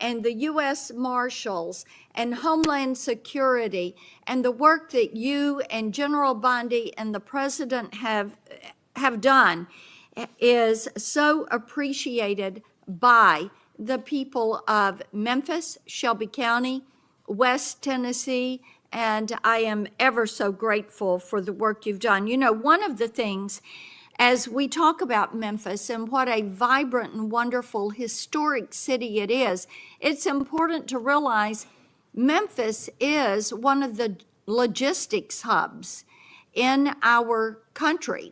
and the U.S. Marshals and Homeland Security and the work that you and General Bondi and the President have done is so appreciated by the people of Memphis, Shelby County, West Tennessee, and I am ever so grateful for the work you've done. You know, one of the things as we talk about Memphis and what a vibrant and wonderful historic city it is, it's important to realize Memphis is one of the logistics hubs in our country.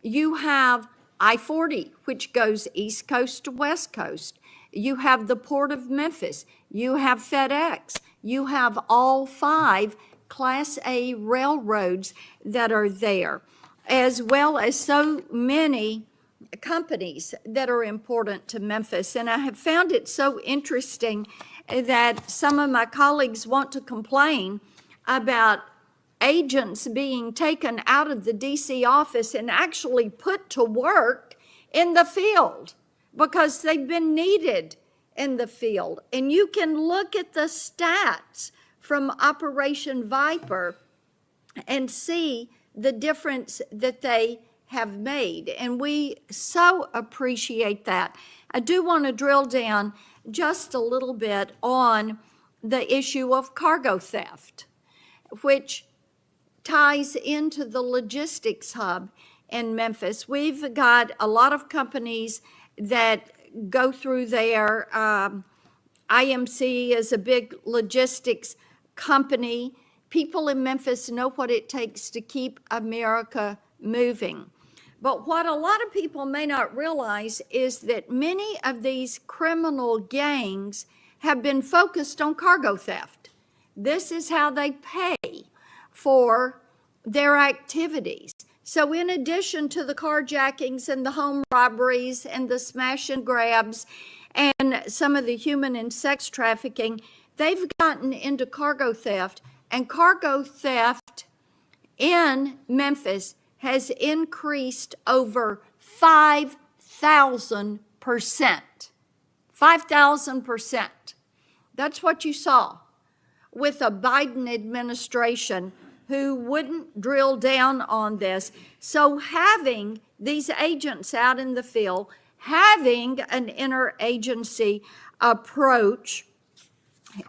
You have I-40, which goes East Coast to West Coast. You have the Port of Memphis. You have FedEx. You have all 5 Class A railroads that are there, as well as so many companies that are important to Memphis. And I have found it so interesting that some of my colleagues want to complain about agents being taken out of the DC office and actually put to work in the field because they've been needed in the field. And you can look at the stats from Operation Viper and see the difference that they have made. And we so appreciate that. I do want to drill down just a little bit on the issue of cargo theft, which ties into the logistics hub in Memphis. We've got a lot of companies that go through there. IMC is a big logistics company. People in Memphis know what it takes to keep America moving. But what a lot of people may not realize is that many of these criminal gangs have been focused on cargo theft. This is how they pay for their activities. So in addition to the carjackings and the home robberies and the smash and grabs and some of the human and sex trafficking, they've gotten into cargo theft. And cargo theft in Memphis has increased over 5,000%. 5,000%. That's what you saw with a Biden administration who wouldn't drill down on this. So having these agents out in the field, having an interagency approach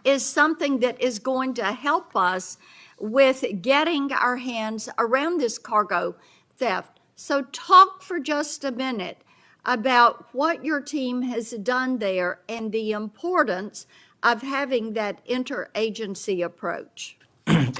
is something that is going to help us with getting our hands around this cargo theft. So talk for just a minute about what your team has done there and the importance of having that interagency approach.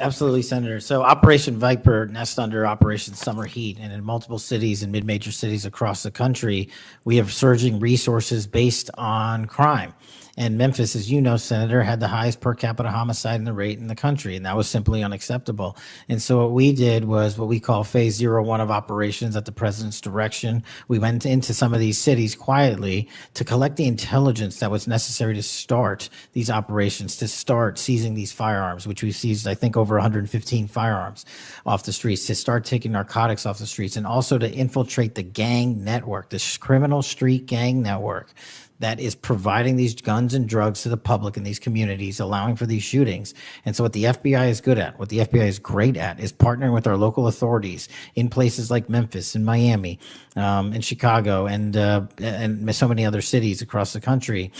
Absolutely, Senator. So Operation Viper nests under Operation Summer Heat, and in multiple cities and mid-major cities across the country, we have surging resources based on crime. And Memphis, as you know, Senator, had the highest per capita homicide rate in the country, and that was simply unacceptable. And so what we did was what we call phase 01 of operations at the president's direction. We went into some of these cities quietly to collect the intelligence that was necessary to start these operations, to start seizing these firearms, which we've seized, I think, over 115 firearms off the streets, to start taking narcotics off the streets, and also to infiltrate the gang network, this criminal street gang network that is providing these guns and drugs to the public in these communities, allowing for these shootings. And so what the FBI is good at, what the FBI is great at, is partnering with our local authorities in places like Memphis and Miami, and Chicago, and so many other cities across the country,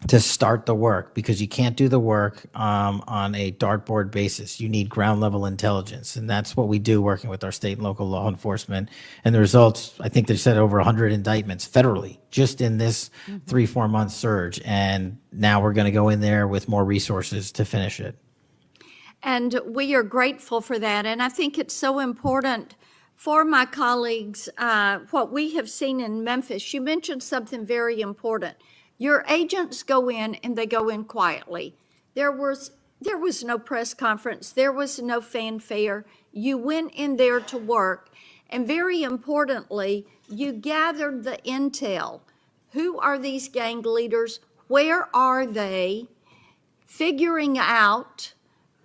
to start the work, because you can't do the work on a dartboard basis. You need ground level intelligence. And that's what we do working with our state and local law enforcement. And the results, I think they said over 100 indictments federally just in this 3-4 month surge. And now we're going to go in there with more resources to finish it. And we are grateful for that. And I think it's so important for my colleagues, what we have seen in Memphis. You mentioned something very important. Your agents go in and they go in quietly. There was no press conference. There was no fanfare. You went in there to work. And very importantly, you gathered the intel. Who are these gang leaders? Where are they? Figuring out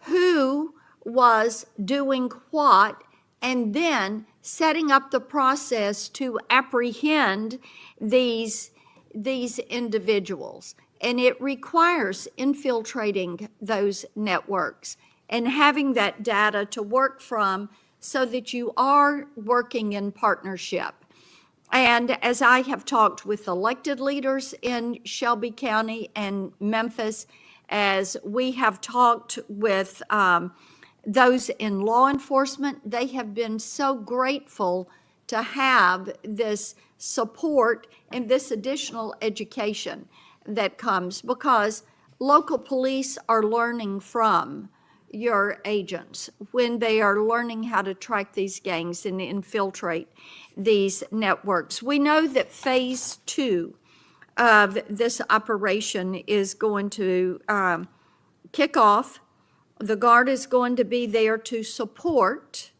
who was doing what, and then setting up the process to apprehend these individuals. And it requires infiltrating those networks and having that data to work from so that you are working in partnership. And as I have talked with elected leaders in Shelby County and Memphis, as we have talked with those in law enforcement, they have been so grateful to have this support and this additional education that comes, because local police are learning from your agents when they are learning how to track these gangs and infiltrate these networks. We know that phase 2 of this operation is going to kick off. The Guard is going to be there to support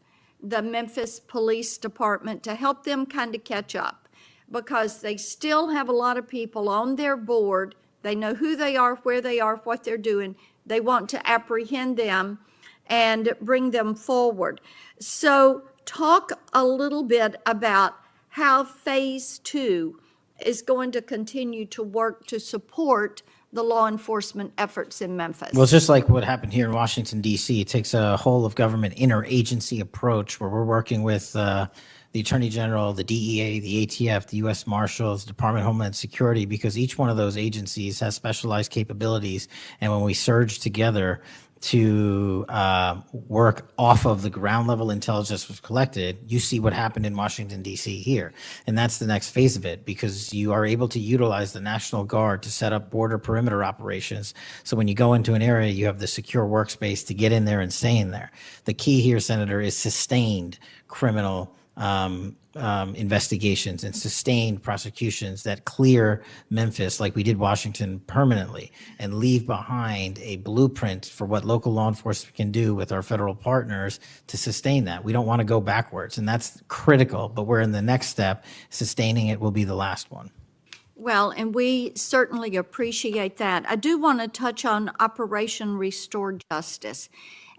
the Memphis Police Department to help them kind of catch up, because they still have a lot of people on their board. They know who they are, where they are, what they're doing. They want to apprehend them and bring them forward. So talk a little bit about how phase 2 is going to continue to work to support the law enforcement efforts in Memphis. Well, it's just like what happened here in Washington, D.C. It takes a whole of government interagency approach where we're working with the Attorney General, the DEA, the ATF, the U.S. Marshals, Department of Homeland Security, because each one of those agencies has specialized capabilities. And when we surge together to work off of the ground level intelligence was collected, you see what happened in Washington, D.C. here. And that's the next phase of it, because you are able to utilize the National Guard to set up border perimeter operations. So when you go into an area, you have the secure workspace to get in there and stay in there. The key here, Senator, is sustained criminal investigations and sustained prosecutions that clear Memphis, like we did Washington, permanently, and leave behind a blueprint for what local law enforcement can do with our federal partners to sustain that. We don't want to go backwards, and that's critical, but we're in the next step. Sustaining it will be the last one. Well, and we certainly appreciate that. I do want to touch on Operation Restore Justice.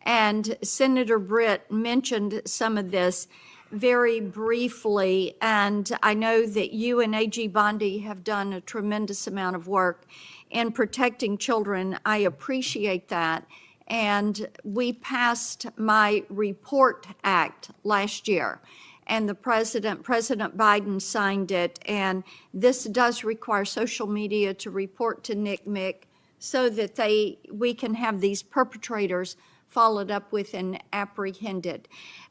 And Senator Britt mentioned some of this very briefly, and I know that you and AG Bondi have done a tremendous amount of work in protecting children. I appreciate that. And we passed my Report Act last year, and President Biden signed it, and this does require social media to report to NCMEC so that we can have these perpetrators followed up with and apprehended.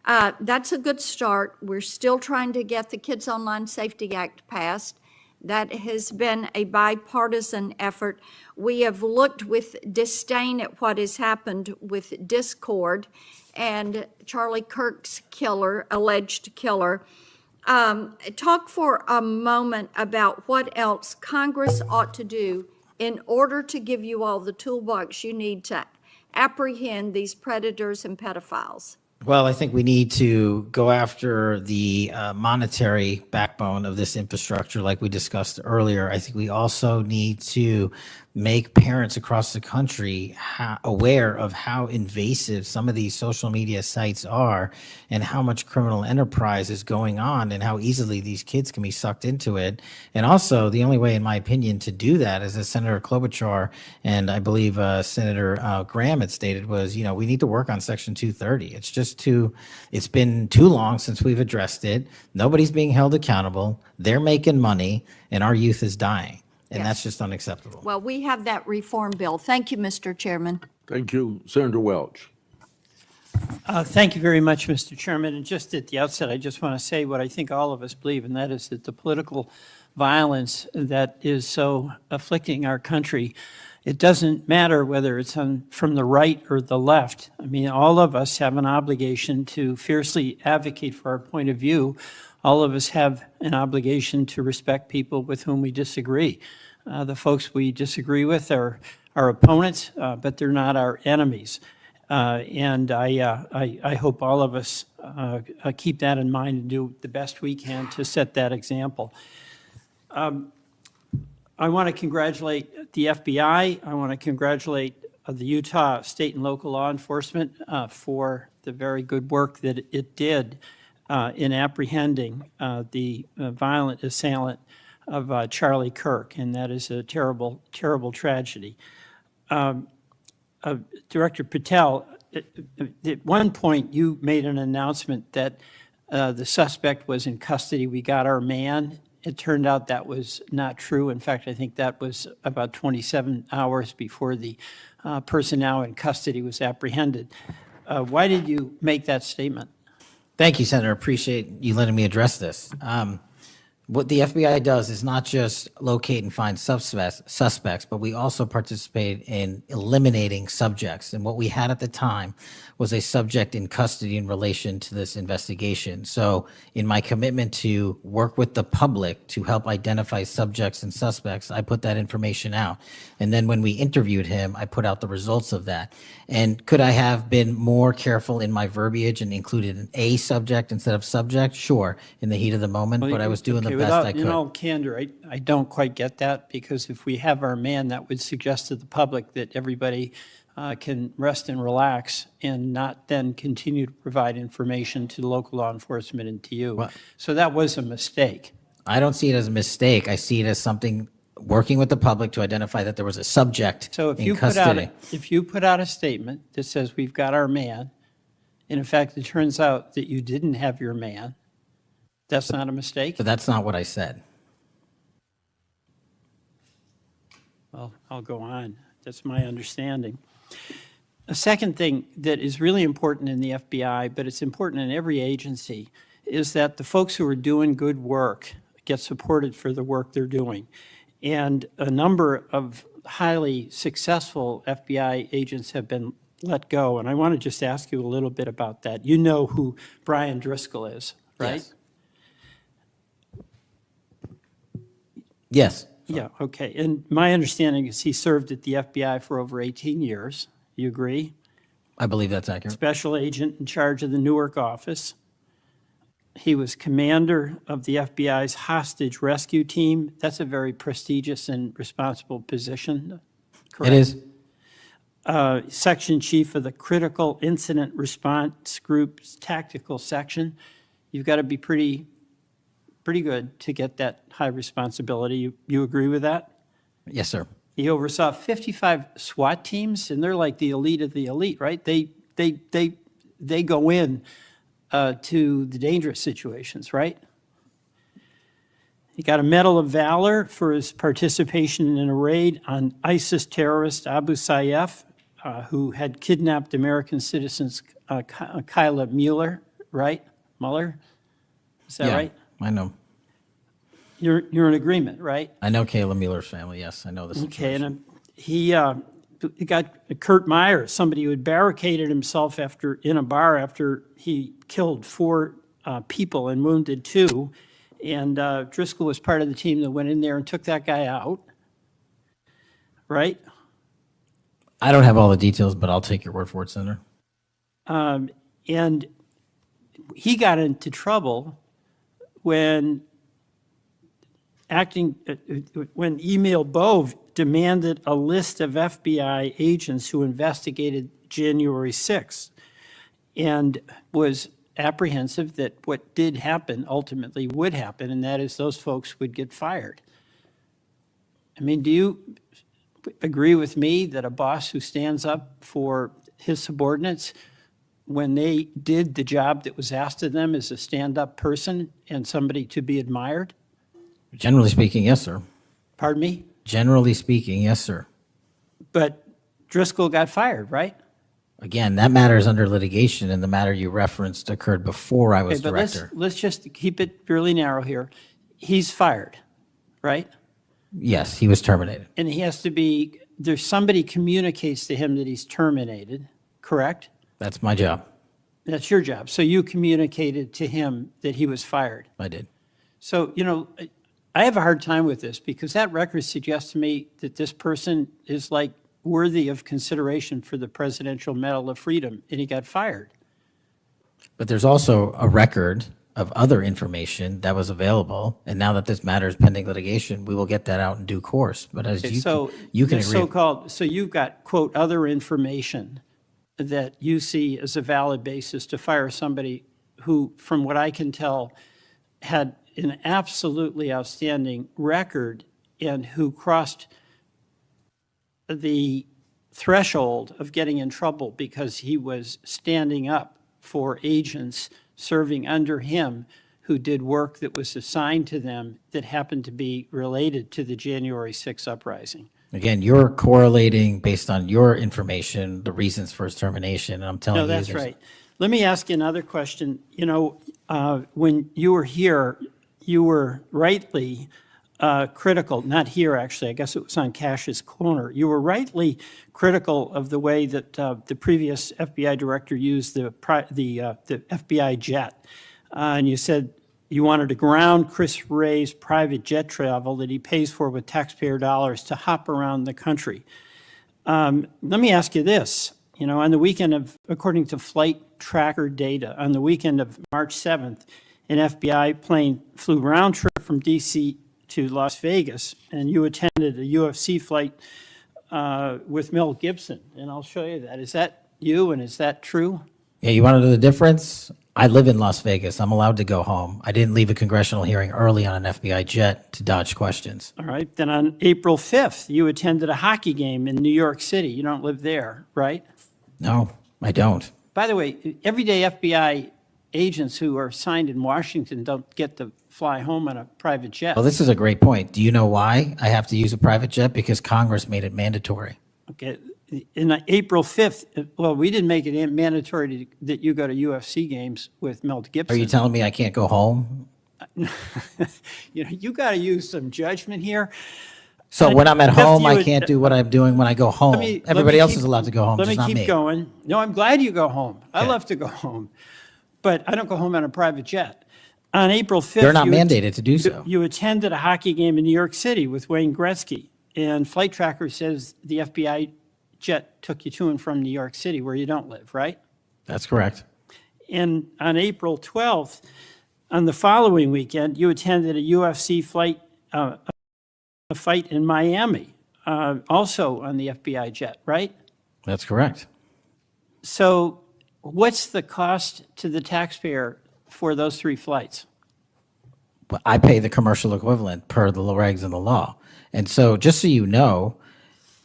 That's a good start. We're still trying to get the Kids Online Safety Act passed. That has been a bipartisan effort. We have looked with disdain at what has happened with Discord and Charlie Kirk's alleged killer. Talk for a moment about what else Congress ought to do in order to give you all the toolbox you need to apprehend these predators and pedophiles. Well, I think we need to go after the monetary backbone of this infrastructure, like we discussed earlier. I think we also need to make parents across the country aware of how invasive some of these social media sites are and how much criminal enterprise is going on and how easily these kids can be sucked into it. And also, the only way, in my opinion, to do that, as Senator Klobuchar and I believe Senator Graham had stated, was, we need to work on Section 230. It's been too long since we've addressed it. Nobody's being held accountable. They're making money, and our youth is dying. And that's just unacceptable. Well, we have that reform bill. Thank you, Mr. Chairman. Thank you. Senator Welch. Thank you very much, Mr. Chairman. And just at the outset, I just want to say what I think all of us believe, and that is that the political violence that is so afflicting our country, it doesn't matter whether it's from the right or the left. I mean, all of us have an obligation to fiercely advocate for our point of view. All of us have an obligation to respect people with whom we disagree. The folks we disagree with are our opponents, but they're not our enemies. And I hope all of us keep that in mind and do the best we can to set that example. I want to congratulate the FBI. I want to congratulate the Utah state and local law enforcement for the very good work that it did in apprehending the violent assailant of Charlie Kirk, and that is a terrible, terrible tragedy. Director Patel, at one point, you made an announcement that the suspect was in custody. We got our man. It turned out that was not true. In fact, I think that was about 27 hours before the person now in custody was apprehended. Why did you make that statement? Thank you, Senator. Appreciate you letting me address this. What the FBI does is not just locate and find suspects, but we also participate in eliminating subjects. And what we had at the time was a subject in custody in relation to this investigation. So in my commitment to work with the public to help identify subjects and suspects, I put that information out. And then when we interviewed him, I put out the results of that. And could I have been more careful in my verbiage and included an A subject instead of subject? Sure, in the heat of the moment, but I was doing the best I could. In all candor, I don't quite get that, because if we have our man, that would suggest to the public that everybody can rest and relax and not then continue to provide information to local law enforcement and to you. So that was a mistake. I don't see it as a mistake. I see it as something working with the public to identify that there was a subject So in custody. if you put out a statement that says we've got our man, and in fact, it turns out that you didn't have your man, that's not a mistake? But that's not what I said. Well, I'll go on. That's my understanding. A second thing that is really important in the FBI, but it's important in every agency, is that the folks who are doing good work get supported for the work they're doing. And a number of highly successful FBI agents have been let go. And I want to just ask you a little bit about that. You know who Brian Driscoll is, right? Yes. Yeah, okay. And my understanding is he served at the FBI for over 18 years. You agree? I believe that's accurate. Special agent in charge of the Newark office. He was commander of the FBI's hostage rescue team. That's a very prestigious and responsible position, correct? It is. Section chief of the Critical Incident Response Group's tactical section. You've got to be pretty good to get that high responsibility. You agree with that? Yes, sir. He oversaw 55 SWAT teams, and they're like the elite of the elite, right? They go in to the dangerous situations, right? He got a Medal of Valor for his participation in a raid on ISIS terrorist Abu Sayyaf, who had kidnapped American citizens Kyla Mueller, right? Mueller? Is that right? I know. You're in agreement, right? I know Kayla Mueller's family, yes. I know the situation. Okay, and he got Kurt Meyer, somebody who had barricaded himself in a bar after he killed 4 people and wounded 2. And Driscoll was part of the team that went in there and took that guy out, right? I don't have all the details, but I'll take your word for it, Senator. And he got into trouble when Emil Bove demanded a list of FBI agents who investigated January 6th and was apprehensive that what did happen ultimately would happen, and that is those folks would get fired. I mean, do you agree with me that a boss who stands up for his subordinates when they did the job that was asked of them is a stand-up person and somebody to be admired? Generally speaking, yes, sir. Pardon me? Generally speaking, yes, sir. But Driscoll got fired, right? Again, that matter is under litigation, and the matter you referenced occurred before I was Okay, but director. let's just keep it fairly narrow here. He's fired, right? Yes, he was terminated. And he has to be, there's somebody communicates to him that he's terminated, correct? That's my job. That's your job. So you communicated to him that he was fired. I did. So, I have a hard time with this because that record suggests to me that this person is like worthy of consideration for the Presidential Medal of Freedom, and he got fired. But there's also a record of other information that was available, and now that this matter is pending litigation, we will get that out in due course. But as you can the agree. So you've got, quote, other information that you see as a valid basis to fire somebody who, from what I can tell, had an absolutely outstanding record and who crossed the threshold of getting in trouble because he was standing up for agents serving under him who did work that was assigned to them that happened to be related to the January 6th uprising. Again, you're correlating based on your information, the reasons for his termination, and I'm telling No, you. that's there's- right. Let me ask you another question. You know, when you were here, you were rightly critical, not here actually, I guess it was on Cash's corner. You were rightly critical of the way that the previous FBI director used the FBI jet. And you said you wanted to ground Chris Wray's private jet travel that he pays for with taxpayer dollars to hop around the country. Let me ask you this. You know, on the weekend of, according to flight tracker data, on the weekend of March 7th, an FBI plane flew round trip from DC to Las Vegas, and you attended a UFC fight with Mel Gibson, and I'll show you that. Is that you, and is that true? Yeah, you want to know the difference? I live in Las Vegas. I'm allowed to go home. I didn't leave a congressional hearing early on an FBI jet to dodge questions. All right, then on April 5th, you attended a hockey game in New York City. You don't live there, right? No, I don't. By the way, everyday FBI agents who are assigned in Washington don't get to fly home on a private jet. Well, this is a great point. Do you know why I have to use a private jet? Because Congress made it mandatory. Okay, in April 5th, well, we didn't make it mandatory that you go to UFC games with Mel Are Gibson. you telling me I can't go home? You know, you got to use some judgment here. So when I'm at Fifth, home, you I would- can't do what I'm doing when I go home. Let Everybody me else keep- is allowed to go home, Let just me not keep me. going. No, I'm glad you go home. I Okay. love to go home, but I don't go home on a private jet. On April 5th, They're not you mandated to do so. You attended a hockey game in New York City with Wayne Gretzky, and Flight Tracker says the FBI jet took you to and from New York City, where you don't live, right? That's correct. And on April 12th, on the following weekend, you attended a UFC a fight in Miami, also on the FBI jet, right? That's correct. So what's the cost to the taxpayer for those 3 flights? But I pay the commercial equivalent per the regs and the law. And so just so you know,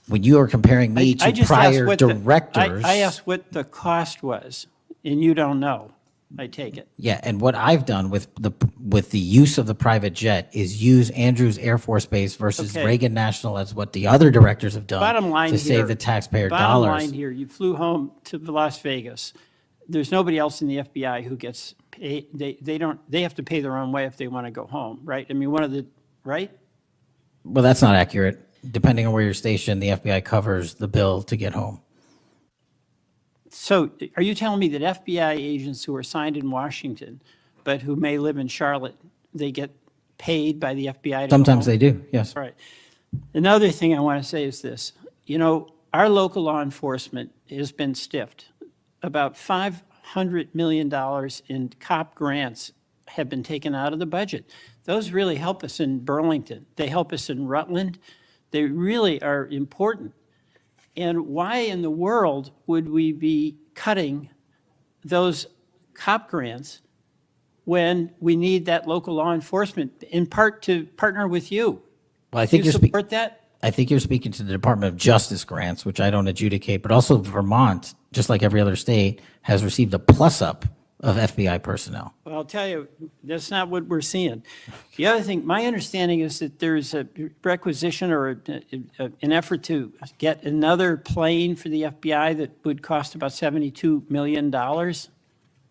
when you are comparing me I to just asked prior what directors. I asked what the cost was, and you don't know, I take it. Yeah, and what I've done with the use of the private jet is use Andrews Air Force Base versus Okay. Reagan National as what the other directors have done Bottom line to here. save the taxpayer Bottom dollars. line here, you flew home to Las Vegas. There's nobody else in the FBI who gets paid. They have to pay their own way if they want to go home, right? I mean, right? Well, that's not accurate. Depending on where you're stationed, the FBI covers the bill to get home. So are you telling me that FBI agents who are assigned in Washington, but who may live in Charlotte, they get paid by the FBI to go Sometimes home? they do, yes. All right. Another thing I want to say is this. You know, our local law enforcement has been stiffed. About $500 million in cop grants have been taken out of the budget. Those really help us in Burlington. They help us in Rutland. They really are important. And why in the world would we be cutting those cop grants when we need that local law enforcement, in part to partner with you? Well, I Do think you you're speaking. support that? I think you're speaking to the Department of Justice grants, which I don't adjudicate, but also Vermont, just like every other state, has received a plus-up of FBI personnel. Well, I'll tell you, that's not what we're seeing. The other thing, my understanding is that there's a requisition or an effort to get another plane for the FBI that would cost about $72 million.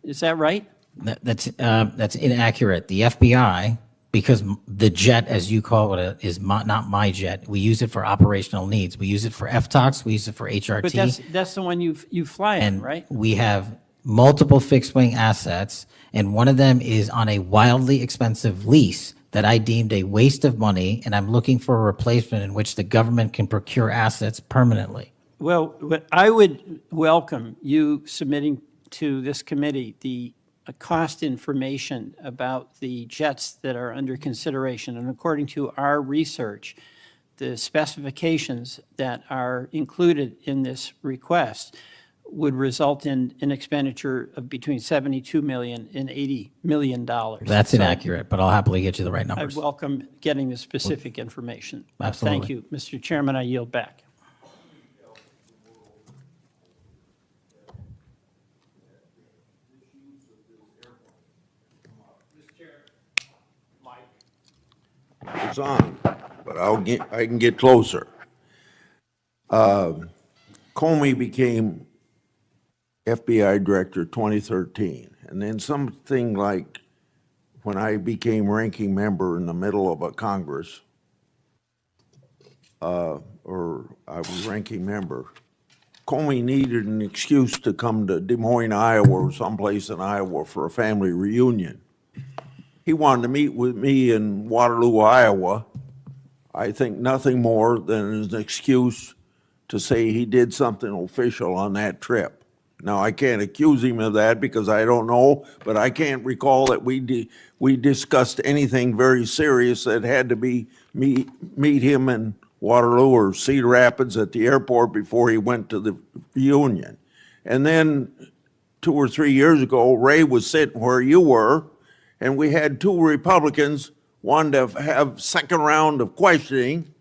Is that right? That's inaccurate. The FBI, because the jet, as you call it, is not my jet. We use it for operational needs. We use it for FTOX. We use it for HRT. But that's the one you fly on, and right? we have multiple fixed wing assets, and one of them is on a wildly expensive lease that I deemed a waste of money, and I'm looking for a replacement in which the government can procure assets permanently. Well, I would welcome you submitting to this committee the cost information about the jets that are under consideration. And according to our research, the specifications that are included in this request would result in an expenditure of between 72 million and 80 million dollars. That's So inaccurate, but I'll happily get you the right I numbers. welcome getting the specific information. Absolutely. Thank you, Mr. Chairman. I yield back. It's on, but I can get closer. Comey became FBI director 2013, and then something like when I became ranking member in the middle of a Congress, or I was ranking member, Comey needed an excuse to come to Des Moines, Iowa, or someplace in Iowa for a family reunion. He wanted to meet with me in Waterloo, Iowa. I think nothing more than an excuse to say he did something official on that trip. Now, I can't accuse him of that because I don't know, but I can't recall that we discussed anything very serious that had to be meet him in Waterloo or Cedar Rapids at the airport before he went to the reunion. And then 2 or 3 years ago, Ray was sitting where you were, and we had 2 Republicans wanted to have second round of questioning,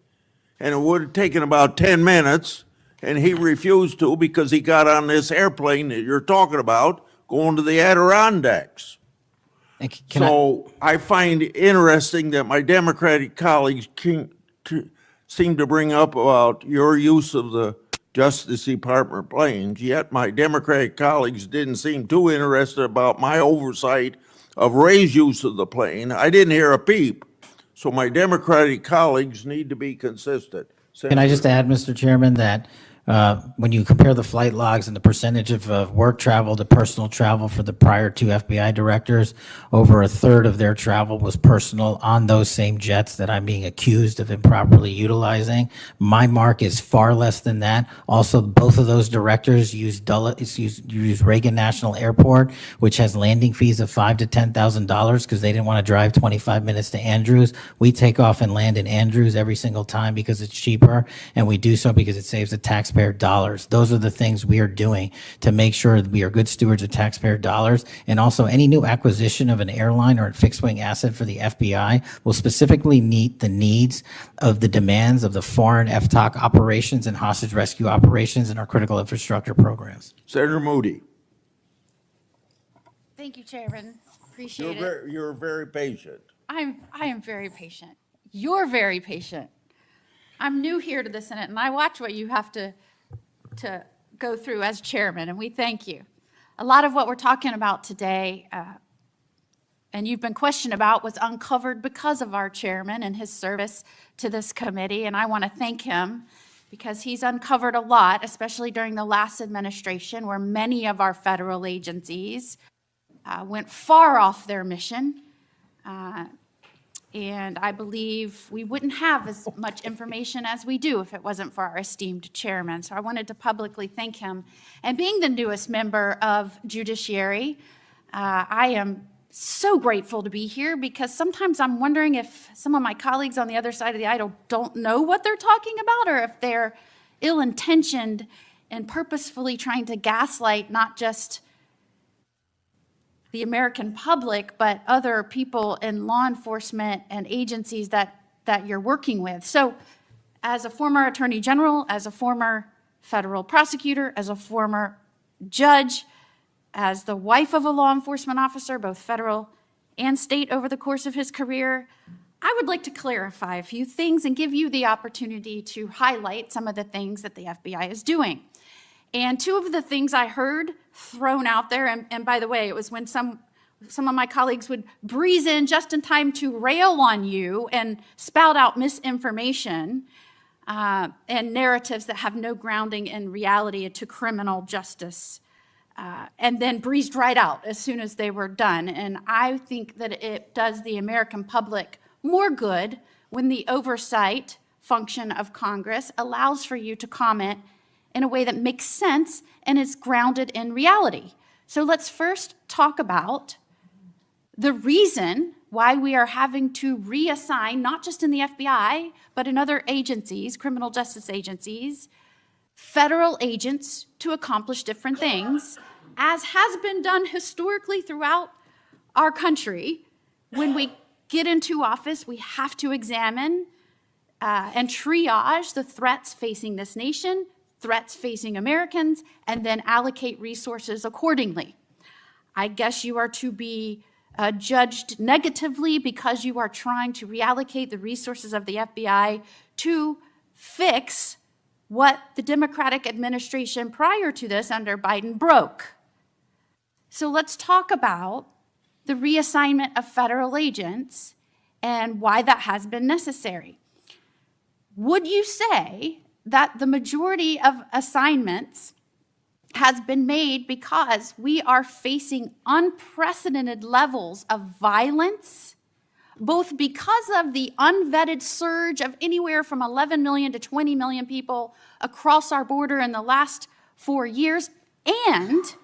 and it would have taken about 10 minutes, and he refused to because he got on this airplane that you're talking about going to the Adirondacks. And So I find it interesting that my Democratic colleagues seem to bring up about your use of the Justice Department planes, yet my Democratic colleagues didn't seem too interested about my oversight of Ray's use of the plane. I didn't hear a peep. So my Democratic colleagues need to be consistent. Can I just add, Mr. Chairman, that when you compare the flight logs and the percentage of work travel to personal travel for the prior 2 FBI directors, over a third of their travel was personal on those same jets that I'm being accused of improperly utilizing. My mark is far less than that. Also, both of those directors use Reagan National Airport, which has landing fees of $5,000 to $10,000 because they didn't want to drive 25 minutes to Andrews. We take off and land in Andrews every single time because it's cheaper, and we do so because it saves the taxpayer dollars. Those are the things we are doing to make sure that we are good stewards of taxpayer dollars. And also, any new acquisition of an airline or a fixed wing asset for the FBI will specifically meet the needs of the demands of the foreign FTOC operations and hostage rescue operations in our critical infrastructure programs. Senator Moody, Thank you, Chairman. Appreciate it. you're very patient. I am very patient. You're very patient. I'm new here to the Senate, and I watch what you have to go through as chairman, and we thank you. A lot of what we're talking about today, and you've been questioned about, was uncovered because of our chairman and his service to this committee, and I want to thank him because he's uncovered a lot, especially during the last administration, where many of our federal agencies went far off their mission. And I believe we wouldn't have as much information as we do if it wasn't for our esteemed chairman. So I wanted to publicly thank him. And being the newest member of Judiciary, I am so grateful to be here because sometimes I'm wondering if some of my colleagues on the other side of the aisle don't know what they're talking about, or if they're ill-intentioned and purposefully trying to gaslight not just the American public, but other people in law enforcement and agencies that you're working with. So as a former attorney general, as a former federal prosecutor, as a former judge, as the wife of a law enforcement officer, both federal and state over the course of his career, I would like to clarify a few things and give you the opportunity to highlight some of the things that the FBI is doing. And 2 of the things I heard thrown out there, and by the way, it was when some of my colleagues would breeze in just in time to rail on you and spout out misinformation and narratives that have no grounding in reality to criminal justice, and then breezed right out as soon as they were done. And I think that it does the American public more good when the oversight function of Congress allows for you to comment in a way that makes sense and is grounded in reality. So let's first talk about the reason why we are having to reassign, not just in the FBI, but in other agencies, criminal justice agencies, federal agents to accomplish different things, as has been done historically throughout our country. When we get into office, we have to examine and triage the threats facing this nation, threats facing Americans, and then allocate resources accordingly. I guess you are to be judged negatively because you are trying to reallocate the resources of the FBI to fix what the Democratic administration prior to this under Biden broke. So let's talk about the reassignment of federal agents and why that has been necessary. Would you say that the majority of assignments has been made because we are facing unprecedented levels of violence, both because of the unvetted surge of anywhere from 11 million to 20 million people across our border in the last 4 years, and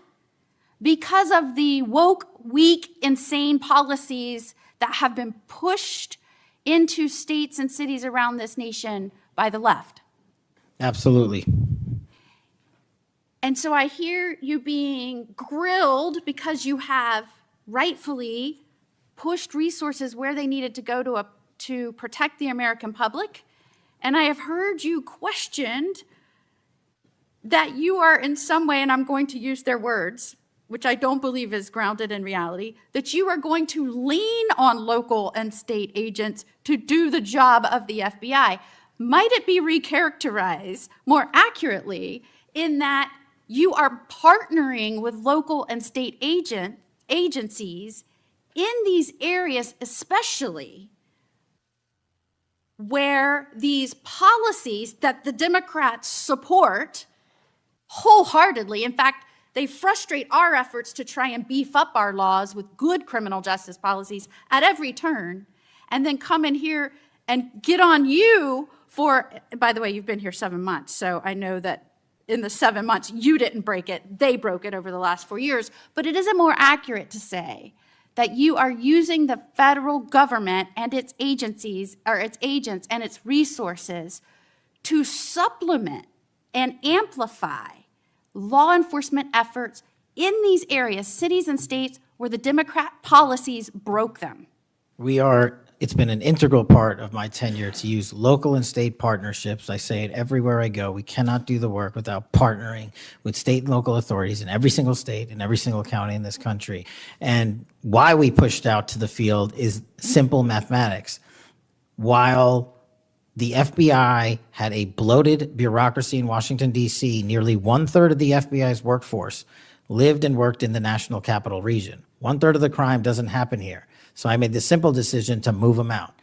because of the woke, weak, insane policies that have been pushed into states and cities around this nation by the left? Absolutely. And so I hear you being grilled because you have rightfully pushed resources where they needed to go to protect the American public. And I have heard you questioned that you are in some way, and I'm going to use their words, which I don't believe is grounded in reality, that you are going to lean on local and state agents to do the job of the FBI. Might it be recharacterized more accurately in that you are partnering with local and state agencies in these areas, especially where these policies that the Democrats support wholeheartedly, in fact, they frustrate our efforts to try and beef up our laws with good criminal justice policies at every turn, and then come in here and get on you for, by the way, you've been here 7 months, so I know that in the 7 months, you didn't break it, they broke it over the last 4 years. But it isn't more accurate to say that you are using the federal government and its agencies, or its agents and its resources to supplement and amplify law enforcement efforts in these areas, cities and states, where the Democrat policies broke them. It's been an integral part of my tenure to use local and state partnerships. I say it everywhere I go. We cannot do the work without partnering with state and local authorities in every single state and every single county in this country. And why we pushed out to the field is simple mathematics. While the FBI had a bloated bureaucracy in Washington, D.C., nearly 1/3 of the FBI's workforce lived and worked in the national capital region. 1/3 of the crime doesn't happen here. So I made the simple decision to move them out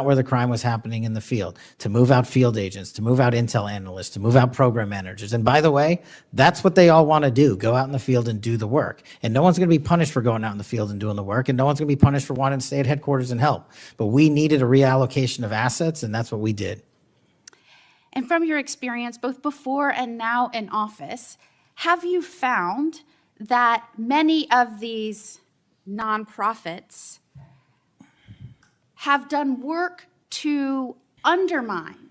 where the crime was happening in the field, to move out field agents, to move out intel analysts, to move out program managers. And by the way, that's what they all want to do, go out in the field and do the work. And no one's going to be punished for going out in the field and doing the work, and no one's going to be punished for wanting to stay at headquarters and help. But we needed a reallocation of assets, and that's what we did. And from your experience, both before and now in office, have you found that many of these nonprofits have done work to undermine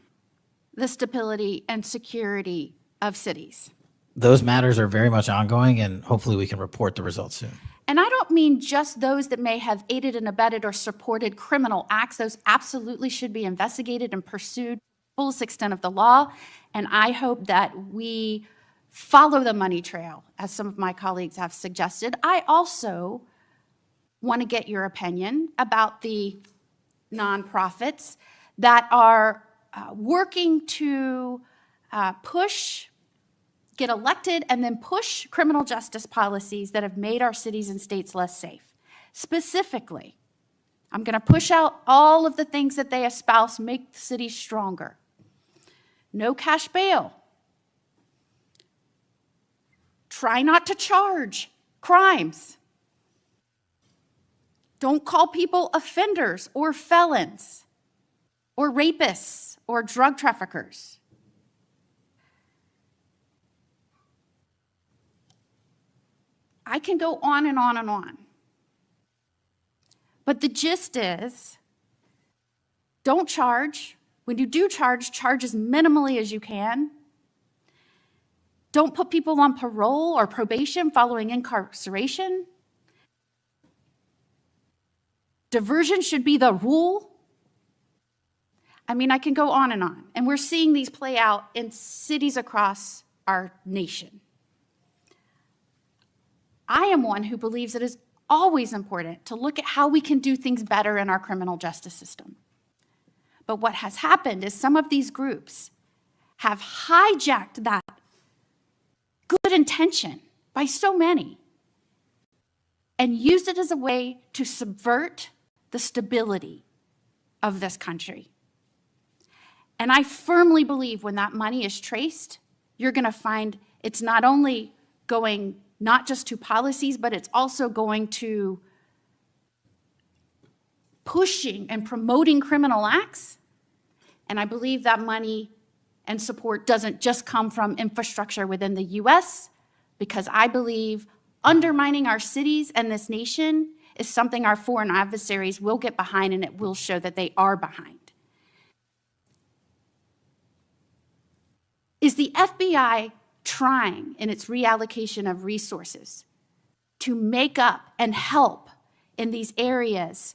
the stability and security of cities? Those matters are very much ongoing, and hopefully we can report the results soon. And I don't mean just those that may have aided and abetted or supported criminal acts. Those absolutely should be investigated and pursued to the fullest extent of the law. And I hope that we follow the money trail, as some of my colleagues have suggested. I also want to get your opinion about the nonprofits that are working to get elected and then push criminal justice policies that have made our cities and states less safe. Specifically, I'm going to push out all of the things that they espouse make the cities stronger. No cash bail. Try not to charge crimes. Don't call people offenders or felons or rapists or drug traffickers. I can go on and on and on. But the gist is, don't charge. When you do charge, charge as minimally as you can. Don't put people on parole or probation following incarceration. Diversion should be the rule. I mean, I can go on. And we're seeing these play out in cities across our nation. I am one who believes it is always important to look at how we can do things better in our criminal justice system. But what has happened is some of these groups have hijacked that good intention by so many and used it as a way to subvert the stability of this country. And I firmly believe when that money is traced, you're going to find it's not only going not just to policies, but it's also going to pushing and promoting criminal acts. And I believe that money and support doesn't just come from infrastructure within the US, because I believe undermining our cities and this nation is something our foreign adversaries will get behind, and it will show that they are behind. Is the FBI trying in its reallocation of resources to make up and help in these areas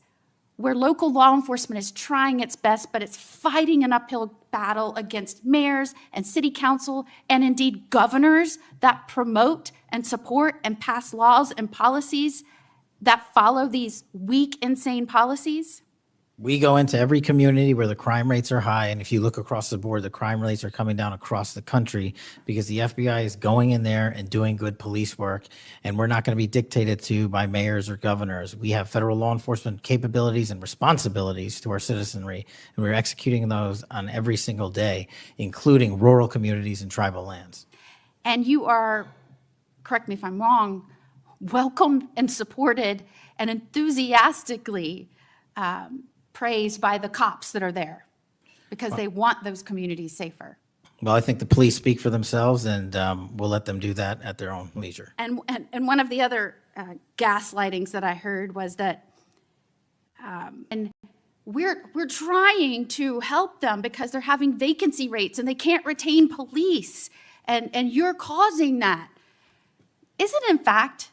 where local law enforcement is trying its best, but it's fighting an uphill battle against mayors and city council and indeed governors that promote and support and pass laws and policies that follow these weak, insane policies? We go into every community where the crime rates are high, and if you look across the board, the crime rates are coming down across the country because the FBI is going in there and doing good police work, and we're not going to be dictated to by mayors or governors. We have federal law enforcement capabilities and responsibilities to our citizenry, and we're executing those on every single day, including rural communities and tribal lands. And you are, correct me if I'm wrong, welcomed and supported and enthusiastically praised by the cops that are there because they want those communities safer. Well, I think the police speak for themselves, and we'll let them do that at their own leisure. And one of the other gaslightings that I heard was that and we're trying to help them because they're having vacancy rates and they can't retain police, and you're causing that. Is it in fact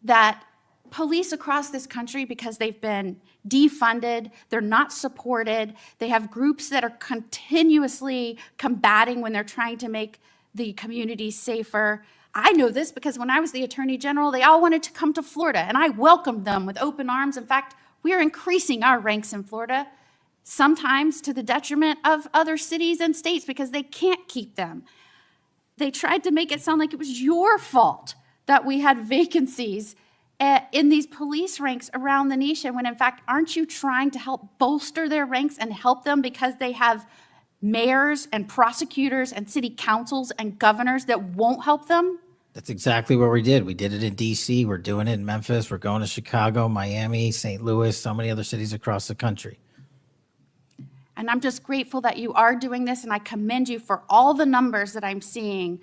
that police across this country, because they've been defunded, they're not supported, they have groups that are continuously combating when they're trying to make the community safer? I know this because when I was the Attorney General, they all wanted to come to Florida, and I welcomed them with open arms. In fact, we're increasing our ranks in Florida, sometimes to the detriment of other cities and states because they can't keep them. They tried to make it sound like it was your fault that we had vacancies in these police ranks around the nation, when in fact, aren't you trying to help bolster their ranks and help them because they have mayors and prosecutors and city councils and governors that won't help them? That's exactly what we did. We did it in D.C., we're doing it in Memphis, we're going to Chicago, Miami, St. Louis, so many other cities across the country. And I'm just grateful that you are doing this, and I commend you for all the numbers that I'm seeing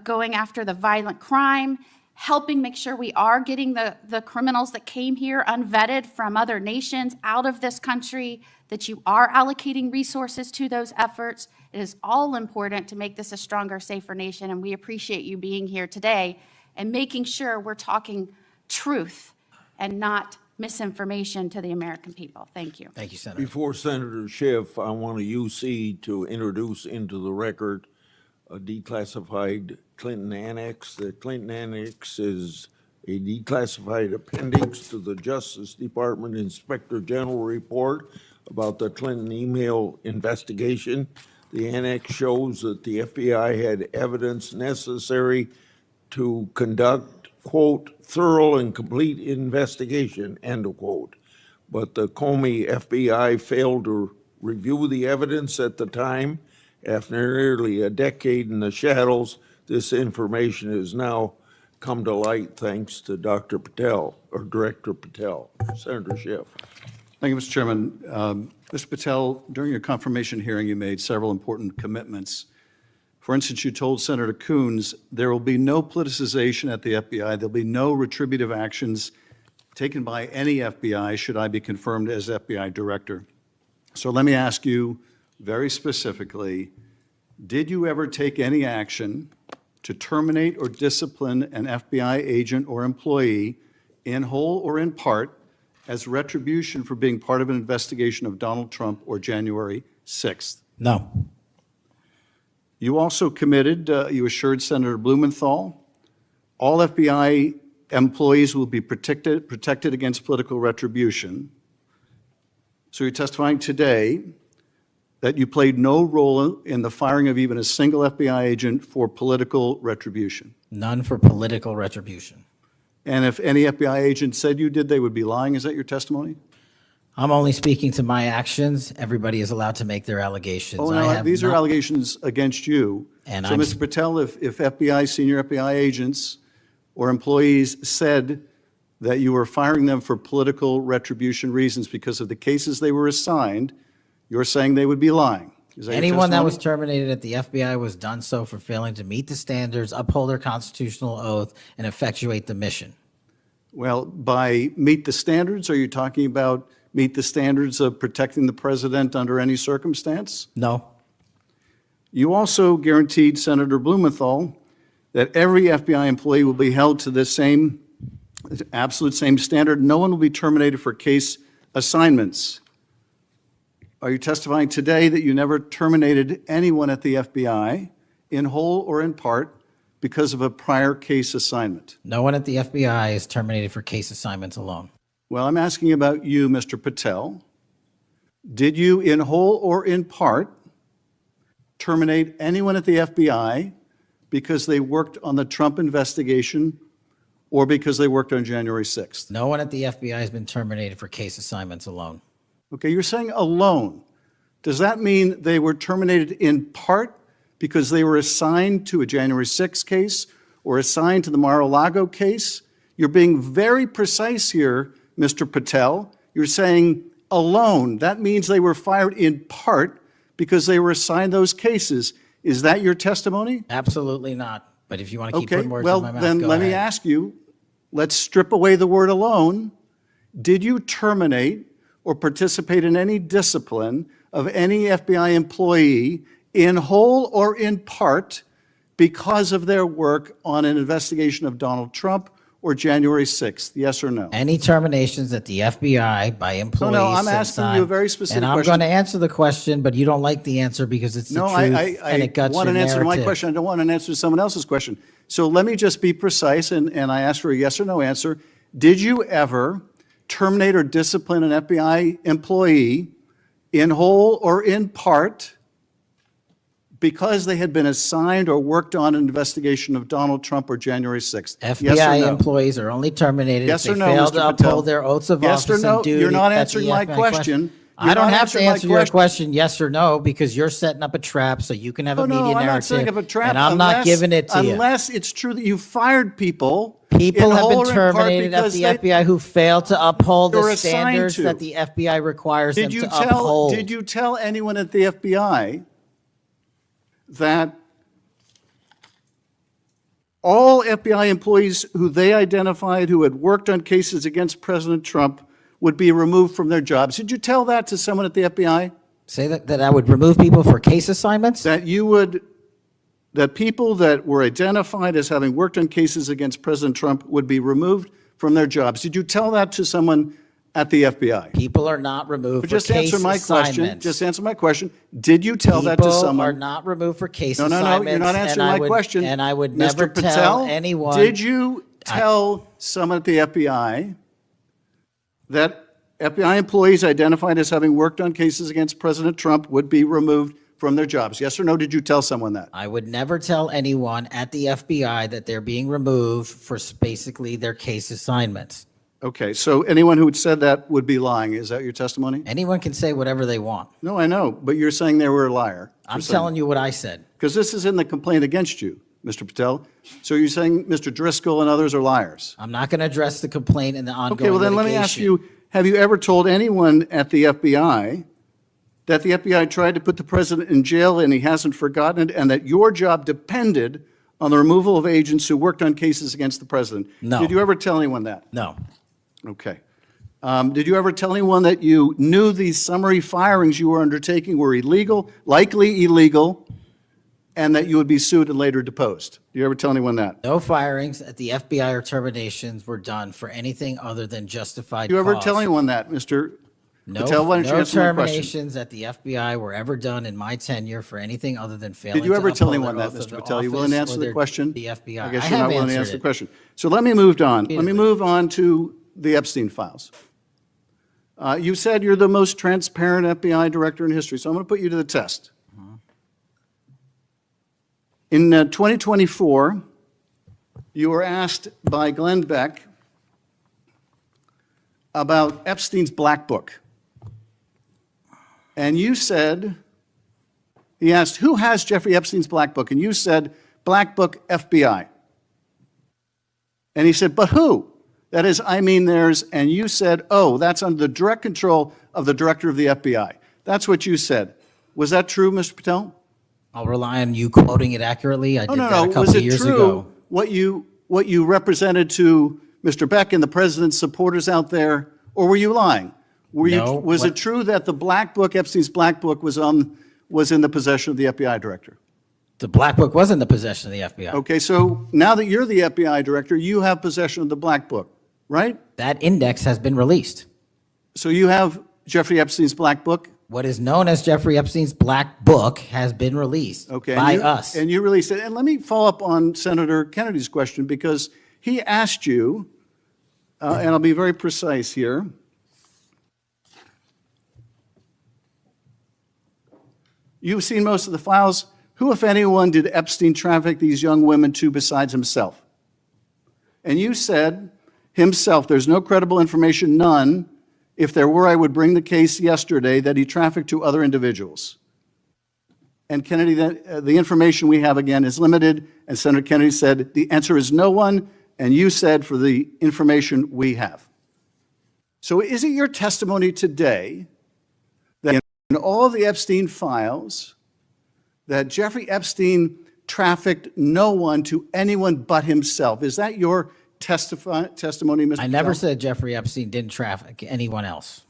going after the violent crime, helping make sure we are getting the criminals that came here unvetted from other nations out of this country, that you are allocating resources to those efforts. It is all important to make this a stronger, safer nation, and we appreciate you being here today and making sure we're talking truth and not misinformation to the American people. Thank you. Thank you, Senator. Before Senator Schiff, I want a UC to introduce into the record a declassified Clinton annex. The Clinton annex is a declassified appendix to the Justice Department Inspector General report about the Clinton email investigation. The annex shows that the FBI had evidence necessary to conduct, quote, thorough and complete investigation, end of quote. But the Comey FBI failed to review the evidence at the time. After nearly a decade in the shadows, this information has now come to light thanks to Dr. Patel, or Director Patel. Senator Schiff. Thank you, Mr. Chairman. Mr. Patel, during your confirmation hearing, you made several important commitments. For instance, you told Senator Coons there will be no politicization at the FBI. There'll be no retributive actions taken by any FBI should I be confirmed as FBI director. So let me ask you very specifically, did you ever take any action to terminate or discipline an FBI agent or employee in whole or in part as retribution for being part of an investigation of Donald Trump or January 6th. No. You also committed, you assured Senator Blumenthal, all FBI employees will be protected against political retribution. So you're testifying today that you played no role in the firing of even a single FBI agent for political retribution. None for political retribution. And if any FBI agent said you did, they would be lying. Is that your testimony? I'm only speaking to my actions. Everybody is allowed to make their allegations. Oh, I no, have these are not- allegations against you. And So, I'm- Mr. Patel, if FBI, senior FBI agents or employees said that you were firing them for political retribution reasons because of the cases they were assigned, you're saying they would be lying. Is that your Anyone that was testimony? terminated at the FBI was done so for failing to meet the standards, uphold their constitutional oath, and effectuate the mission. Well, by meet the standards, are you talking about meet the standards of protecting the president under any circumstance? No. You also guaranteed Senator Blumenthal that every FBI employee will be held to the same, absolute same standard. No one will be terminated for case assignments. Are you testifying today that you never terminated anyone at the FBI in whole or in part because of a prior case assignment? No one at the FBI is terminated for case assignments alone. Well, I'm asking about you, Mr. Patel. Did you, in whole or in part, terminate anyone at the FBI because they worked on the Trump investigation or because they worked on January 6th? No one at the FBI has been terminated for case assignments alone. Okay, you're saying alone. Does that mean they were terminated in part because they were assigned to a January 6th case or assigned to the Mar-a-Lago case? You're being very precise here, Mr. Patel. You're saying alone. That means they were fired in part because they were assigned those cases. Is that your testimony? Absolutely not. But if you want to keep Okay, putting words well, in my mouth, then go let me ahead. ask you, let's strip away the word alone. Did you terminate or participate in any discipline of any FBI employee in whole or in part because of their work on an investigation of Donald Trump or January 6th? Yes or no? Any terminations at the FBI by employees. I'm since asking you a I'm- very specific And I'm question. going to answer the question, but you don't like the answer because it's the No, truth I and it guts want your an answer to my narrative. question. I don't want an answer to someone else's question. So let me just be precise, and I ask for a yes or no answer. Did you ever terminate or discipline an FBI employee in whole or in part because they had been assigned or worked on an investigation of Donald Trump or January 6th? Yes or FBI no? employees are only terminated Yes if or they no, fail Mr. to Patel? uphold their oaths of Yes or office no? and duty. You're not at the answering my FBI question. I You're don't not have to answering my answer your question. question yes or no because you're setting up a trap so you can have a No, media I'm narrative. not setting up a trap. And I'm not giving it to you. Unless it's true that you fired people. People in have whole been or in part terminated at because the they- FBI who failed to uphold They were the assigned standards to. that the FBI requires them Did you to tell, uphold. did you tell anyone at the FBI that all FBI employees who they identified who had worked on cases against President Trump would be removed from their jobs? Did you tell that to someone at the FBI? Say that I would remove people for case assignments? That you would, that people that were identified as having worked on cases against President Trump would be removed from their jobs? Did you tell that to someone at the FBI? People are not removed But for just case answer my question. assignments. Just answer my question. Did you tell that to People someone? are not removed for case No, assignments. you're not answering my question. And I would Mr. never tell Patel, anyone. Did you tell someone at the FBI that FBI employees identified as having worked on cases against President Trump would be removed from their jobs? Yes or no, did you tell someone that? I would never tell anyone at the FBI that they're being removed for basically their case assignments. Okay, so anyone who had said that would be lying. Is that your testimony? Anyone can say whatever they want. No, I know, but you're saying they were a liar. I'm telling you what I said. Because this is in the complaint against you, Mr. Patel. So you're saying Mr. Driscoll and others are liars? I'm not going to address the complaint and the ongoing Okay, well then let me ask litigation. you, have you ever told anyone at the FBI that the FBI tried to put the president in jail and he hasn't forgotten it, and that your job depended on the removal of agents who worked on cases against the president? No. Did you ever tell anyone that? No. Okay. Did you ever tell anyone that you knew these summary firings you were undertaking were illegal, likely illegal, and that you would be sued and later deposed. Do you ever tell anyone that? No firings at the FBI or terminations were done for anything other than justified Do you ever cause. tell anyone that, Mr. No, Patel? Why don't you no answer my question? terminations at the FBI were ever done in my tenure for anything other than failing Did you ever to tell uphold anyone their that, oath of Mr. Patel? You willing to office answer or the their- question? The FBI. I guess I you're have not willing to answered answer the it. question. So let me move on. Let me Repeatedly. move on to the Epstein files. You said you're the most transparent FBI director in history, so I'm going to put you to the test. In 2024, you were asked by Glenn Beck about Epstein's Black Book. And you said, he asked, who has Jeffrey Epstein's Black Book? And you said, Black Book FBI. And he said, but who? That is, I mean theirs. And you said, oh, that's under the direct control of the director of the FBI. That's what you said. Was that true, Mr. Patel? I'll rely on you quoting it accurately. I did that a Was couple it years true ago. what you represented to Mr. Beck and the president's supporters out there, or were you lying? No, Was it true that the Black Book, Epstein's Black Book, was in the possession of the FBI director? The Black Book was in the possession of the FBI. Okay, so now that you're the FBI director, you have possession of the Black Book, right? That index has been released. So you have Jeffrey Epstein's Black Book? What is known as Jeffrey Epstein's Black Book has been released Okay, by us. And you released it. And let me follow up on Senator Kennedy's question, because he asked you, and I'll be very precise here. You've seen most of the files. Who, if anyone, did Epstein traffic these young women to besides himself? And you said, himself, there's no credible information, none. If there were, I would bring the case yesterday that he trafficked to other individuals. And Kennedy, the information we have, again, is limited. And Senator Kennedy said, the answer is no one. And you said, for the information we have. So is it your testimony today that in all the Epstein files, that Jeffrey Epstein trafficked no one to anyone but himself? Is that your testimony, Mr. I never Patel? said Jeffrey Epstein didn't traffic anyone else.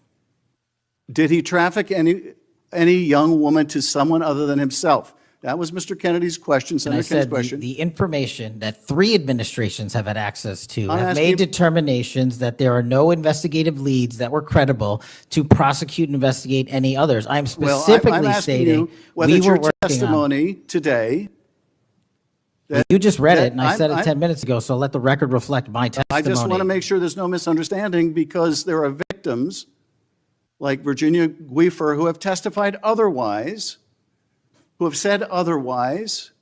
Did he traffic any young woman to someone other than himself? That was Mr. Kennedy's question, And I Senator Kennedy's said question. the information that 3 administrations have had access to I'm have asking made you- determinations that there are no investigative leads that were credible to prosecute and investigate any others. I'm Well, specifically I'm asking stating you whether we it's were your working on. testimony today. You just read that it, and I said it I- 10 minutes ago, so let the record reflect my testimony. I just want to make sure there's no misunderstanding, because there are victims like Virginia Guifer who have testified otherwise, who have said otherwise,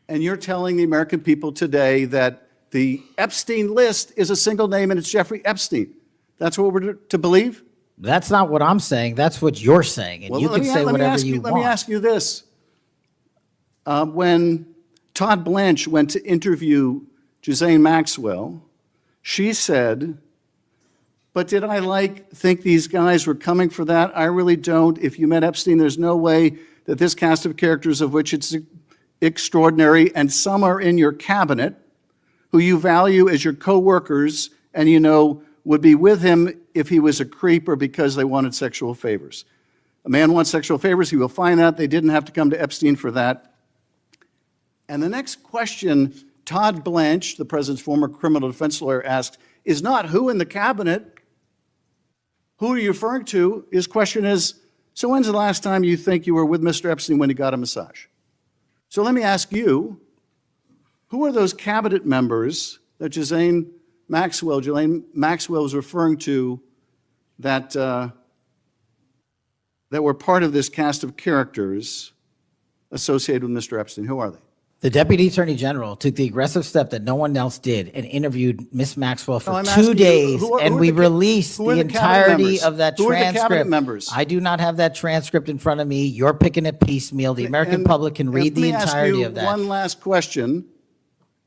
and you're telling the American people today that the Epstein list is a single name and it's Jeffrey Epstein. That's what we're to believe? That's not what I'm saying. That's what you're saying, and Well, you can say whatever you Let me want. ask you this. When Todd Blanche went to interview Ghislaine Maxwell, she said, but did I think these guys were coming for that? I really don't. If you met Epstein, there's no way that this cast of characters, of which it's extraordinary, and some are in your cabinet, who you value as your co-workers, and you know would be with him if he was a creep or because they wanted sexual favors. A man wants sexual favors, he will find that. They didn't have to come to Epstein for that. And the next question Todd Blanche, the president's former criminal defense lawyer, asked is not who in the cabinet, who are you referring to? His question is, so when's the last time you think you were with Mr. Epstein when he got a massage? So let me ask you, who are those cabinet members that Ghislaine Maxwell was referring to that, that were part of this cast of characters associated with Mr. Epstein? Who are they? The Deputy Attorney General took the aggressive step that no one else did and interviewed Miss Maxwell for No, I'm 2 asking you, days, who are and the we ca- released who are the the cabinet entirety members? of that Who are the cabinet transcript. members? I do not have that transcript in front of me. You're picking it piecemeal. The American public can read the entirety of Let me ask you that. one last question,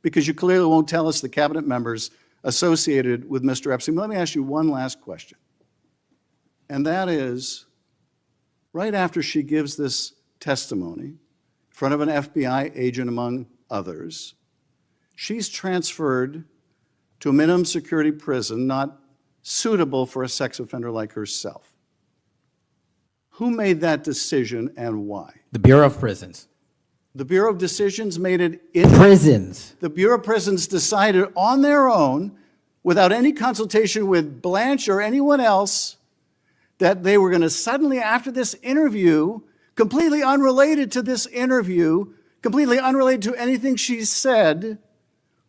because you clearly won't tell us the cabinet members associated with Mr. Epstein. Let me ask you one last question. And that is, right after she gives this testimony in front of an FBI agent, among others, she's transferred to a minimum security prison not suitable for a sex offender like herself. Who made that decision and why? The Bureau of Prisons. The Bureau of Decisions made it in Prisons. the Bureau of Prisons decided on their own, without any consultation with Blanche or anyone else, that they were going to suddenly, after this interview, completely unrelated to this interview, completely unrelated to anything she said,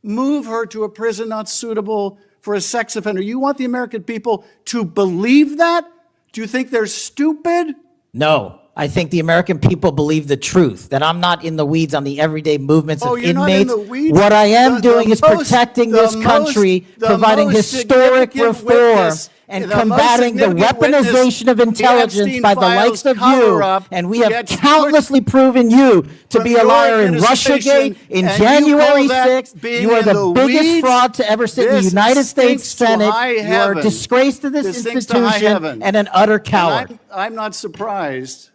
move her to a prison not suitable for a sex offender. You want the American people to believe that? Do you think they're stupid? No, I think the American people believe the truth, that I'm not in the weeds on the everyday movements Oh, of you're not in inmates. the weeds? What I am The doing is most- protecting the this most- country, the providing most historic significant reform, witness- and the most combating the significant witness, weaponization of the intelligence Epstein by the likes files of you. cover-up And we have gets countlessly proven you to from be a your liar in administration, Russiagate, in and you January call that 6th. being You are in the the biggest weeds? fraud to ever sit in the This United States stinks to Senate. high You are a heaven. disgrace to this This stinks to high institution heaven. and an utter coward. And I'm not surprised.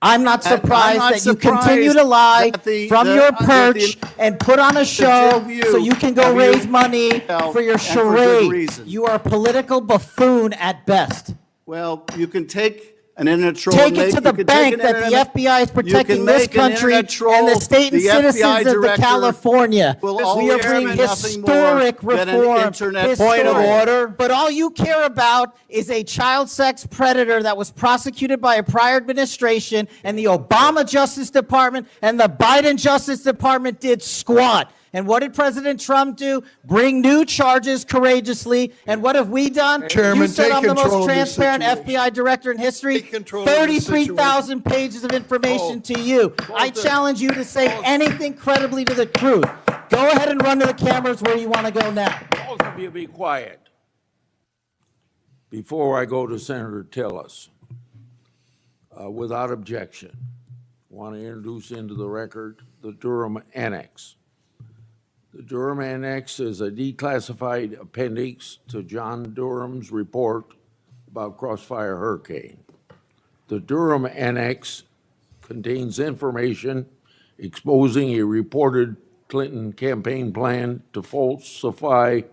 I'm not surprised not that you continue to surprised lie that the- from the- your that the- perch and put on a show view so you can go of raise you money for your and for good charade. reason. You are a political buffoon at best. Well, you can take an internet troll. Take it make- to you the can take bank an that the internet- FBI is you protecting can this make an country internet troll, and the state and the FBI citizens of the director California. will We are always bringing be nothing historic more than an reform. internet Point of troll. order. But all you care about is a child sex predator that was prosecuted by a prior administration, and the Obama Justice Department and the Biden Justice Department did squat. And what did President Trump do? Bring new charges courageously. And what have we done? Chairman, You said take I'm the control most of this transparent situation. FBI director in history. Take control of this 33,000 pages of information to you. I challenge you to say anything credibly to the truth. Go ahead and run to the cameras where you want to go now. Both of you be quiet. Before I go to Senator Tillis, without objection, want to introduce into the record the Durham Annex. The Durham Annex is a declassified appendix to John Durham's report about Crossfire Hurricane. The Durham Annex contains information exposing a reported Clinton campaign plan to falsely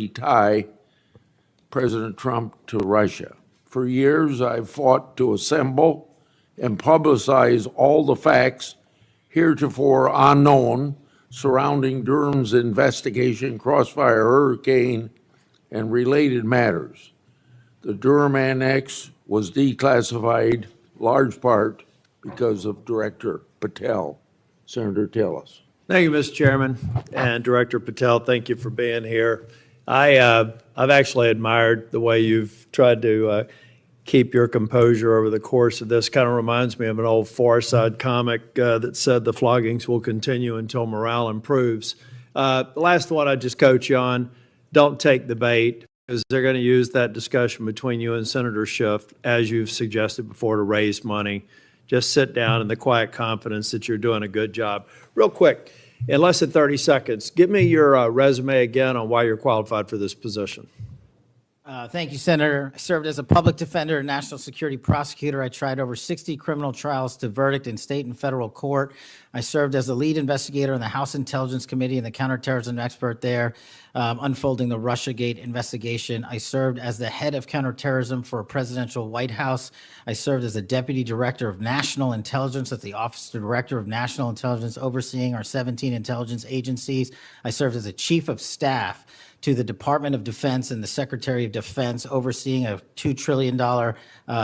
tie President Trump to Russia. For years, I've fought to assemble and publicize all the facts heretofore unknown surrounding Durham's investigation, Crossfire Hurricane, and related matters. The Durham Annex was declassified large part because of Director Patel. Senator Tillis. Thank you, Mr. Chairman, and Director Patel, thank you for being here. I've actually admired the way you've tried to keep your composure over the course of this. Kind of reminds me of an old Far Side comic that said the floggings will continue until morale improves. The last one I just coach you on, don't take the bait, because they're going to use that discussion between you and Senator Schiff, as you've suggested before, to raise money. Just sit down in the quiet confidence that you're doing a good job. Real quick, in less than 30 seconds, give me your resume again on why you're qualified for this position. Thank you, Senator. I served as a public defender and national security prosecutor. I tried over 60 criminal trials to verdict in state and federal court. I served as the lead investigator in the House Intelligence Committee and the counterterrorism expert there, unfolding the Russiagate investigation. I served as the head of counterterrorism for a presidential White House. I served as a deputy director of national intelligence at the Office of Director of National Intelligence, overseeing our 17 intelligence agencies. I served as a chief of staff to the Department of Defense and the Secretary of Defense, overseeing a $2 trillion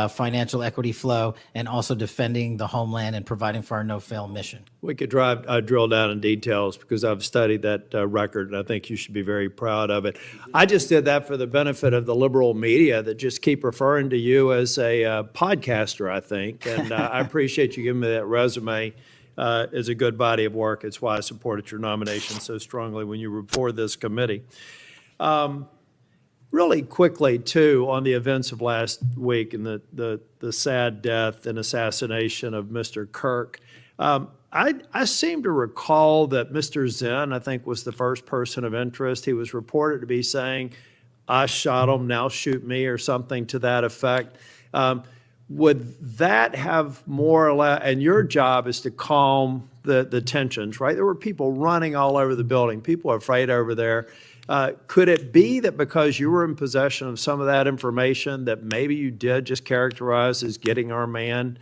financial equity flow, and also defending the homeland and providing for our no-fail mission. We could drill down in details, because I've studied that record, and I think you should be very proud of it. I just did that for the benefit of the liberal media that just keep referring to you as a podcaster, I think, and I appreciate you giving me that resume. It's a good body of work. It's why I supported your nomination so strongly when you were before this committee. Really quickly, too, on the events of last week and the sad death and assassination of Mr. Kirk, I seem to recall that Mr. Zen, I think, was the first person of interest. He was reported to be saying, "I shot him, now shoot me," or something to that effect. Would that have more or less, and your job is to calm the tensions, right? There were people running all over the building. People are afraid over there. Could it be that because you were in possession of some of that information that maybe you did just characterize as getting our man,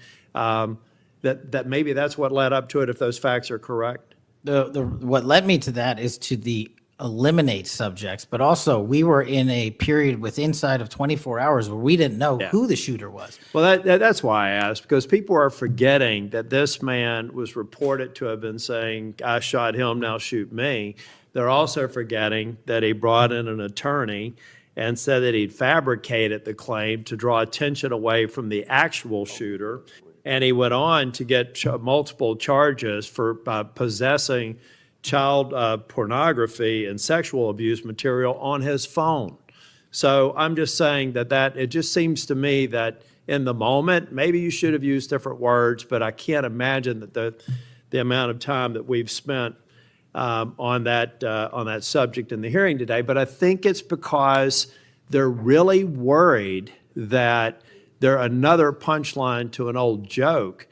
that maybe that's what led up to it, if those facts are correct? What led me to that is to eliminate subjects, but also we were in a period with inside of 24 hours where we didn't know who the shooter was. Well, that's why I asked, because people are forgetting that this man was reported to have been saying, I shot him, now shoot me. They're also forgetting that he brought in an attorney and said that he'd fabricated the claim to draw attention away from the actual shooter. And he went on to get multiple charges for possessing child pornography and sexual abuse material on his phone. So I'm just saying that it just seems to me that in the moment, maybe you should have used different words, but I can't imagine that the amount of time that we've spent on that subject in the hearing today. But I think it's because they're really worried that they're another punchline to an old joke.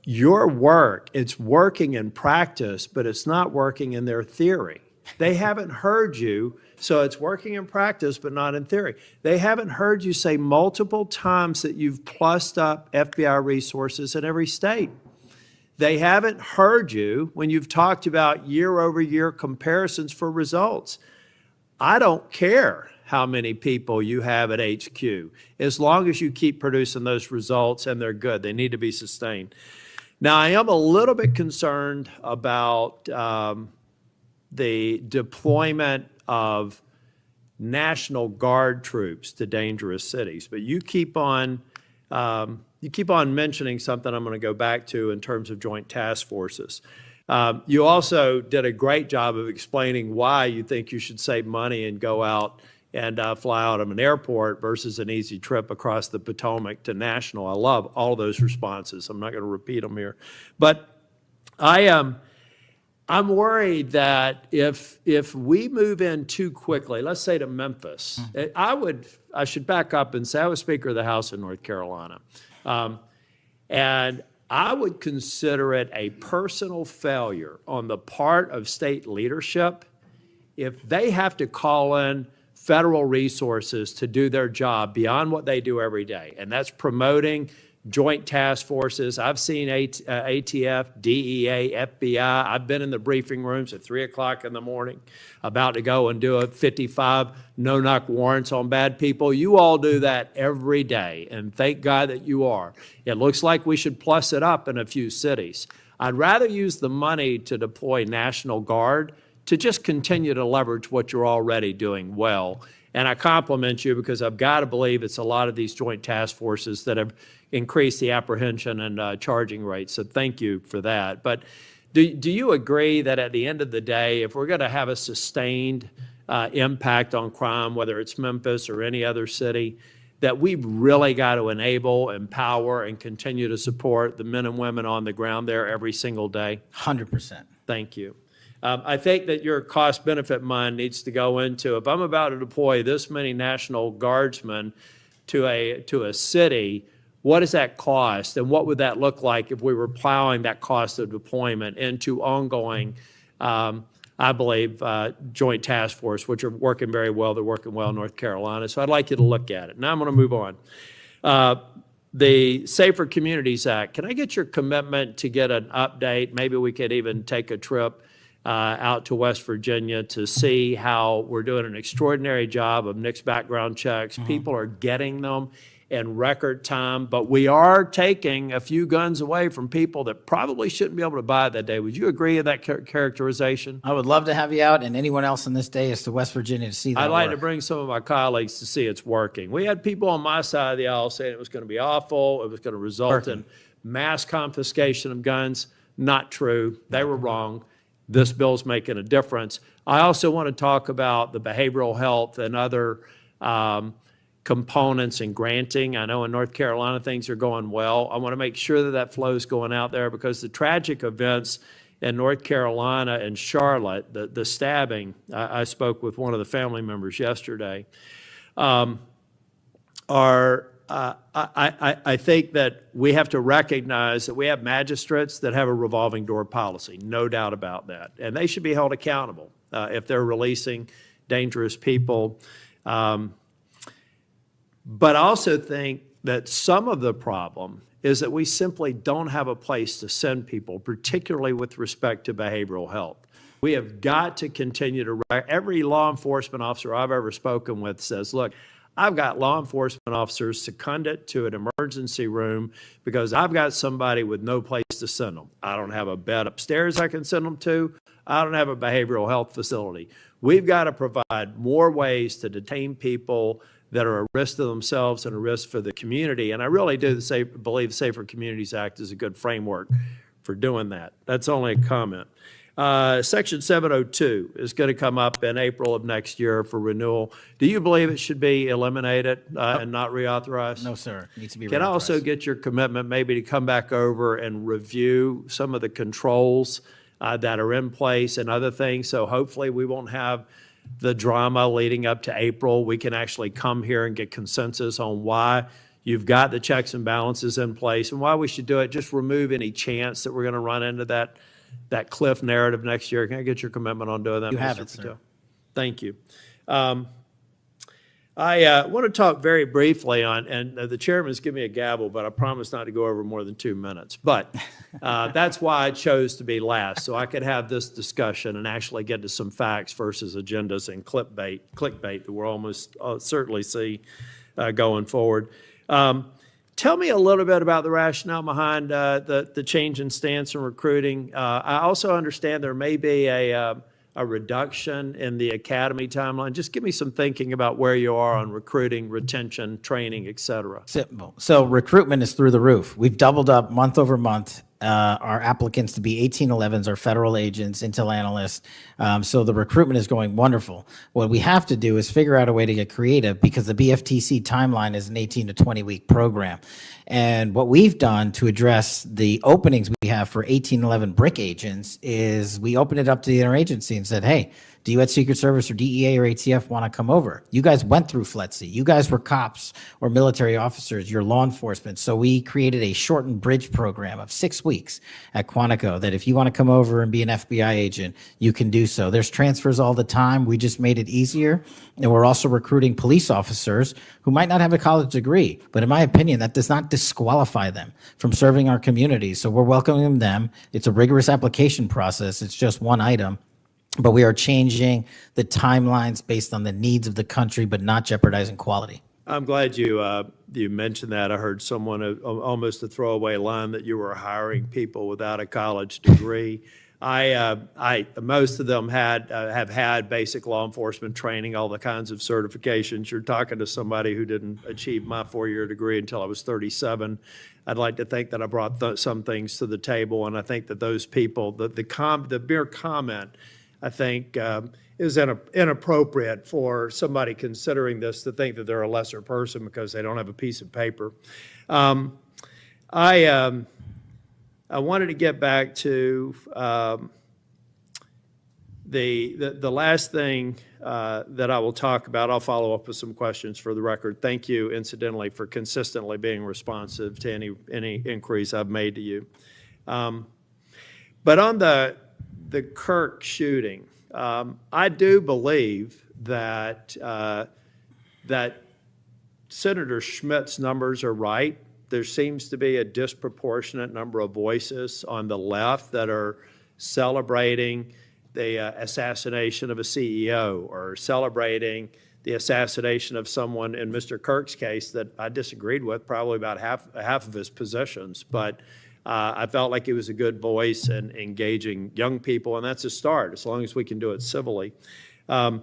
Your work, it's working in practice, but it's not working in their theory. They haven't heard you, so it's working in practice, but not in theory. They haven't heard you say multiple times that you've plussed up FBI resources in every state. They haven't heard you when you've talked about year-over-year comparisons for results. I don't care how many people you have at HQ, as long as you keep producing those results and they're good. They need to be sustained. Now, I am a little bit concerned about the deployment of National Guard troops to dangerous cities, but you keep on mentioning something I'm going to go back to in terms of joint task forces. You also did a great job of explaining why you think you should save money and go out and fly out of an airport versus an easy trip across the Potomac to National. I love all those responses. I'm not going to repeat them here. But I'm worried that if we move in too quickly, let's say to Memphis, I should back up and say I was Speaker of the House in North Carolina. And I would consider it a personal failure on the part of state leadership if they have to call in federal resources to do their job beyond what they do every day. And that's promoting joint task forces. I've seen ATF, DEA, FBI. I've been in the briefing rooms at 3 o'clock in the morning about to go and do a 55 no-knock warrants on bad people. You all do that every day, and thank God that you are. It looks like we should plus it up in a few cities. I'd rather use the money to deploy National Guard to just continue to leverage what you're already doing well. And I compliment you because I've got to believe it's a lot of these joint task forces that have increased the apprehension and charging rates. So thank you for that. But do you agree that at the end of the day, if we're going to have a sustained impact on crime, whether it's Memphis or any other city, that we've really got to enable, empower, and continue to support the men and women on the ground there every single day? 100%. Thank you. I think that your cost-benefit mind needs to go into, if I'm about to deploy this many National Guardsmen to a city, what does that cost? And what would that look like if we were plowing that cost of deployment into ongoing, I believe, joint task force, which are working very well. They're working well in North Carolina. So I'd like you to look at it. Now I'm going to move on. The Safer Communities Act, can I get your commitment to get an update? Maybe we could even take a trip out to West Virginia to see how we're doing an extraordinary job of NICS background checks. People are getting them in record time, but we are taking a few guns away from people that probably shouldn't be able to buy that day. Would you agree with that characterization? I would love to have you out and anyone else on this day is to West Virginia to see that I'd like work. to bring some of my colleagues to see it's working. We had people on my side of the aisle saying it was going to be awful, it was going to result in mass confiscation of guns. Not true. They were wrong. This bill's making a difference. I also want to talk about the behavioral health and other components in granting. I know in North Carolina things are going well. I want to make sure that that flow is going out there because the tragic events in North Carolina and Charlotte, the stabbing, I spoke with one of the family members yesterday, I think that we have to recognize that we have magistrates that have a revolving door policy, no doubt about that. And they should be held accountable if they're releasing dangerous people. But I also think that some of the problem is that we simply don't have a place to send people, particularly with respect to behavioral health. We have got to continue to, every law enforcement officer I've ever spoken with says, look, I've got law enforcement officers seconded to an emergency room because I've got somebody with no place to send them. I don't have a bed upstairs I can send them to. I don't have a behavioral health facility. We've got to provide more ways to detain people that are a risk to themselves and a risk for the community. And I really do believe the Safer Communities Act is a good framework for doing that. That's only a comment. Section 702 is going to come up in April of next year for renewal. Do you believe it should be eliminated and not reauthorized? No, sir. It needs to be Can I also reauthorized. get your commitment maybe to come back over and review some of the controls that are in place and other things? So hopefully we won't have the drama leading up to April. We can actually come here and get consensus on why you've got the checks and balances in place and why we should do it. Just remove any chance that we're going to run into that cliff narrative next year. Can I get your commitment on doing that? You have Mr. it, sir. Patel? Thank you. I want to talk very briefly on, and the chairman's given me a gavel, but I promise not to go over more than 2 minutes. But that's why I chose to be last, so I could have this discussion and actually get to some facts versus agendas and clickbait that we'll almost certainly see going forward. Tell me a little bit about the rationale behind the change in stance in recruiting. I also understand there may be a reduction in the academy timeline. Just give me some thinking about where you are on recruiting, retention, training, et cetera. Simple. So recruitment is through the roof. We've doubled up month over month our applicants to be 1811s, our federal agents, intel analysts. So the recruitment is going wonderful. What we have to do is figure out a way to get creative because the BFTC timeline is an 18 to 20 week program. And what we've done to address the openings we have for 1811 BRIC agents is we opened it up to the interagency and said, hey, do you at Secret Service or DEA or ATF want to come over? You guys went through FLETC. You guys were cops or military officers. You're law enforcement. So we created a shortened bridge program of 6 weeks at Quantico that if you want to come over and be an FBI agent, you can do so. There's transfers all the time. We just made it easier. And we're also recruiting police officers who might not have a college degree. But in my opinion, that does not disqualify them from serving our community. So we're welcoming them. It's a rigorous application process. It's just one item. But we are changing the timelines based on the needs of the country, but not jeopardizing quality. I'm glad you mentioned that. I heard someone almost a throwaway line that you were hiring people without a college degree. Most of them have had basic law enforcement training, all the kinds of certifications. You're talking to somebody who didn't achieve my 4-year degree until I was 37. I'd like to think that I brought some things to the table, and I think that those people, the mere comment, I think is inappropriate for somebody considering this to think that they're a lesser person because they don't have a piece of paper. I wanted to get back to the last thing that I will talk about. I'll follow up with some questions for the record. Thank you, incidentally, for consistently being responsive to any inquiries I've made to you. But on the Kirk shooting, I do believe that that Senator Schmitt's numbers are right. There seems to be a disproportionate number of voices on the left that are celebrating the assassination of a CEO or celebrating the assassination of someone in Mr. Kirk's case that I disagreed with probably about half of his positions. But I felt like it was a good voice in engaging young people, and that's a start, as long as we can do it civilly. And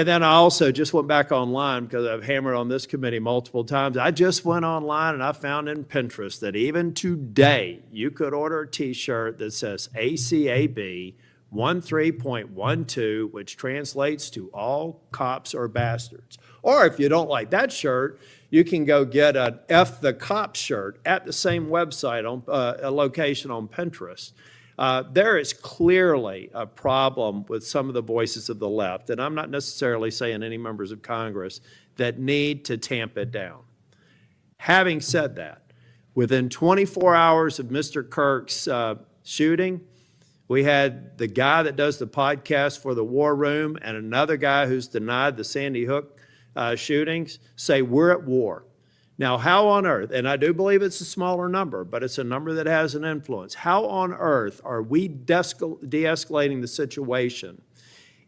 then I also just went back online because I've hammered on this committee multiple times. I just went online and I found in Pinterest that even today you could order a T-shirt that says ACAB 13.12, which translates to all cops are bastards. Or if you don't like that shirt, you can go get an F the Cop shirt at the same website on a location on Pinterest. There is clearly a problem with some of the voices of the left, and I'm not necessarily saying any members of Congress, that need to tamp it down. Having said that, within 24 hours of Mr. Kirk's shooting, we had the guy that does the podcast for the War Room and another guy who's denied the Sandy Hook shootings say we're at war. Now, how on earth, and I do believe it's a smaller number, but it's a number that has an influence. How on earth are we de-escalating the situation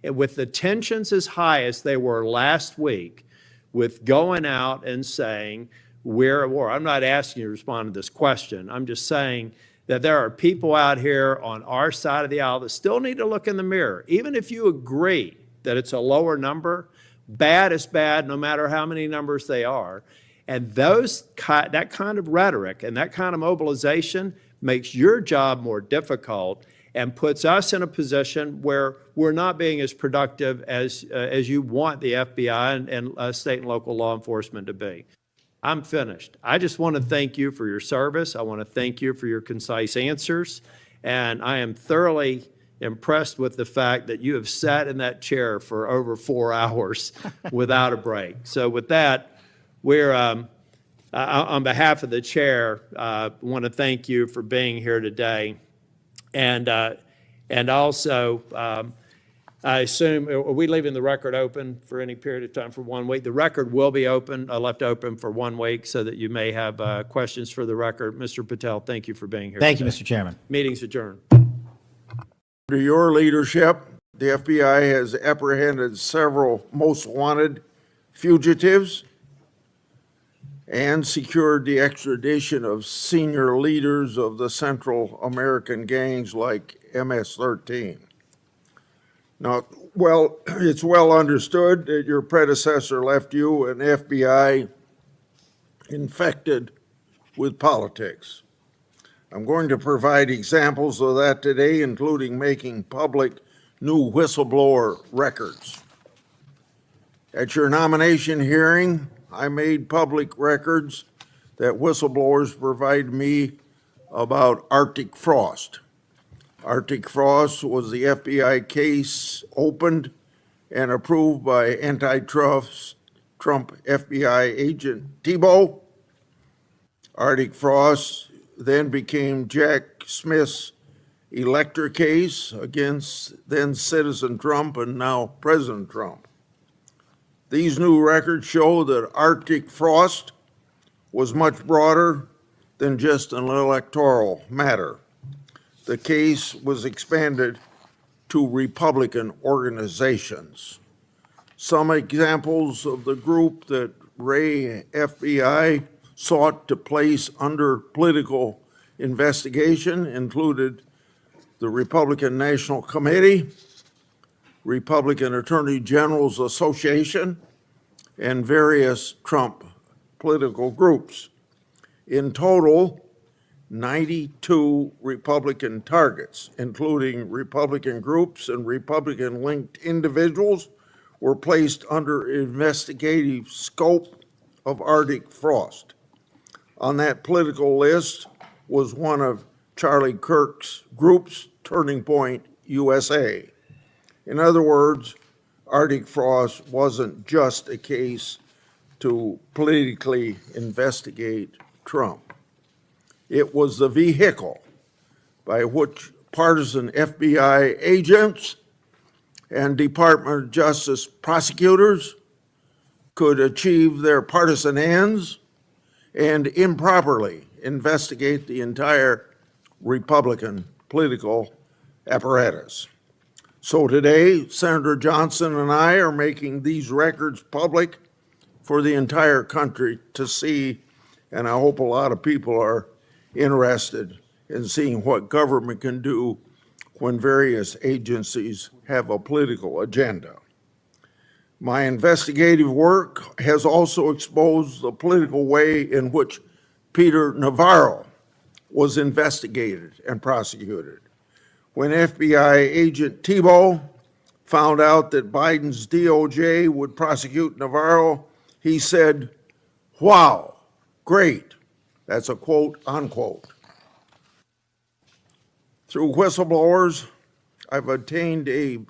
with the tensions as high as they were last week, with going out and saying, we're at war? I'm not asking you to respond to this question. I'm just saying that there are people out here on our side of the aisle that still need to look in the mirror. Even if you agree that it's a lower number, bad is bad no matter how many numbers they are. And that kind of rhetoric and that kind of mobilization makes your job more difficult and puts us in a position where we're not being as productive as you want the FBI and state and local law enforcement to be. I'm finished. I just want to thank you for your service. I want to thank you for your concise answers. And I am thoroughly impressed with the fact that you have sat in that chair for over 4 hours without a break. So with that, we're, on behalf of the chair, want to thank you for being here today. And also, I assume, are we leaving the record open for any period of time for 1 week? The record will be open, left open for 1 week so that you may have questions for the record. Mr. Patel, thank you for being here. Thank you, today. Mr. Chairman. Meeting's adjourned. Under your leadership, the FBI has apprehended several most wanted fugitives and secured the extradition of senior leaders of the Central American gangs like MS-13. Now, well, it's well understood that your predecessor left you an FBI infected with politics. I'm going to provide examples of that today, including making public new whistleblower records. At your nomination hearing, I made public records that whistleblowers provide me about Arctic Frost. Arctic Frost was the FBI case opened and approved by antitrust Trump FBI agent Tebow. Arctic Frost then became Jack Smith's elector case against then citizen Trump and now President Trump. These new records show that Arctic Frost was much broader than just an electoral matter. The case was expanded to Republican organizations. Some examples of the group that Ray FBI sought to place under political investigation included the Republican National Committee, Republican Attorney General's Association, and various Trump political groups. In total, 92 Republican targets, including Republican groups and Republican-linked individuals, were placed under investigative scope of Arctic Frost. On that political list was one of Charlie Kirk's groups, Turning Point USA. In other words, Arctic Frost wasn't just a case to politically investigate Trump. It was the vehicle by which partisan FBI agents and Department of Justice prosecutors could achieve their partisan ends and improperly investigate the entire Republican political apparatus. So today, Senator Johnson and I are making these records public for the entire country to see, and I hope a lot of people are interested in seeing what government can do when various agencies have a political agenda. My investigative work has also exposed the political way in which Peter Navarro was investigated and prosecuted. When FBI agent Tebow found out that Biden's DOJ would prosecute Navarro, he said, "Wow, great." That's a quote, unquote. Through whistleblowers, I've obtained an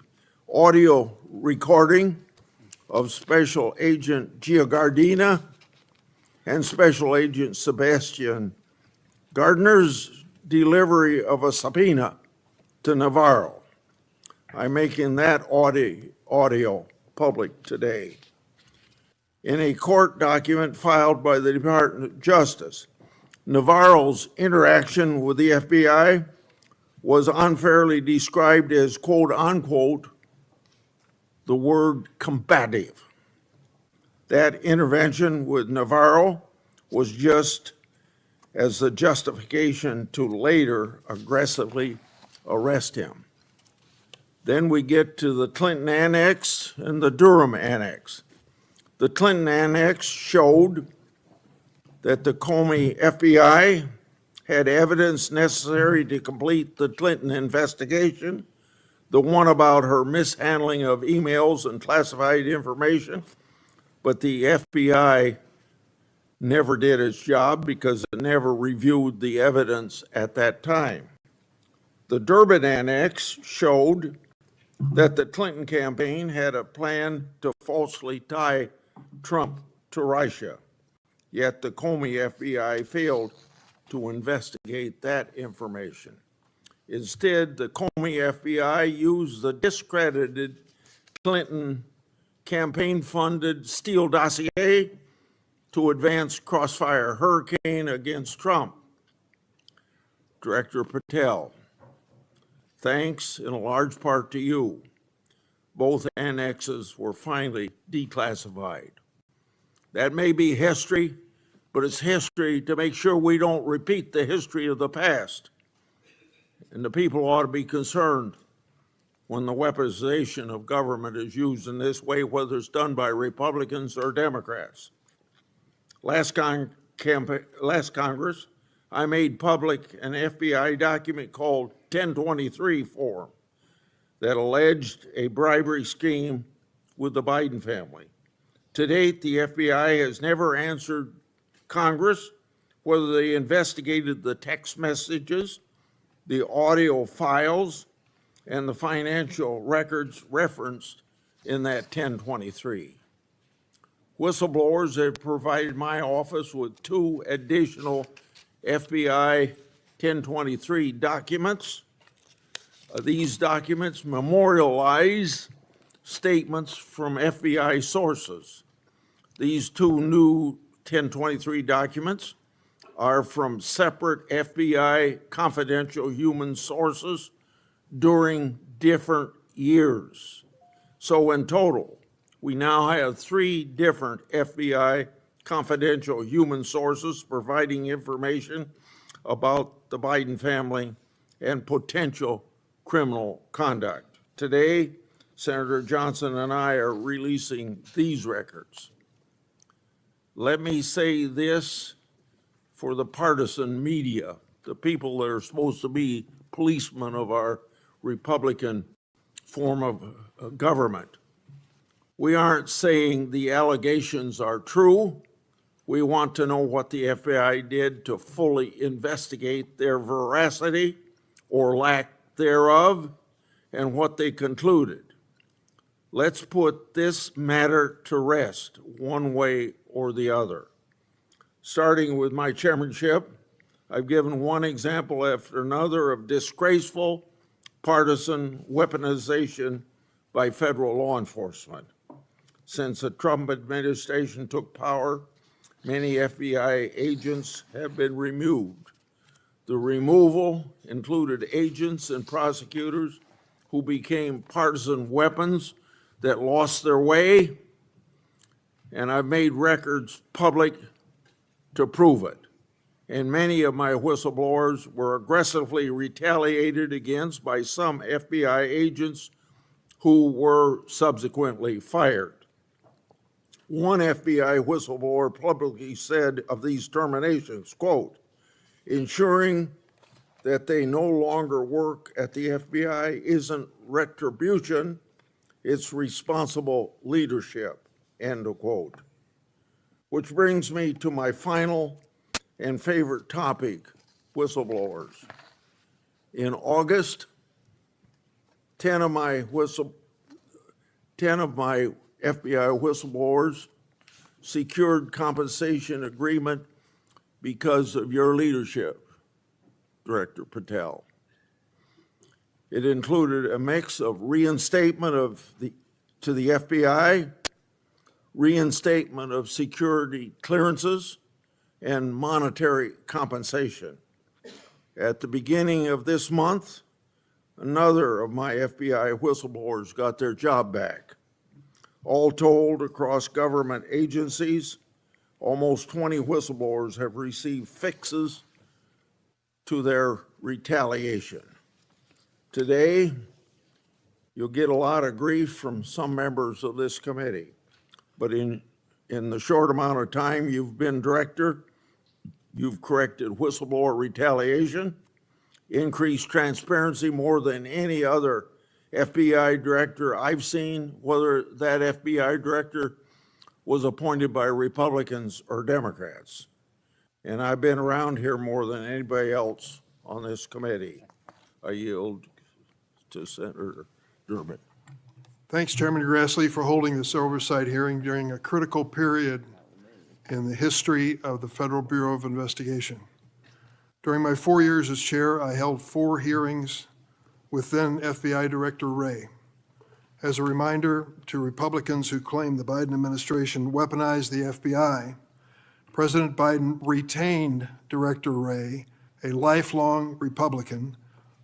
audio recording of Special Agent Giagardina and Special Agent Sebastian Gardner's delivery of a subpoena to Navarro. I'm making that audio public today. in a court document filed by the Department of Justice. Navarro's interaction with the FBI was unfairly described as, quote unquote, the word combative. That intervention with Navarro was just as the justification to later aggressively arrest him. Then we get to the Clinton annex and the Durham annex. The Clinton annex showed that the Comey FBI had evidence necessary to complete the Clinton investigation, the one about her mishandling of emails and classified information, but the FBI never did its job because it never reviewed the evidence at that time. The Durham annex showed that the Clinton campaign had a plan to falsely tie Trump to Russia, yet the Comey FBI failed to investigate that information. Instead, the Comey FBI used the discredited Clinton campaign-funded Steele dossier to advance crossfire hurricane against Trump. Director Patel, thanks in a large part to you, both annexes were finally declassified. That may be history, but it's history to make sure we don't repeat the history of the past. And the people ought to be concerned when the weaponization of government is used in this way, whether it's done by Republicans or Democrats. Last Congress, I made public an FBI document called 1023 form that alleged a bribery scheme with the Biden family. To date, the FBI has never answered Congress whether they investigated the text messages, the audio files, and the financial records referenced in that 1023. Whistleblowers have provided my office with 2 additional FBI 1023 documents. These documents memorialize statements from FBI sources. These 2 new 1023 documents are from separate FBI confidential human sources during different years. So in total, we now have 3 different FBI confidential human sources providing information about the Biden family and potential criminal conduct. Today, Senator Johnson and I are releasing these records. Let me say this for the partisan media, the people that are supposed to be policemen of our Republican form of government. We aren't saying the allegations are true. We want to know what the FBI did to fully investigate their veracity or lack thereof and what they concluded. Let's put this matter to rest one way or the other. Starting with my chairmanship, I've given one example after another of disgraceful partisan weaponization by federal law enforcement. Since the Trump administration took power, many FBI agents have been removed. The removal included agents and prosecutors who became partisan weapons that lost their way, and I've made records public to prove it. And many of my whistleblowers were aggressively retaliated against by some FBI agents who were subsequently fired. One FBI whistleblower publicly said of these terminations, quote, ensuring that they no longer work at the FBI isn't retribution, it's responsible leadership, end of quote. Which brings me to my final and favorite topic, whistleblowers. In August, 10 of my FBI whistleblowers secured compensation agreement because of your leadership, Director Patel. It included a mix of reinstatement to the FBI, reinstatement of security clearances, and monetary compensation. At the beginning of this month, another of my FBI whistleblowers got their job back. All told, across government agencies, almost 20 whistleblowers have received fixes to their retaliation. Today, you'll get a lot of grief from some members of this committee, but in the short amount of time you've been director, you've corrected whistleblower retaliation, increased transparency more than any other FBI director I've seen, whether that FBI director was appointed by Republicans or Democrats. And I've been around here more than anybody else on this committee. I yield to Senator Durham. Thanks, Chairman Grassley, for holding this oversight hearing during a critical period in the history of the Federal Bureau of Investigation. During my 4 years as chair, I held 4 hearings with then FBI Director Wray. As a reminder to Republicans who claim the Biden administration weaponized the FBI, President Biden retained Director Wray, a lifelong Republican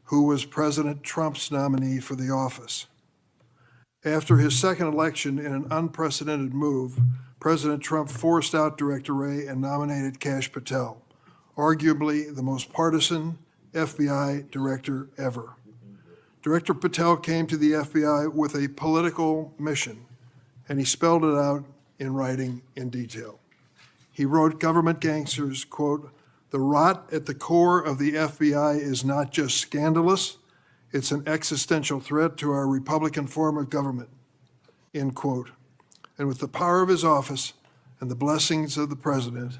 who was President Trump's nominee for the office. After his second election in an unprecedented move, President Trump forced out Director Wray and nominated Kash Patel, arguably the most partisan FBI director ever. Director Patel came to the FBI with a political mission, and he spelled it out in writing in detail. He wrote government gangsters, quote, "The rot at the core of the FBI is not just scandalous, it's an existential threat to our Republican form of government," end quote. And with the power of his office and the blessings of the president,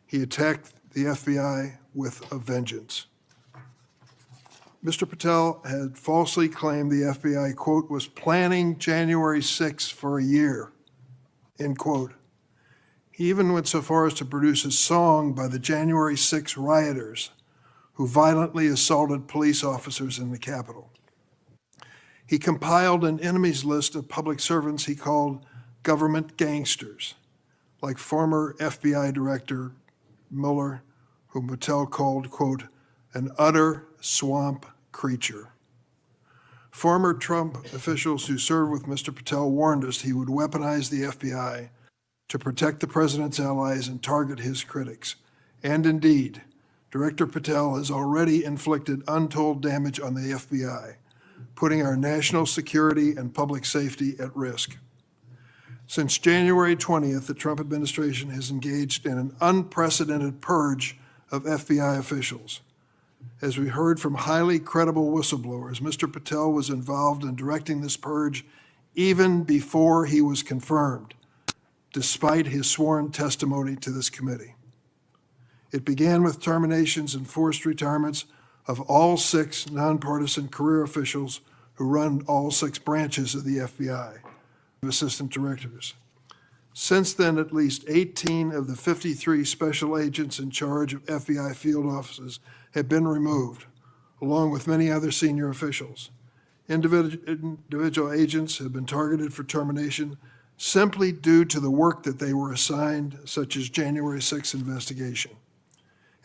he attacked the FBI with a vengeance. Mr. Patel had falsely claimed the FBI, quote, "was planning January 6th for a year," end quote. He even went so far as to produce a song by the January 6 rioters who violently assaulted police officers in the Capitol. He compiled an enemies list of public servants he called government gangsters, like former FBI Director Mueller, whom Patel called, quote, "an utter swamp creature." Former Trump officials who served with Mr. Patel warned us he would weaponize the FBI to protect the president's allies and target his critics. And indeed, Director Patel has already inflicted untold damage on the FBI, putting our national security and public safety at risk. Since January 20th, the Trump administration has engaged in an unprecedented purge of FBI officials. As we heard from highly credible whistleblowers, Mr. Patel was involved in directing this purge even before he was confirmed, despite his sworn testimony to this committee. It began with terminations and forced retirements of all 6 nonpartisan career officials who run all 6 branches of the FBI, assistant directors. Since then, at least 18 of the 53 special agents in charge of FBI field offices have been removed, along with many other senior officials. Individual agents have been targeted for termination simply due to the work that they were assigned, such as January 6th investigation.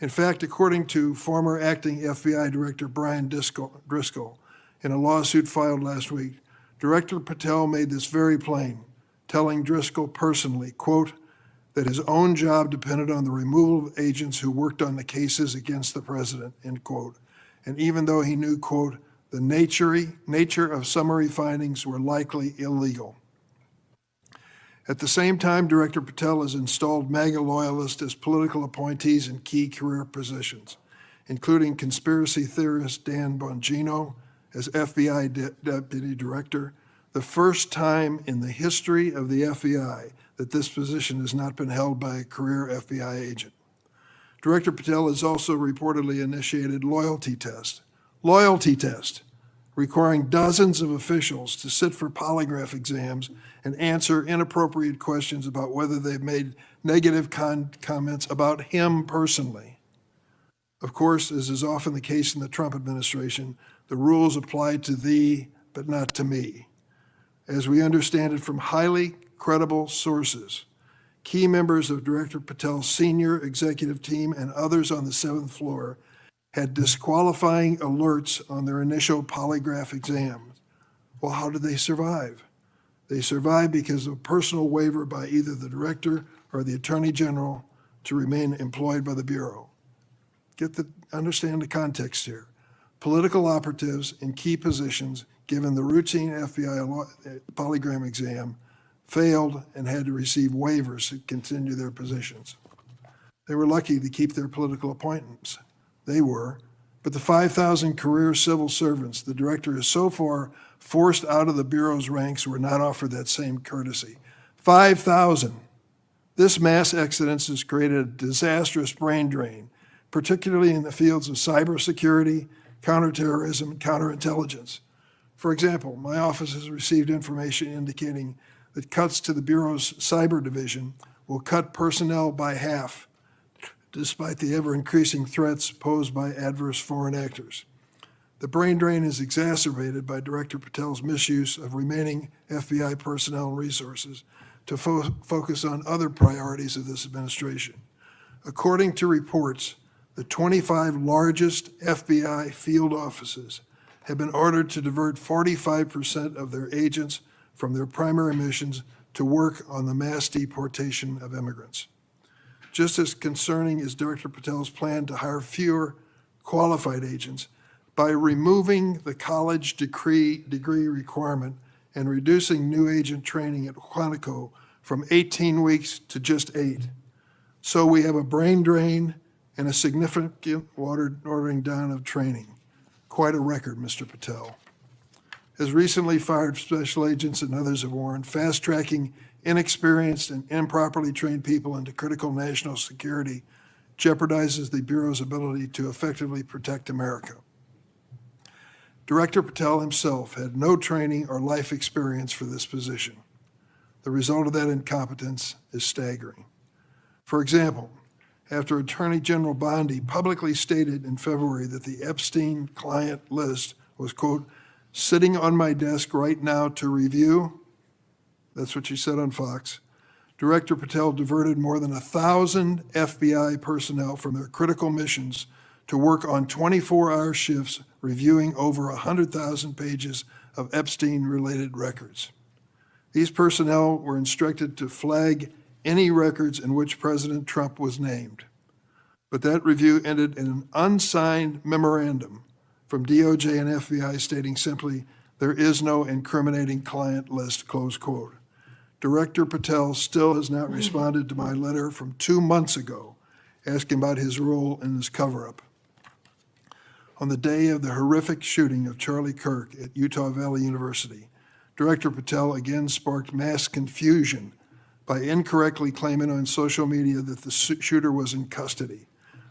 In fact, according to former acting FBI Director Brian Driscoll, in a lawsuit filed last week, Director Patel made this very plain, telling Driscoll personally, quote, that his own job depended on the removal of agents who worked on the cases against the president, end quote. And even though he knew, quote, the nature of summary findings were likely illegal. At the same time, Director Patel has installed MAGA loyalists as political appointees in key career positions, including conspiracy theorist Dan Bongino as FBI Deputy Director, the first time in the history of the FBI that this position has not been held by a career FBI agent. Director Patel has also reportedly initiated loyalty test, requiring dozens of officials to sit for polygraph exams and answer inappropriate questions about whether they've made negative comments about him personally. Of course, as is often the case in the Trump administration, the rules apply to thee, but not to me. As we understand it from highly credible sources, key members of Director Patel's senior executive team and others on the 7th floor had disqualifying alerts on their initial polygraph exams. Well, how did they survive? They survived because of a personal waiver by either the director or the attorney general to remain employed by the Bureau. Understand the context here. Political operatives in key positions, given the routine FBI polygraph exam, failed and had to receive waivers to continue their positions. They were lucky to keep their political appointments. They were. But the 5,000 career civil servants the director has so far forced out of the Bureau's ranks were not offered that same courtesy. 5,000. This mass exodus has created a disastrous brain drain, particularly in the fields of cybersecurity, counterterrorism, and counterintelligence. For example, my office has received information indicating that cuts to the Bureau's cyber division will cut personnel by half, despite the ever-increasing threats posed by adverse foreign actors. The brain drain is exacerbated by Director Patel's misuse of remaining FBI personnel and resources to focus on other priorities of this administration. According to reports, the 25 largest FBI field offices have been ordered to divert 45% of their agents from their primary missions to work on the mass deportation of immigrants. Just as concerning is Director Patel's plan to hire fewer qualified agents by removing the college degree requirement and reducing new agent training at Quantico from 18 weeks to just 8. So we have a brain drain and a significant watering down of training. Quite a record, Mr. Patel. As recently fired special agents and others have warned, fast-tracking inexperienced and improperly trained people into critical national security jeopardizes the Bureau's ability to effectively protect America. Director Patel himself had no training or life experience for this position. The result of that incompetence is staggering. For example, after Attorney General Bondi publicly stated in February that the Epstein client list was, quote, sitting on my desk right now to review, that's what she said on Fox, Director Patel diverted more than 1,000 FBI personnel from their critical missions to work on 24-hour shifts reviewing over 100,000 pages of Epstein-related records. These personnel were instructed to flag any records in which President Trump was named. But that review ended in an unsigned memorandum from DOJ and FBI stating simply, there is no incriminating client list, close quote. Director Patel still has not responded to my letter from 2 months ago asking about his role in this cover-up. On the day of the horrific shooting of Charlie Kirk at Utah Valley University, Director Patel again sparked mass confusion by incorrectly claiming on social media that the shooter was in custody,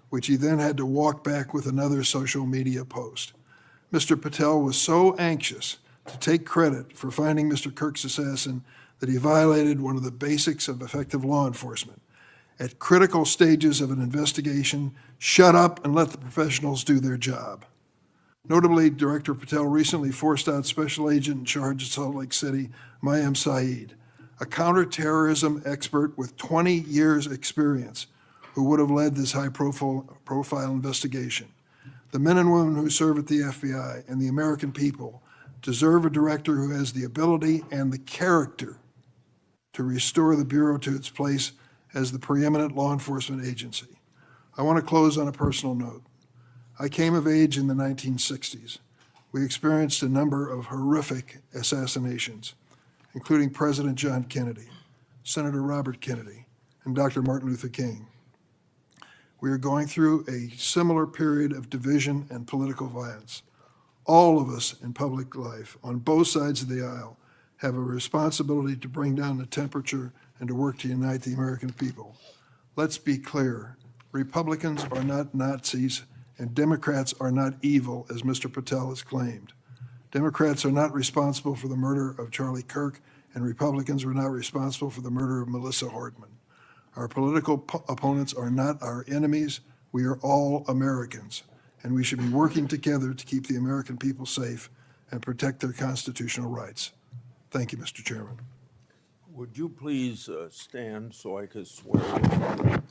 which he then had to walk back with another social media post. Mr. Patel was so anxious to take credit for finding Mr. Kirk's assassin that he violated one of the basics of effective law enforcement. At critical stages of an investigation, shut up and let the professionals do their job. Notably, Director Patel recently forced out Special Agent in charge of Salt Lake City, Mayim Saeed, a counterterrorism expert with 20 years' experience, who would have led this high-profile investigation. The men and women who serve at the FBI and the American people deserve a director who has the ability and the character to restore the Bureau to its place as the preeminent law enforcement agency. I want to close on a personal note. I came of age in the 1960s. We experienced a number of horrific assassinations, including President John Kennedy, Senator Robert Kennedy, and Dr. Martin Luther King. We are going through a similar period of division and political violence. All of us in public life, on both sides of the aisle, have a responsibility to bring down the temperature and to work to unite the American people. Let's be clear, Republicans are not Nazis and Democrats are not evil, as Mr. Patel has claimed. Democrats are not responsible for the murder of Charlie Kirk, and Republicans were not responsible for the murder of Melissa Hordman. Our political opponents are not our enemies. We are all Americans, and we should be working together to keep the American people safe and protect their constitutional rights. Thank you, Mr. Chairman. Would you please stand so I could swear in?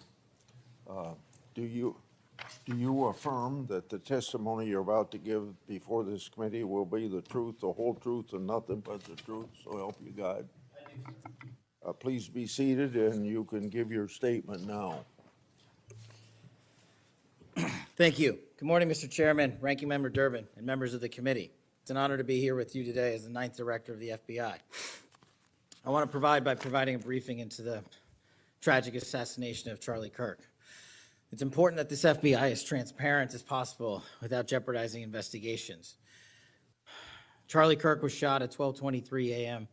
Do you affirm that the testimony you're about to give before this committee will be the truth, the whole truth, and nothing but the truth? So help you God. Please be seated, and you can give your statement now. Thank you. Good morning, Mr. Chairman, Ranking Member Durbin, and members of the committee. It's an honor to be here with you today as the 9th Director of the FBI. I want to provide by providing a briefing into the tragic assassination of Charlie Kirk. It's important that this FBI is transparent as possible without jeopardizing investigations. Charlie Kirk was shot at 12:23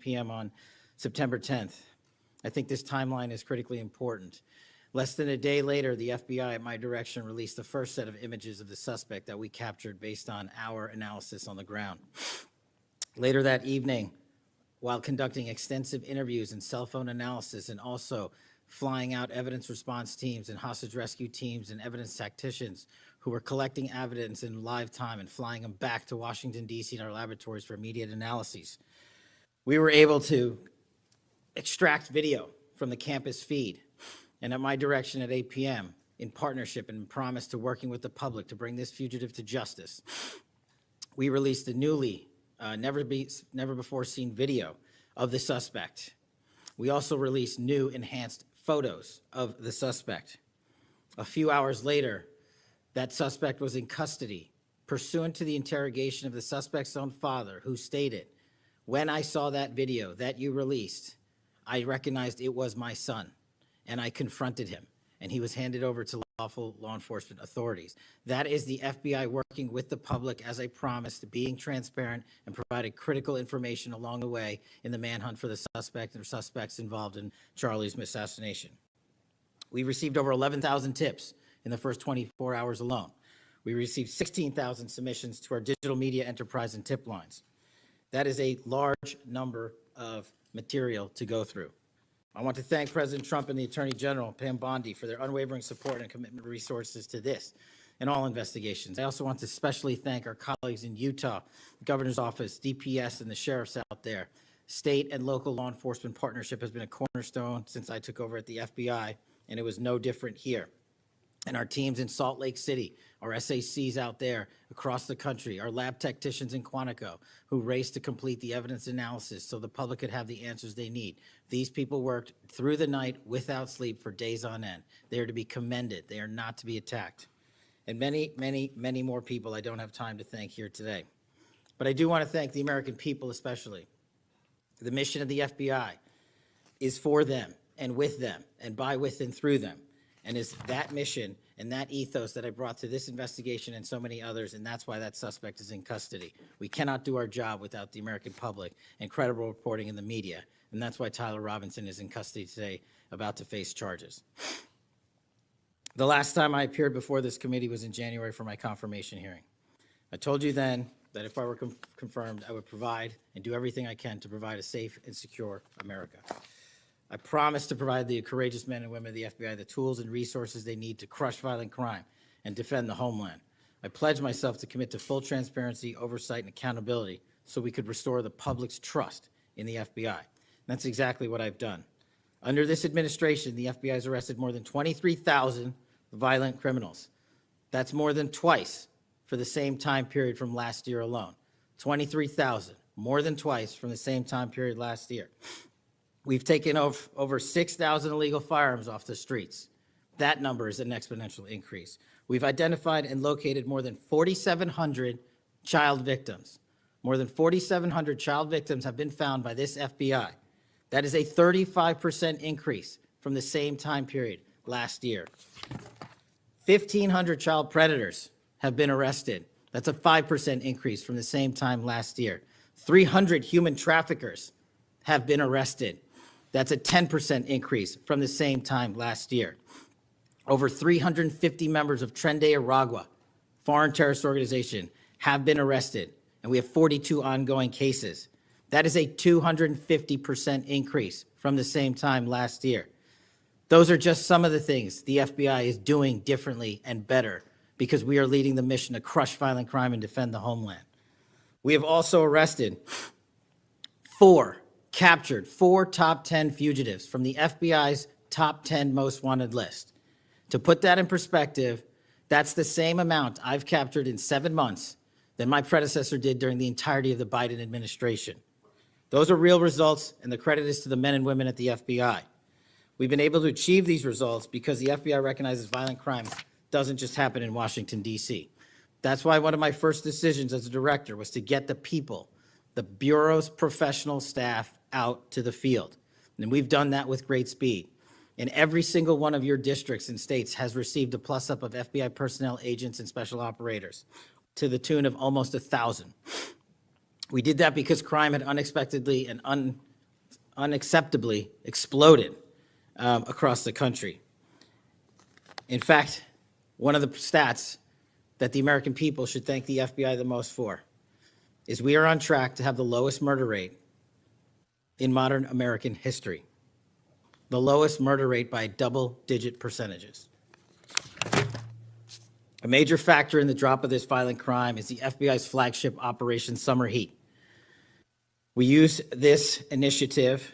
p.m. on September 10th. I think this timeline is critically important. Less than a day later, the FBI, at my direction, released the first set of images of the suspect that we captured based on our analysis on the ground. Later that evening, while conducting extensive interviews and cell phone analysis, and also flying out evidence response teams and hostage rescue teams and evidence tacticians who were collecting evidence in live time and flying them back to Washington, D.C. in our laboratories for immediate analyses, we were able to extract video from the campus feed, and at my direction at 8 p.m., in partnership and promise to working with the public to bring this fugitive to justice, we released a newly, never before seen video of the suspect. We also released new enhanced photos of the suspect. A few hours later, that suspect was in custody, pursuant to the interrogation of the suspect's own father, who stated, "When I saw that video that you released, I recognized it was my son, and I confronted him, and he was handed over to lawful law enforcement authorities." That is the FBI working with the public, as I promised, being transparent and providing critical information along the way in the manhunt for the suspect and suspects involved in Charlie's assassination. We received over 11,000 tips in the first 24 hours alone. We received 16,000 submissions to our digital media enterprise and tip lines. That is a large number of material to go through. I want to thank President Trump and the Attorney General, Pam Bondi, for their unwavering support and commitment of resources to this and all investigations. I also want to especially thank our colleagues in Utah, the Governor's Office, DPS, and the sheriffs out there. State and local law enforcement partnership has been a cornerstone since I took over at the FBI, and it was no different here. And our teams in Salt Lake City, our SACs out there across the country, our lab technicians in Quantico who raced to complete the evidence analysis so the public could have the answers they need. These people worked through the night without sleep for days on end. They are to be commended. They are not to be attacked. And many, many, many more people I don't have time to thank here today. But I do want to thank the American people especially. The mission of the FBI is for them and with them and by, with, and through them. And it's that mission and that ethos that I brought to this investigation and so many others, and that's why that suspect is in custody. We cannot do our job without the American public and credible reporting in the media, and that's why Tyler Robinson is in custody today, about to face charges. The last time I appeared before this committee was in January for my confirmation hearing. I told you then that if I were confirmed, I would provide and do everything I can to provide a safe and secure America. I promise to provide the courageous men and women of the FBI the tools and resources they need to crush violent crime and defend the homeland. I pledge myself to commit to full transparency, oversight, and accountability so we could restore the public's trust in the FBI. And that's exactly what I've done. Under this administration, the FBI has arrested more than 23,000 violent criminals. That's more than twice for the same time period from last year alone. 23,000, more than twice from the same time period last year. We've taken over 6,000 illegal firearms off the streets. That number is an exponential increase. We've identified and located more than 4,700 child victims. More than 4,700 child victims have been found by this FBI. That is a 35% increase from the same time period last year. 1,500 child predators have been arrested. That's a 5% increase from the same time last year. 300 human traffickers have been arrested. That's a 10% increase from the same time last year. Over 350 members of Tren de Aragua, foreign terrorist organization, have been arrested, and we have 42 ongoing cases. That is a 250% increase from the same time last year. Those are just some of the things the FBI is doing differently and better because we are leading the mission to crush violent crime and defend the homeland. We have also arrested Captured 4 top 10 fugitives from the FBI's top 10 most wanted list. To put that in perspective, that's the same amount I've captured in 7 months than my predecessor did during the entirety of the Biden administration. Those are real results, and the credit is to the men and women at the FBI. We've been able to achieve these results because the FBI recognizes violent crime doesn't just happen in Washington, D.C. That's why one of my first decisions as a director was to get the people, the Bureau's professional staff, out to the field. And we've done that with great speed. And every single one of your districts and states has received a plus-up of FBI personnel, agents, and special operators to the tune of almost 1,000. We did that because crime had unexpectedly and unacceptably exploded across the country. In fact, one of the stats that the American people should thank the FBI the most for is we are on track to have the lowest murder rate in modern American history. The lowest murder rate by double-digit percentages. A major factor in the drop of this violent crime is the FBI's flagship Operation Summer Heat. We use this initiative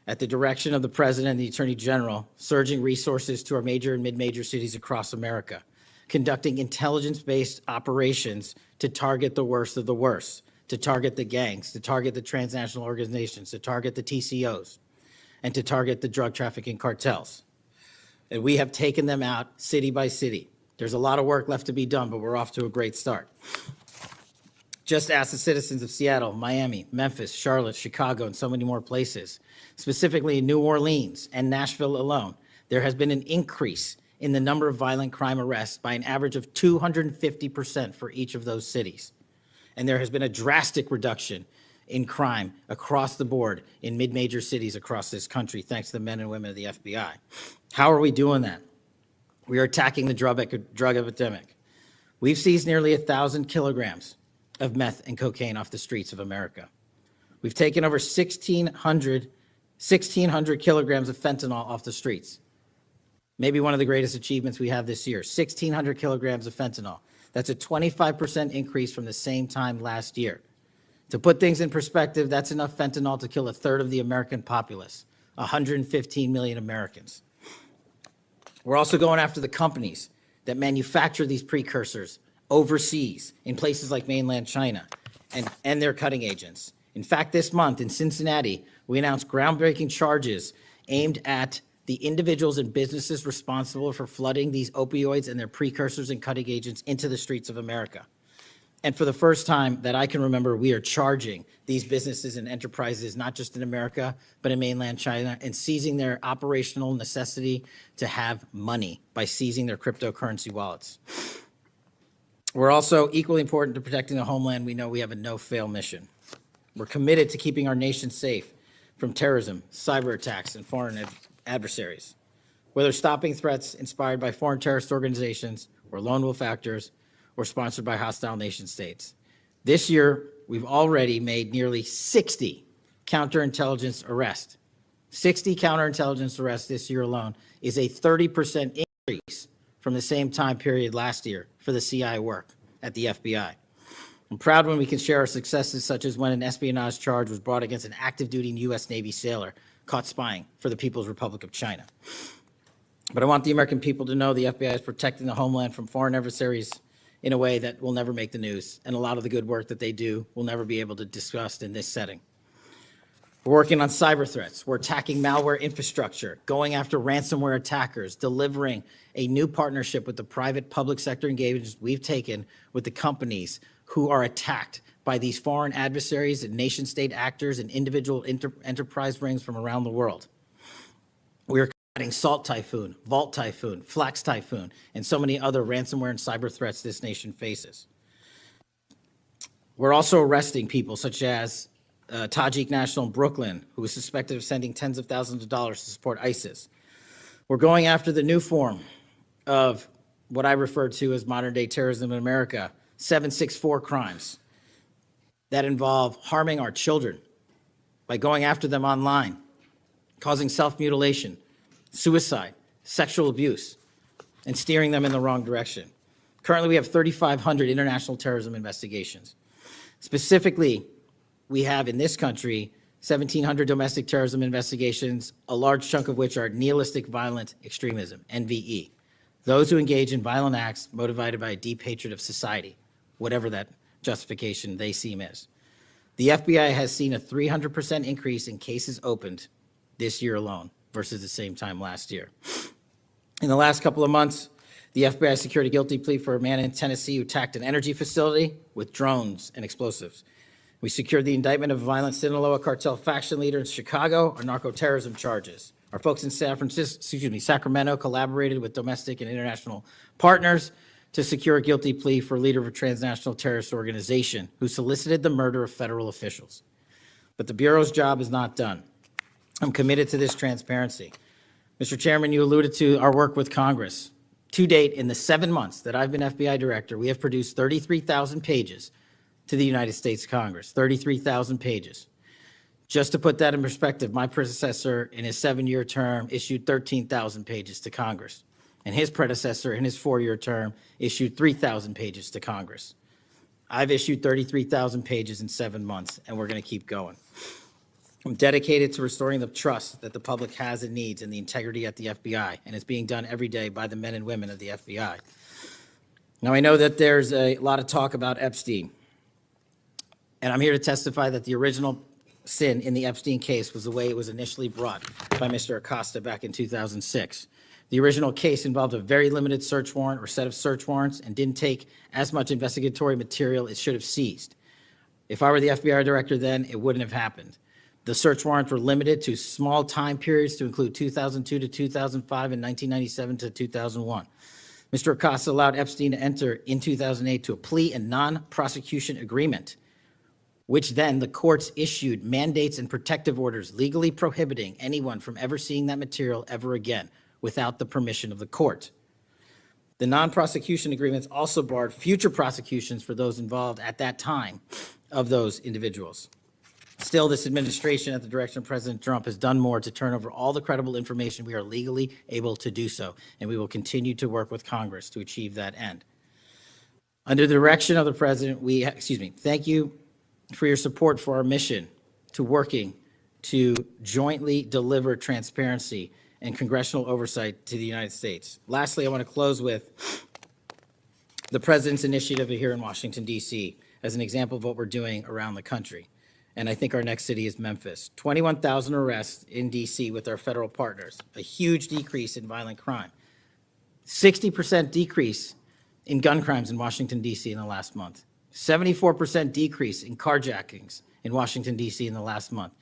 at the direction of the President and the Attorney General, surging resources to our major and mid-major cities across America, conducting intelligence-based operations to target the worst of the worst, to target the gangs, to target the transnational organizations, to target the TCOs, and to target the drug trafficking cartels. And we have taken them out city by city. There's a lot of work left to be done, but we're off to a great start. Just ask the citizens of Seattle, Miami, Memphis, Charlotte, Chicago, and so many more places. Specifically in New Orleans and Nashville alone, there has been an increase in the number of violent crime arrests by an average of 250% for each of those cities. And there has been a drastic reduction in crime across the board in mid-major cities across this country, thanks to the men and women of the FBI. How are we doing that? We are attacking the drug epidemic. We've seized nearly 1,000 kilograms of meth and cocaine off the streets of America. We've taken over 1,600 kilograms of fentanyl off the streets. Maybe one of the greatest achievements we have this year, 1,600 kilograms of fentanyl. That's a 25% increase from the same time last year. To put things in perspective, that's enough fentanyl to kill a third of the American populace, 115 million Americans. We're also going after the companies that manufacture these precursors overseas in places like mainland China and their cutting agents. In fact, this month in Cincinnati, we announced groundbreaking charges aimed at the individuals and businesses responsible for flooding these opioids and their precursors and cutting agents into the streets of America. And for the first time that I can remember, we are charging these businesses and enterprises, not just in America, but in mainland China, and seizing their operational necessity to have money by seizing their cryptocurrency wallets. We're also equally important to protecting the homeland. We know we have a no-fail mission. We're committed to keeping our nation safe from terrorism, cyber attacks, and foreign adversaries. Whether stopping threats inspired by foreign terrorist organizations or lone wolf actors or sponsored by hostile nation states. This year, we've already made nearly 60 counterintelligence arrests. 60 counterintelligence arrests this year alone is a 30% increase from the same time period last year for the CI work at the FBI. I'm proud when we can share our successes, such as when an espionage charge was brought against an active duty U.S. Navy sailor caught spying for the People's Republic of China. But I want the American people to know the FBI is protecting the homeland from foreign adversaries in a way that will never make the news, and a lot of the good work that they do will never be able to discuss in this setting. We're working on cyber threats. We're attacking malware infrastructure, going after ransomware attackers, delivering a new partnership with the private public sector engagements we've taken with the companies who are attacked by these foreign adversaries and nation-state actors and individual enterprise rings from around the world. We are combating Salt Typhoon, Vault Typhoon, Flax Typhoon, and so many other ransomware and cyber threats this nation faces. We're also arresting people such as Tajik national in Brooklyn, who is suspected of sending tens of thousands of dollars to support ISIS. We're going after the new form of what I refer to as modern-day terrorism in America, 764 crimes that involve harming our children by going after them online, causing self-mutilation, suicide, sexual abuse, and steering them in the wrong direction. Currently, we have 3,500 international terrorism investigations. Specifically, we have in this country 1,700 domestic terrorism investigations, a large chunk of which are nihilistic violent extremism, NVE. Those who engage in violent acts motivated by a deep hatred of society, whatever that justification they seem is. The FBI has seen a 300% increase in cases opened this year alone versus the same time last year. In the last couple of months, the FBI secured a guilty plea for a man in Tennessee who attacked an energy facility with drones and explosives. We secured the indictment of a violent Sinaloa cartel faction leader in Chicago on narco-terrorism charges. Our folks in Sacramento collaborated with domestic and international partners to secure a guilty plea for a leader of a transnational terrorist organization who solicited the murder of federal officials. But the Bureau's job is not done. I'm committed to this transparency. Mr. Chairman, you alluded to our work with Congress. To date, in the 7 months that I've been FBI director, we have produced 33,000 pages to the United States Congress, 33,000 pages. Just to put that in perspective, my predecessor in his 7-year term issued 13,000 pages to Congress, and his predecessor in his 4-year term issued 3,000 pages to Congress. I've issued 33,000 pages in 7 months, and we're going to keep going. I'm dedicated to restoring the trust that the public has and needs in the integrity at the FBI, and it's being done every day by the men and women of the FBI. Now, I know that there's a lot of talk about Epstein, and I'm here to testify that the original sin in the Epstein case was the way it was initially brought by Mr. Acosta back in 2006. The original case involved a very limited search warrant or set of search warrants and didn't take as much investigatory material it should have seized. If I were the FBI director then, it wouldn't have happened. The search warrants were limited to small time periods to include 2002 to 2005 and 1997 to 2001. Mr. Acosta allowed Epstein to enter in 2008 to a plea and non-prosecution agreement, which then the courts issued mandates and protective orders legally prohibiting anyone from ever seeing that material ever again without the permission of the court. The non-prosecution agreements also barred future prosecutions for those involved at that time of those individuals. Still, this administration, at the direction of President Trump, has done more to turn over all the credible information we are legally able to do so, and we will continue to work with Congress to achieve that end. Under the direction of the President, thank you for your support for our mission to working to jointly deliver transparency and congressional oversight to the United States. Lastly, I want to close with the President's initiative here in Washington, D.C. as an example of what we're doing around the country. And I think our next city is Memphis. 21,000 arrests in D.C. with our federal partners, a huge decrease in violent crime, 60% decrease in gun crimes in Washington, D.C. in the last month, 74% decrease in carjackings in Washington, D.C. in the last month,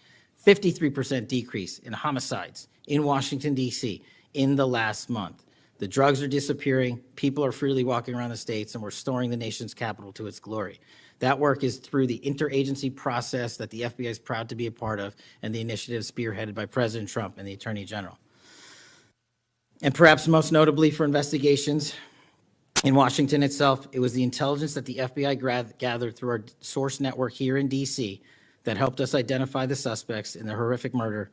53% decrease in homicides in Washington, D.C. in the last month. The drugs are disappearing, people are freely walking around the states, and we're restoring the nation's capital to its glory. That work is through the interagency process that the FBI is proud to be a part of, and the initiative spearheaded by President Trump and the Attorney General. And perhaps most notably for investigations in Washington itself, it was the intelligence that the FBI gathered through our source network here in D.C. that helped us identify the suspects in the horrific murder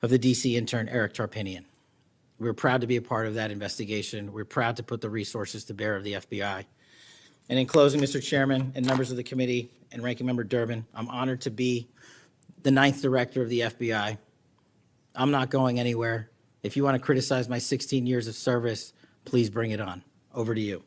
of the D.C. intern Eric Tarpinian. We're proud to be a part of that investigation. We're proud to put the resources to bear of the FBI. And in closing, Mr. Chairman and members of the committee and Ranking Member Durbin, I'm honored to be the 9th director of the FBI. I'm not going anywhere. If you want to criticize my 16 years of service, please bring it on. Over to you.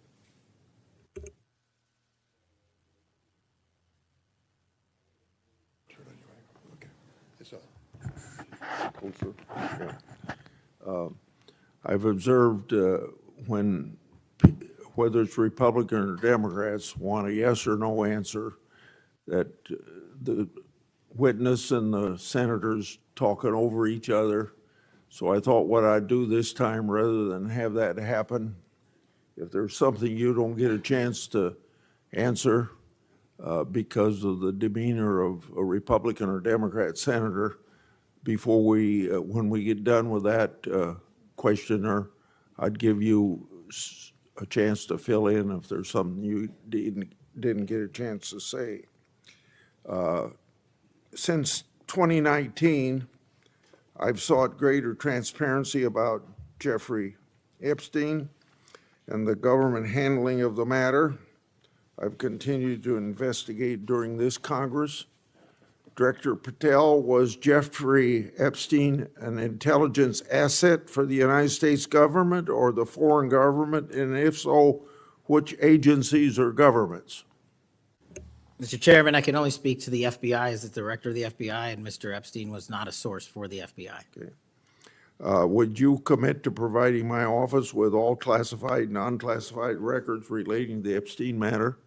I've observed when, whether it's Republican or Democrats, want a yes or no answer, that the witness and the senators talking over each other. So I thought what I'd do this time, rather than have that happen, if there's something you don't get a chance to answer because of the demeanor of a Republican or Democrat senator, before we, when we get done with that questioner, I'd give you a chance to fill in if there's something you didn't get a chance to say. Since 2019, I've sought greater transparency about Jeffrey Epstein and the government handling of the matter. I've continued to investigate during this Congress. Director Patel, was Jeffrey Epstein an intelligence asset for the United States government or the foreign government? And if so, which agencies or governments? Mr. Chairman, I can only speak to the FBI as the director of the FBI, and Mr. Epstein was not a source for the FBI. Would you commit to providing my office with all classified, non-classified records relating to the Epstein matter?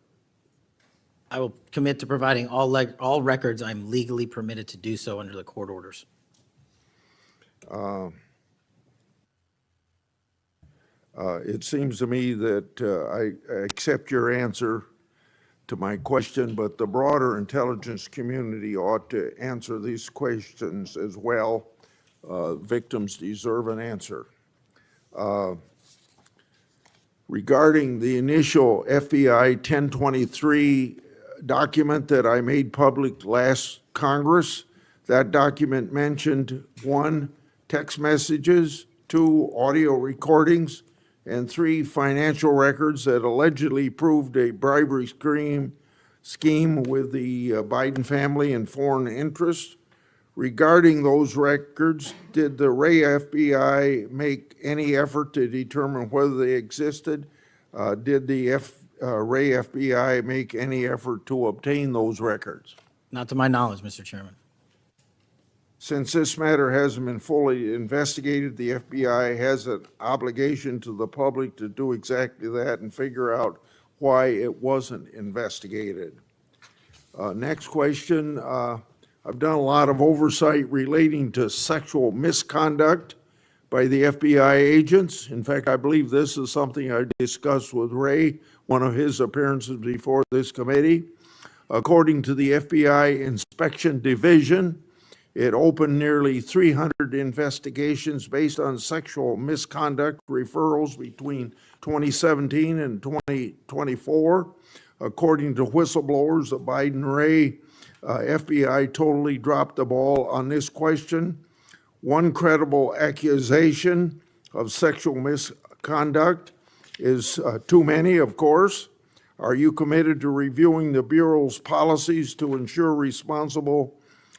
I will commit to providing all records I'm legally permitted to do so under the court orders. It seems to me that I accept your answer to my question, but the broader intelligence community ought to answer these questions as well. Victims deserve an answer. Regarding the initial FBI 1023 document that I made public last Congress, that document mentioned 1, text messages, 2, audio recordings, and 3, financial records that allegedly proved a bribery scheme with the Biden family and foreign interests. Regarding those records, did the Ray FBI make any effort to determine whether they existed? Did the Ray FBI make any effort to obtain those records? Not to my knowledge, Mr. Chairman. Since this matter hasn't been fully investigated, the FBI has an obligation to the public to do exactly that and figure out why it wasn't investigated. Next question. I've done a lot of oversight relating to sexual misconduct by the FBI agents. In fact, I believe this is something I discussed with Ray, one of his appearances before this committee. According to the FBI Inspection Division, it opened nearly 300 investigations based on sexual misconduct referrals between 2017 and 2024. According to whistleblowers, the Biden-Ray FBI totally dropped the ball on this question. One credible accusation of sexual misconduct is too many, of course. Are you committed to reviewing the Bureau's policies to ensure responsible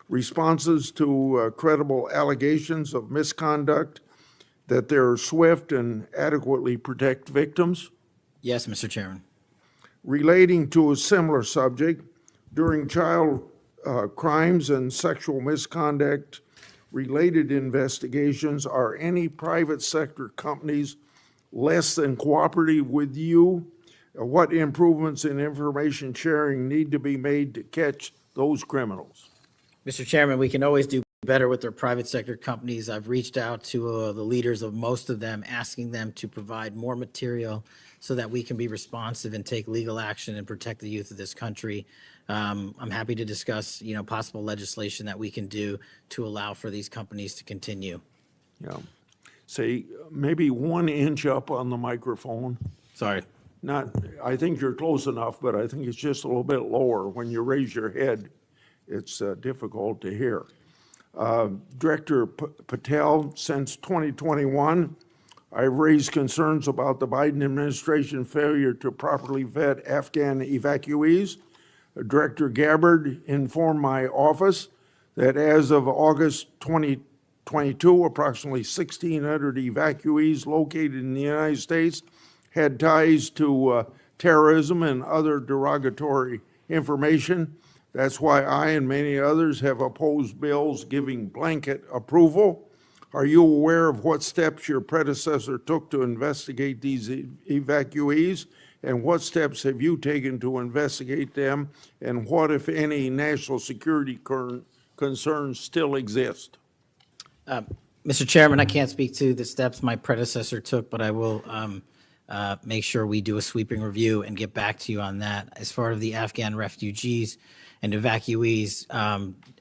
responses to credible allegations of misconduct, that they're swift and adequately protect victims? Yes, Mr. Chairman. Relating to a similar subject, during child crimes and sexual misconduct related investigations, are any private sector companies less than cooperative with you? What improvements in information sharing need to be made to catch those criminals? Mr. Chairman, we can always do better with our private sector companies. I've reached out to the leaders of most of them, asking them to provide more material so that we can be responsive and take legal action and protect the youth of this country. I'm happy to discuss, possible legislation that we can do to allow for these companies to continue. Yeah. Say, maybe 1 inch up on the microphone. Sorry. I think you're close enough, but I think it's just a little bit lower. When you raise your head, it's difficult to hear. Director Patel, since 2021, I've raised concerns about the Biden administration failure to properly vet Afghan evacuees. Director Gabbard informed my office that as of August 2022, approximately 1,600 evacuees located in the United States had ties to terrorism and other derogatory information. That's why I and many others have opposed bills giving blanket approval. Are you aware of what steps your predecessor took to investigate these evacuees? And what steps have you taken to investigate them? And what, if any, national security concerns still exist? Mr. Chairman, I can't speak to the steps my predecessor took, but I will make sure we do a sweeping review and get back to you on that. As far as the Afghan refugees and evacuees,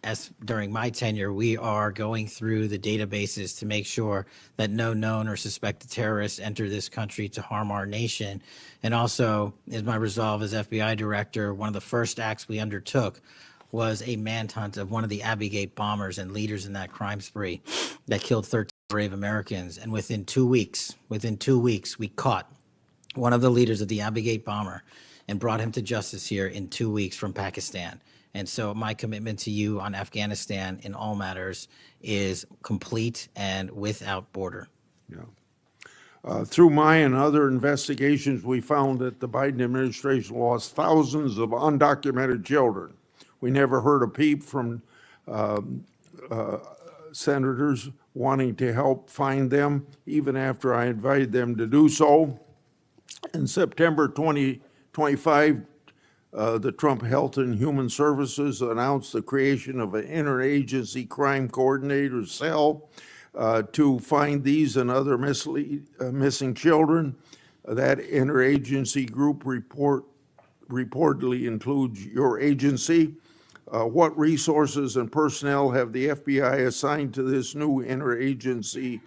as during my tenure, we are going through the databases to make sure that no known or suspected terrorists enter this country to harm our nation. And also, as my resolve as FBI director, one of the first acts we undertook was a manhunt of one of the Abbey Gate bombers and leaders in that crime spree that killed 13 brave Americans. And within 2 weeks, we caught one of the leaders of the Abbey Gate bomber. and brought him to justice here in 2 weeks from Pakistan. And so my commitment to you on Afghanistan in all matters is complete and without border. Through my and other investigations, we found that the Biden administration lost thousands of undocumented children. We never heard a peep from senators wanting to help find them, even after I invited them to do so. In September 2025, the Trump Health and Human Services announced the creation of an interagency crime coordinator cell to find these and other missing children. That interagency group reportedly includes your agency. What resources and personnel have the FBI assigned to this new interagency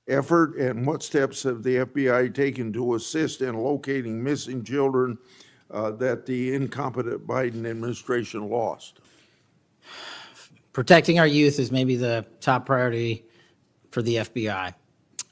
effort, and what steps have the FBI taken to assist in locating missing children that the incompetent Biden administration lost? Protecting our youth is maybe the top priority for the FBI.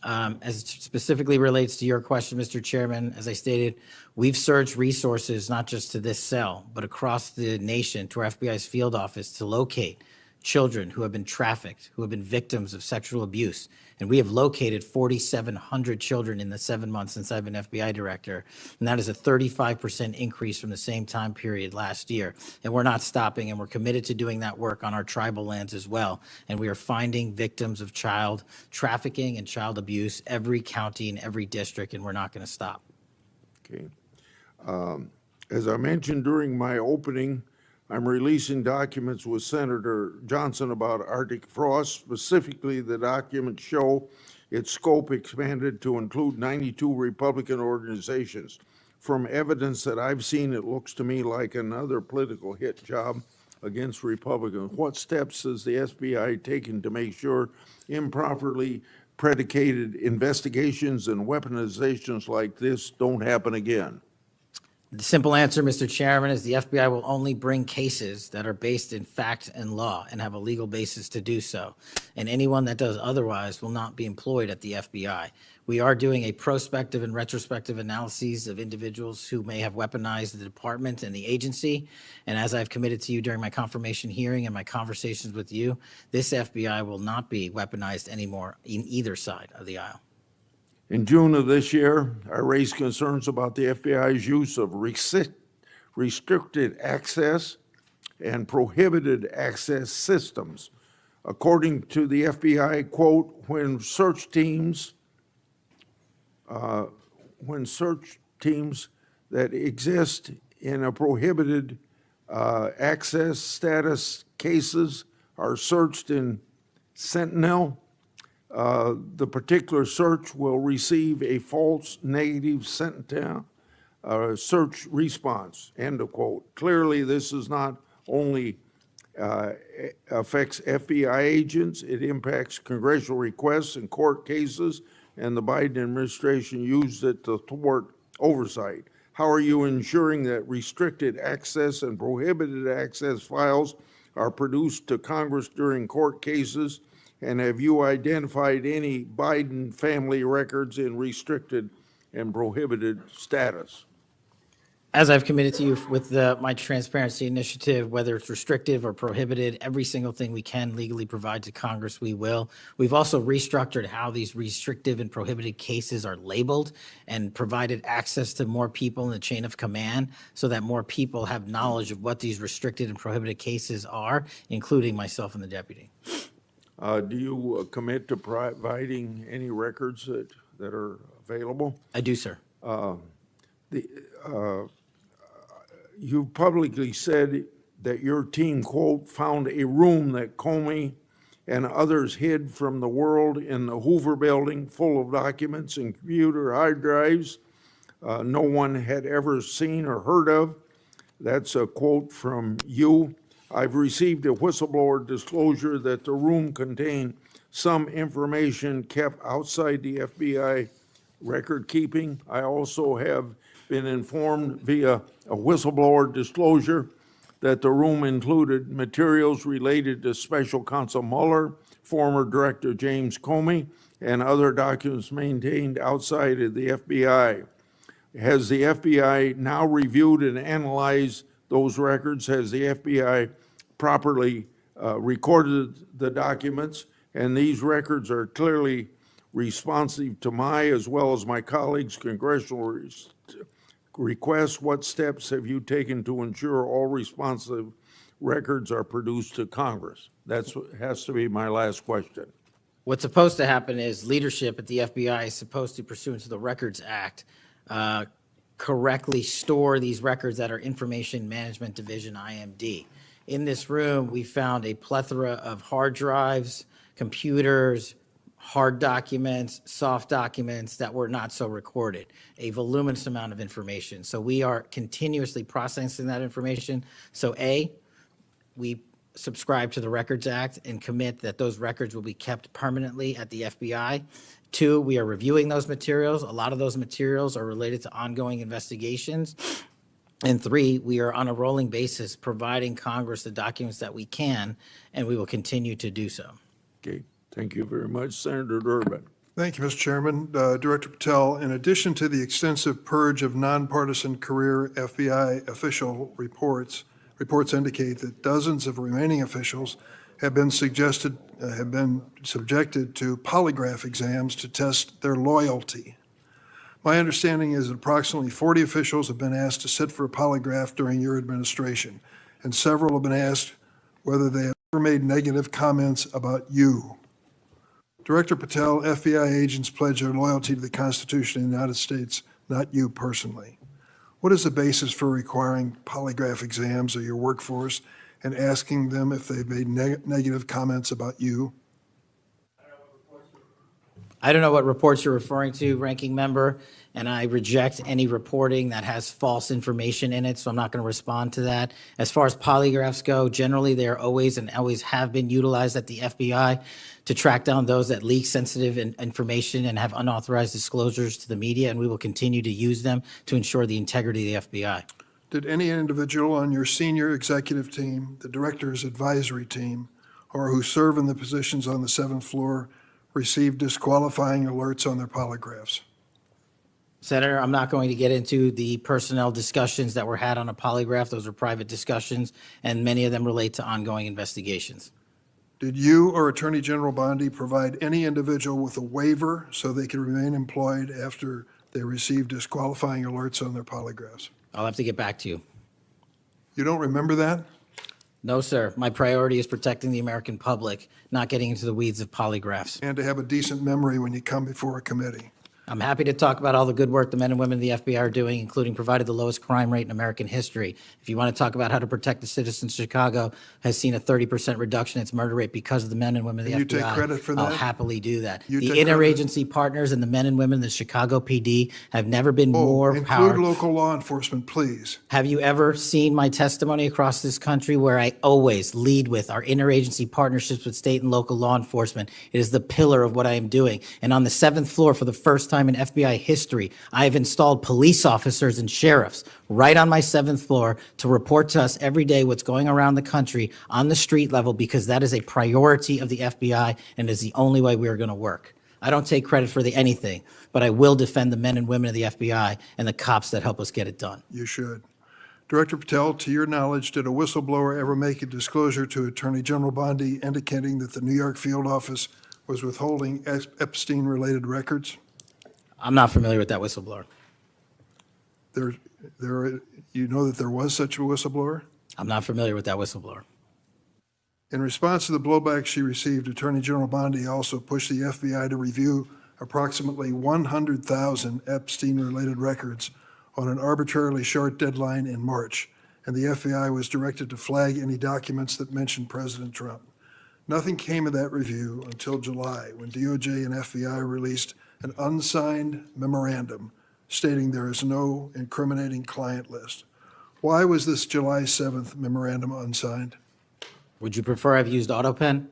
As it specifically relates to your question, Mr. Chairman, as I stated, we've surged resources not just to this cell, but across the nation to our FBI's field office to locate children who have been trafficked, who have been victims of sexual abuse. And we have located 4,700 children in the 7 months since I've been FBI director. And that is a 35% increase from the same time period last year. And we're not stopping, and we're committed to doing that work on our tribal lands as well. And we are finding victims of child trafficking and child abuse every county and every district, and we're not going to stop. Okay. As I mentioned during my opening, I'm releasing documents with Senator Johnson about Arctic frost. Specifically, the documents show its scope expanded to include 92 Republican organizations. From evidence that I've seen, it looks to me like another political hit job against Republicans. What steps has the FBI taken to make sure improperly predicated investigations and weaponizations like this don't happen again? The simple answer, Mr. Chairman, is the FBI will only bring cases that are based in fact and law and have a legal basis to do so. And anyone that does otherwise will not be employed at the FBI. We are doing a prospective and retrospective analyses of individuals who may have weaponized the department and the agency. And as I've committed to you during my confirmation hearing and my conversations with you, this FBI will not be weaponized anymore in either side of the aisle. In June of this year, I raised concerns about the FBI's use of restricted access and prohibited access systems. According to the FBI, quote, when search teams that exist in a prohibited access status cases are searched in Sentinel, the particular search will receive a false negative Sentinel search response, end of quote. Clearly, this is not only affects FBI agents, it impacts congressional requests and court cases, and the Biden administration used it to thwart oversight. How are you ensuring that restricted access and prohibited access files are produced to Congress during court cases? And have you identified any Biden family records in restricted and prohibited status? As I've committed to you with my transparency initiative, whether it's restrictive or prohibited, every single thing we can legally provide to Congress, we will. We've also restructured how these restrictive and prohibited cases are labeled and provided access to more people in the chain of command so that more people have knowledge of what these restricted and prohibited cases are, including myself and the deputy. Do you commit to providing any records that are available? I do, sir. You publicly said that your team, quote, found a room that Comey and others hid from the world in the Hoover building full of documents and computer hard drives no one had ever seen or heard of. That's a quote from you. I've received a whistleblower disclosure that the room contained some information kept outside the FBI record keeping. I also have been informed via a whistleblower disclosure that the room included materials related to Special Counsel Mueller, former Director James Comey, and other documents maintained outside of the FBI. Has the FBI now reviewed and analyzed those records? Has the FBI properly recorded the documents? And these records are clearly responsive to my, as well as my colleagues' congressional requests. What steps have you taken to ensure all responsive records are produced to Congress? That's what has to be my last question. What's supposed to happen is leadership at the FBI is supposed to, pursuant to the Records Act, correctly store these records at our Information Management Division, IMD. In this room, we found a plethora of hard drives, computers, hard documents, soft documents that were not so recorded, a voluminous amount of information. So we are continuously processing that information. So A, we subscribe to the Records Act and commit that those records will be kept permanently at the FBI. Two, we are reviewing those materials. A lot of those materials are related to ongoing investigations. And three, we are on a rolling basis providing Congress the documents that we can, and we will continue to do so. Okay, thank you very much. Senator Durbin. Thank you, Mr. Chairman. Director Patel, in addition to the extensive purge of nonpartisan career FBI official reports indicate that dozens of remaining officials have been subjected to polygraph exams to test their loyalty. My understanding is that approximately 40 officials have been asked to sit for a polygraph during your administration, and several have been asked whether they have ever made negative comments about you. Director Patel, FBI agents pledge their loyalty to the Constitution of the United States, not you personally. What is the basis for requiring polygraph exams of your workforce and asking them if they've made negative comments about you? I don't know what reports you're referring to, Ranking Member, and I reject any reporting that has false information in it, so I'm not going to respond to that. As far as polygraphs go, generally they are always and always have been utilized at the FBI to track down those that leak sensitive information and have unauthorized disclosures to the media, and we will continue to use them to ensure the integrity of the FBI. Did any individual on your senior executive team, the director's advisory team, or who serve in the positions on the 7th floor receive disqualifying alerts on their polygraphs? Senator, I'm not going to get into the personnel discussions that were had on a polygraph. Those are private discussions, and many of them relate to ongoing investigations. Did you or Attorney General Bondi provide any individual with a waiver so they could remain employed after they received disqualifying alerts on their polygraphs? I'll have to get back to you. You don't remember that? No, sir. My priority is protecting the American public, not getting into the weeds of polygraphs. And to have a decent memory when you come before a committee. I'm happy to talk about all the good work the men and women of the FBI are doing, including provided the lowest crime rate in American history. If you want to talk about how to protect the citizens of Chicago, has seen a 30% reduction in its murder rate because of the men and women of the And FBI. you take credit for I'll that? happily do that. You The take credit? interagency partners and the men and women of the Chicago PD have never been more Include powerful. local law enforcement, please. Have you ever seen my testimony across this country where I always lead with our interagency partnerships with state and local law enforcement? It is the pillar of what I am doing. And on the 7th floor, for the first time in FBI history, I have installed police officers and sheriffs right on my 7th floor to report to us every day what's going around the country on the street level, because that is a priority of the FBI and is the only way we are going to work. I don't take credit for anything, but I will defend the men and women of the FBI and the cops that help us get it done. You should. Director Patel, to your knowledge, did a whistleblower ever make a disclosure to Attorney General Bondi indicating that the New York field office was withholding Epstein-related records? I'm not familiar with that whistleblower. You know that there was such a whistleblower? I'm not familiar with that whistleblower. In response to the blowback she received, Attorney General Bondi also pushed the FBI to review approximately 100,000 Epstein-related records on an arbitrarily short deadline in March, and the FBI was directed to flag any documents that mentioned President Trump. Nothing came of that review until July, when DOJ and FBI released an unsigned memorandum stating there is no incriminating client list. Why was this July 7th memorandum unsigned? Would you prefer I've used AutoPen?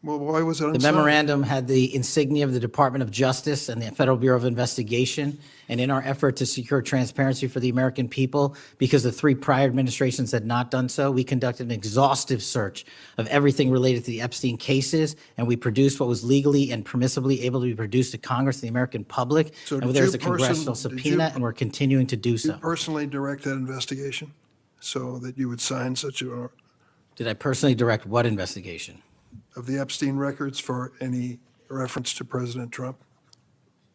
Well, why was it The unsigned? memorandum had the insignia of the Department of Justice and the Federal Bureau of Investigation. And in our effort to secure transparency for the American people, because the 3 prior administrations had not done so, we conducted an exhaustive search of everything related to the Epstein cases, and we produced what was legally and permissibly able to be produced to Congress and the American public. So And did there's you a congressional did you- subpoena, and we're continuing to do You so. personally direct that investigation so that you would sign such a, Did I personally direct what investigation? of the Epstein records for any reference to President Trump?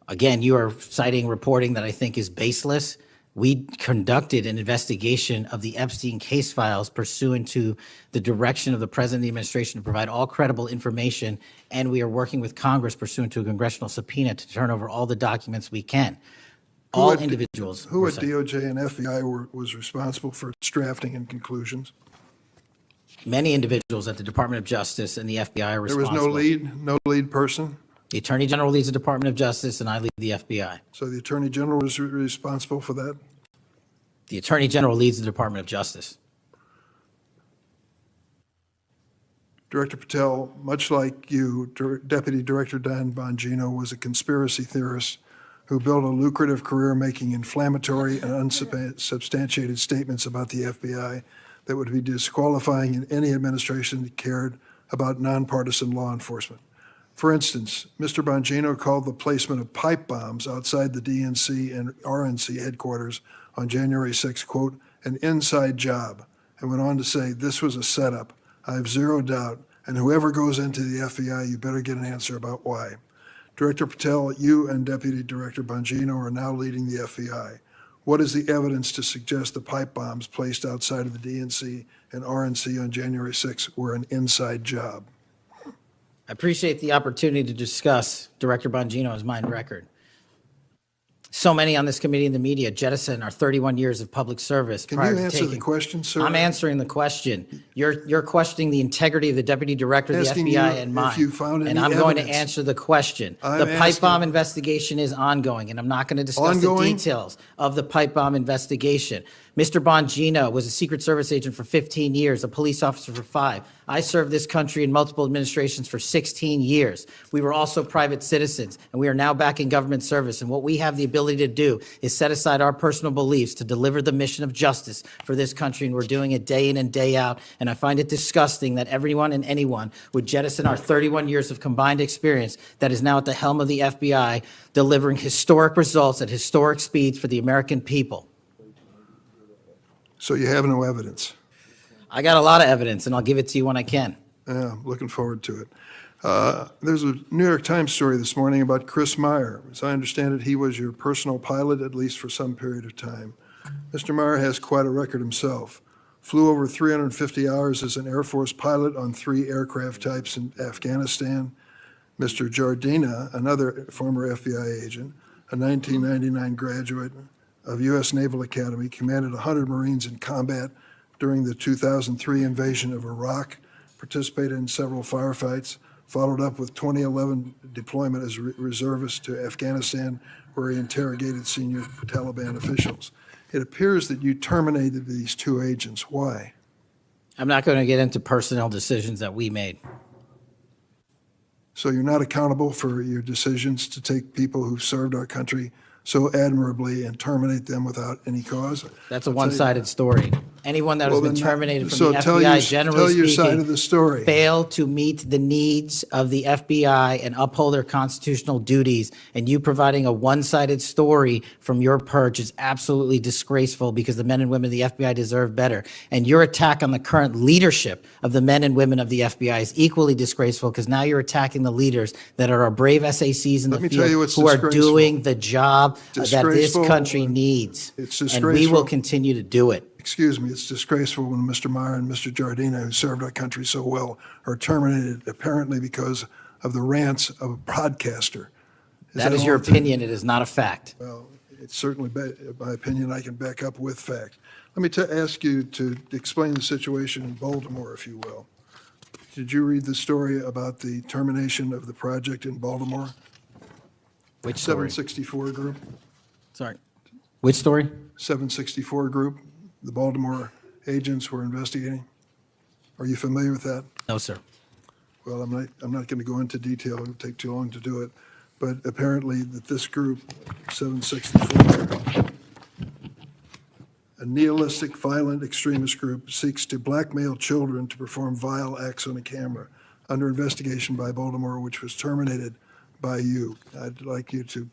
Again, you are citing reporting that I think is baseless. We conducted an investigation of the Epstein case files pursuant to the direction of the President of the administration to provide all credible information, and we are working with Congress pursuant to a congressional subpoena to turn over all the documents we can. All at- individuals. Who were at cited. DOJ and FBI was responsible for its drafting and conclusions? Many individuals at the Department of Justice and the FBI are There was responsible. no lead person? The Attorney General leads the Department of Justice, and I lead the FBI. So the Attorney General was responsible for that? The Attorney General leads the Department of Justice. Director Patel, much like you, Deputy Director Dan Bongino was a conspiracy theorist who built a lucrative career making inflammatory and unsubstantiated statements about the FBI that would be disqualifying in any administration that cared about nonpartisan law enforcement. For instance, Mr. Bongino called the placement of pipe bombs outside the DNC and RNC headquarters on January 6, quote, an inside job, and went on to say this was a setup. I have zero doubt, and whoever goes into the FBI, you better get an answer about why. Director Patel, you and Deputy Director Bongino are now leading the FBI. What is the evidence to suggest the pipe bombs placed outside of the DNC and RNC on January 6 were an inside job? I appreciate the opportunity to discuss Director Bongino's mind record. So many on this committee and the media jettison our 31 years of public service. Can prior you to answer the taking- question, sir? I'm answering the question. You're questioning the integrity of the Deputy Director of the Asking FBI you and if mine. you found And any I'm going to evidence. answer the question. I'm The pipe bomb asking- investigation is ongoing, and I'm not going to discuss the Ongoing? details of the pipe bomb investigation. Mr. Bongino was a Secret Service agent for 15 years, a police officer for 5. I served this country in multiple administrations for 16 years. We were also private citizens, and we are now back in government service. And what we have the ability to do is set aside our personal beliefs to deliver the mission of justice for this country, and we're doing it day in and day out. And I find it disgusting that everyone and anyone would jettison our 31 years of combined experience that is now at the helm of the FBI, delivering historic results at historic speeds for the American people. So you have no evidence? I got a lot of evidence, and I'll give it to you when I can. Yeah, I'm looking forward to it. There's a New York Times story this morning about Chris Meyer. As I understand it, he was your personal pilot, at least for some period of time. Mr. Meyer has quite a record himself. Flew over 350 hours as an Air Force pilot on 3 aircraft types in Afghanistan. Mr. Jardina, another former FBI agent, a 1999 graduate of U.S. Naval Academy, commanded 100 Marines in combat during the 2003 invasion of Iraq, participated in several firefights, followed up with 2011 deployment as reservist to Afghanistan, where he interrogated senior Taliban officials. It appears that you terminated these 2 agents. Why? I'm not going to get into personnel decisions that we made. So you're not accountable for your decisions to take people who served our country so admirably and terminate them without any cause? That's a I'll tell you- one-sided story. Anyone that has Well, been then terminated from so the tell FBI, your- generally tell your side speaking, of the story. failed to meet the needs of the FBI and uphold their constitutional duties. And you providing a one-sided story from your perch is absolutely disgraceful, because the men and women of the FBI deserve better. And your attack on the current leadership of the men and women of the FBI is equally disgraceful, because now you're attacking the leaders that are our brave SACs in Let the me tell you field what's who are disgraceful. doing the job that this Disgraceful. country needs. It's And we will disgraceful. continue to do it. Excuse me, it's disgraceful when Mr. Meyer and Mr. Jardina, who served our country so well, are terminated apparently because of the rants of a broadcaster. That is your all? opinion. It is not a fact. Well, it's certainly my opinion I can back up with fact. Let me ask you to explain the situation in Baltimore, if you will. Did you read the story about the termination of the project in Baltimore? Which story? 764 Group? Sorry. Which story? 764 Group, the Baltimore agents were investigating. Are you familiar with that? No, sir. well, I'm not going to go into detail, it would take too long to do it, but apparently that this group, 764, a nihilistic, violent extremist group, seeks to blackmail children to perform vile acts on a camera, under investigation by Baltimore, which was terminated by you. I'd like you to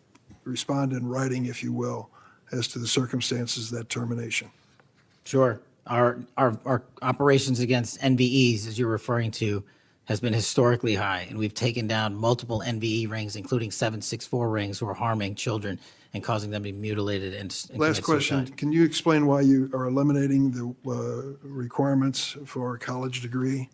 respond in writing, if you will, as to the circumstances of that termination. Sure. Our operations against NVEs, as you're referring to, has been historically high, and we've taken down multiple NVE rings, including 764 rings, who are harming children and causing them to be mutilated and Last commit question, suicide. can you explain why you are eliminating the requirements for a college degree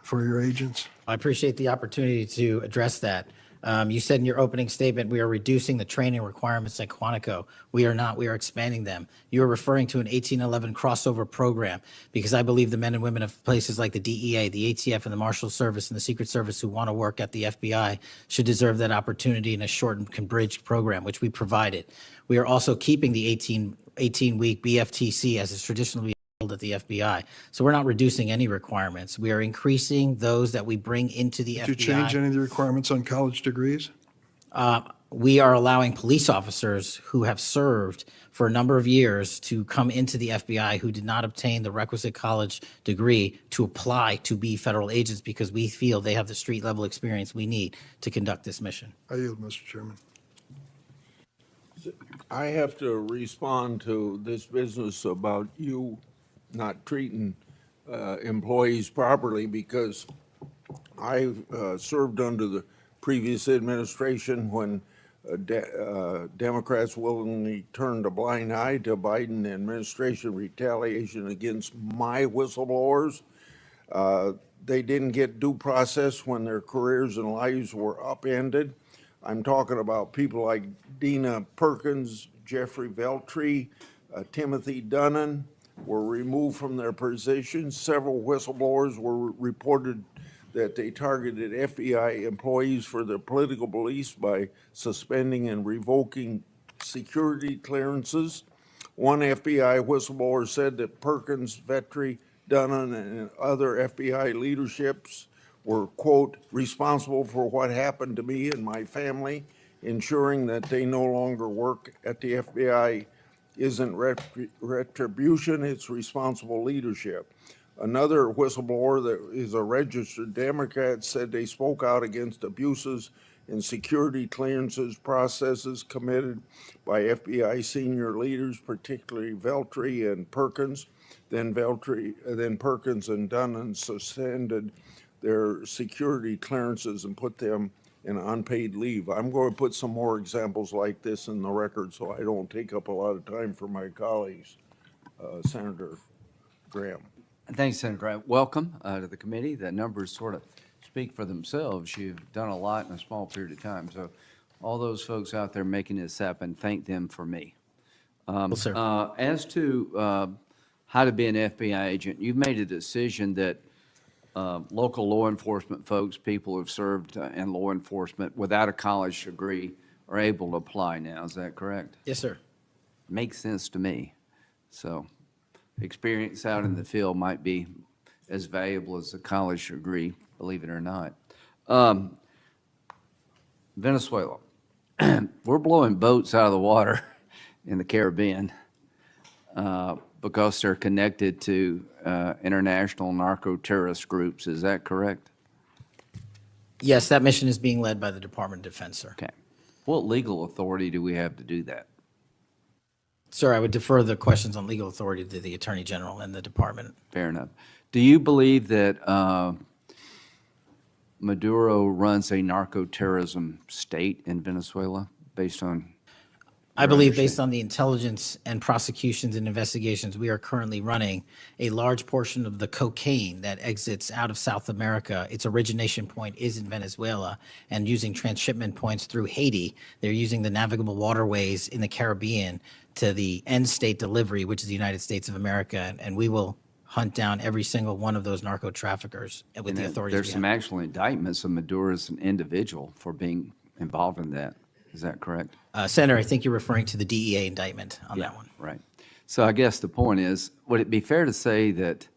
for your agents? I appreciate the opportunity to address that. You said in your opening statement, we are reducing the training requirements at Quantico. We are not, we are expanding them. You're referring to an 1811 crossover program because I believe the men and women of places like the DEA, the ATF, and the Marshal Service and the Secret Service who want to work at the FBI should deserve that opportunity in a shortened bridge program, which we provided. We are also keeping the 18-week BFTC as is traditionally at the FBI. So we're not reducing any requirements. We are increasing those that we bring into the Did you FBI. change any of the requirements on college degrees? We are allowing police officers who have served for a number of years to come into the FBI who did not obtain the requisite college degree to apply to be federal agents because we feel they have the street level experience we need to conduct this mission. I yield, Mr. Chairman. I have to respond to this business about you not treating employees properly because I served under the previous administration when Democrats willingly turned a blind eye to Biden administration retaliation against my whistleblowers. They didn't get due process when their careers and lives were upended. I'm talking about people like Dina Perkins, Jeffrey Veltri, Timothy Dunnan were removed from their positions. Several whistleblowers were reported that they targeted FBI employees for their political beliefs by suspending and revoking security clearances. One FBI whistleblower said that Perkins, Vetri, Dunnan, and other FBI leaderships were, quote, responsible for what happened to me and my family, ensuring that they no longer work at the FBI isn't retribution, it's responsible leadership. Another whistleblower that is a registered Democrat said they spoke out against abuses in security clearances processes committed by FBI senior leaders, particularly Veltri and Perkins. Then Perkins and Dunnan suspended their security clearances and put them in unpaid leave. I'm going to put some more examples like this in the record so I don't take up a lot of time for my colleagues. Senator Graham. Thanks, Senator Graham. Welcome to the committee. The numbers sort of speak for themselves. You've done a lot in a small period of time. So all those folks out there making this happen, thank them for me. Well, sir. As to how to be an FBI agent, you've made a decision that local law enforcement folks, people who've served in law enforcement without a college degree are able to apply now. Is that correct? Yes, sir. Makes sense to me. So experience out in the field might be as valuable as a college degree, believe it or not. Venezuela. We're blowing boats out of the water in the Caribbean because they're connected to international narco-terrorist groups. Is that correct? Yes, that mission is being led by the Department of Defense, sir. Okay. What legal authority do we have to do that? Sir, I would defer the questions on legal authority to the Attorney General and the department. Fair enough. Do you believe that Maduro runs a narco-terrorism state in Venezuela based on? I believe based on the intelligence and prosecutions and investigations we are currently running, a large portion of the cocaine that exits out of South America, its origination point is in Venezuela, and using transshipment points through Haiti, they're using the navigable waterways in the Caribbean to the end state delivery, which is the United States of America, and we will hunt down every single one of those narco traffickers with the authorities. There's we some have. actual indictments of Maduro as an individual for being involved in that. Is that correct? Senator, I think you're referring to the DEA indictment on that one. Right. So I guess the point is, would it be fair to say that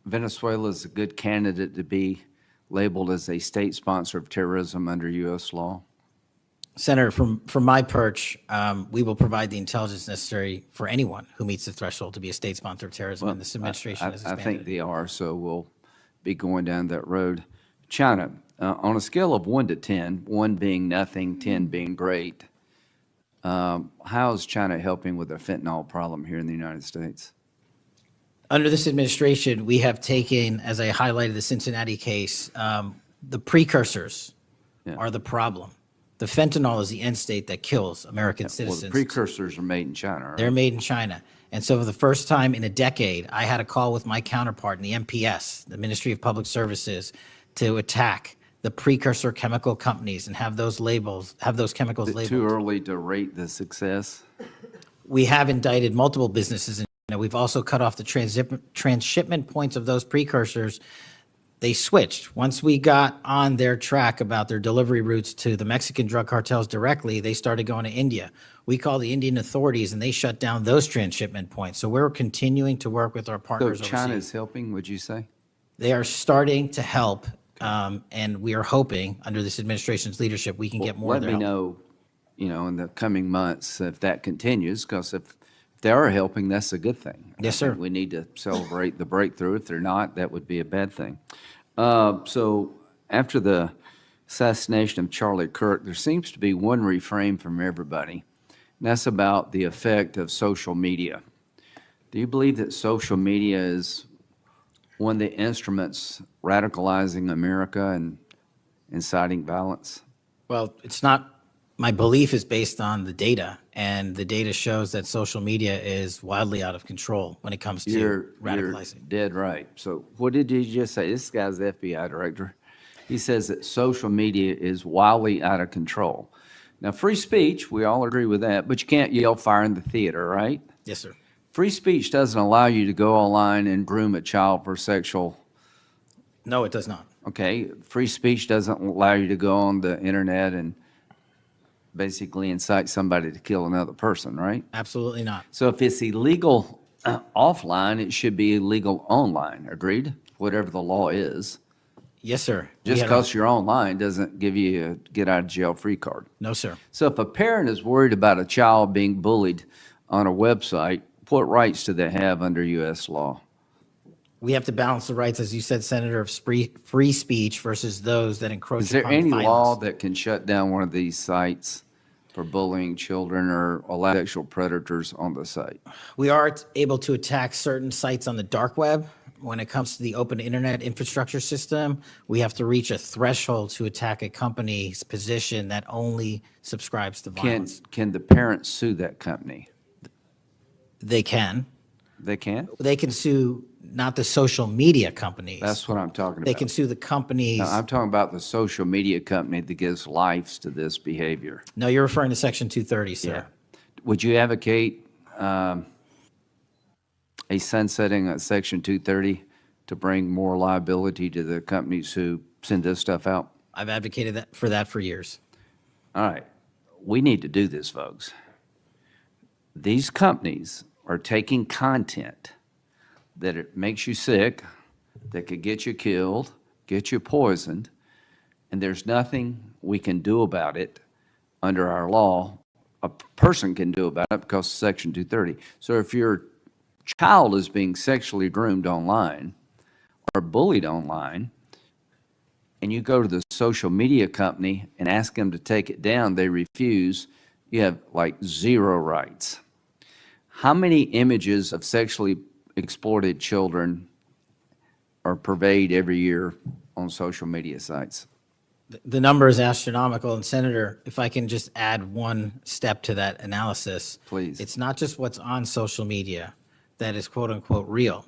Venezuela is a good candidate to be labeled as a state sponsor of terrorism under U.S. law? Senator, from my perch, we will provide the intelligence necessary for anyone who meets the threshold to be a state sponsor of terrorism, and this administration has I think expanded it. they are, so we'll be going down that road. China, on a scale of 1 to 10, 1 being nothing, 10 being great, how is China helping with the fentanyl problem here in the United States? Under this administration, we have taken, as I highlighted the Cincinnati case, the precursors are the problem. The fentanyl is the end state that kills American Well, citizens. the precursors are made in China, right? They're made in China. And so for the first time in a decade, I had a call with my counterpart in the MPS, the Ministry of Public Services, to attack the precursor chemical companies and have those chemicals Is it labeled. too early to rate the success? We have indicted multiple businesses in China. We've also cut off the transshipment points of those precursors. They switched. Once we got on their track about their delivery routes to the Mexican drug cartels directly, they started going to India. We called the Indian authorities and they shut down those transshipment points. So we're continuing to work with our So partners China overseas. is helping, would you say? They are starting to help, and we are hoping under this administration's leadership, we can get more of Let their me help. know, in the coming months if that continues, because if they are helping, that's a good thing. Yes, I think sir. we need to celebrate the breakthrough. If they're not, that would be a bad thing. So after the assassination of Charlie Kirk, there seems to be one refrain from everybody, and that's about the effect of social media. Do you believe that social media is one of the instruments radicalizing America and inciting violence? Well, it's not, my belief is based on the data, and the data shows that social media is wildly out of control when it comes to You're radicalizing. dead right. So what did you just say? This guy's the FBI director. He says that social media is wildly out of control. Now, free speech, we all agree with that, but you can't yell fire in the theater, right? Yes, sir. Free speech doesn't allow you to go online and groom a child for sexual, No, it does not. okay? Free speech doesn't allow you to go on the internet and basically incite somebody to kill another person, right? Absolutely not. So if it's illegal offline, it should be illegal online, agreed? Whatever the law is. Yes, sir. We Just had a- because you're online doesn't give you a get-out-of-jail-free card. No, sir. So if a parent is worried about a child being bullied on a website, what rights do they have under U.S. law? We have to balance the rights, as you said, Senator, of free speech versus those that encroach Is there upon any law violence. that can shut down one of these sites for bullying children or allow sexual predators on the site? We are able to attack certain sites on the dark web. When it comes to the open internet infrastructure system, we have to reach a threshold to attack a company's position that only subscribes to violence. Can the parents sue that company? They can. They can? They can sue not the social media companies. That's what I'm talking They about. can sue the companies. No, I'm talking about the social media company that gives lives to this behavior. No, you're referring to Section 230, sir. Would you advocate a sunsetting of Section 230 to bring more liability to the companies who send this stuff out? I've advocated that for years. All right, we need to do this, folks. These companies are taking content that it makes you sick, that could get you killed, get you poisoned, and there's nothing we can do about it under our law. A person can do about it because of Section 230. So if your child is being sexually groomed online or bullied online, and you go to the social media company and ask them to take it down, they refuse, you have like zero rights. How many images of sexually exploited children are purveyed every year on social media sites? The number is astronomical, and Senator, if I can just add one step to that analysis. Please. It's not just what's on social media that is quote-unquote real.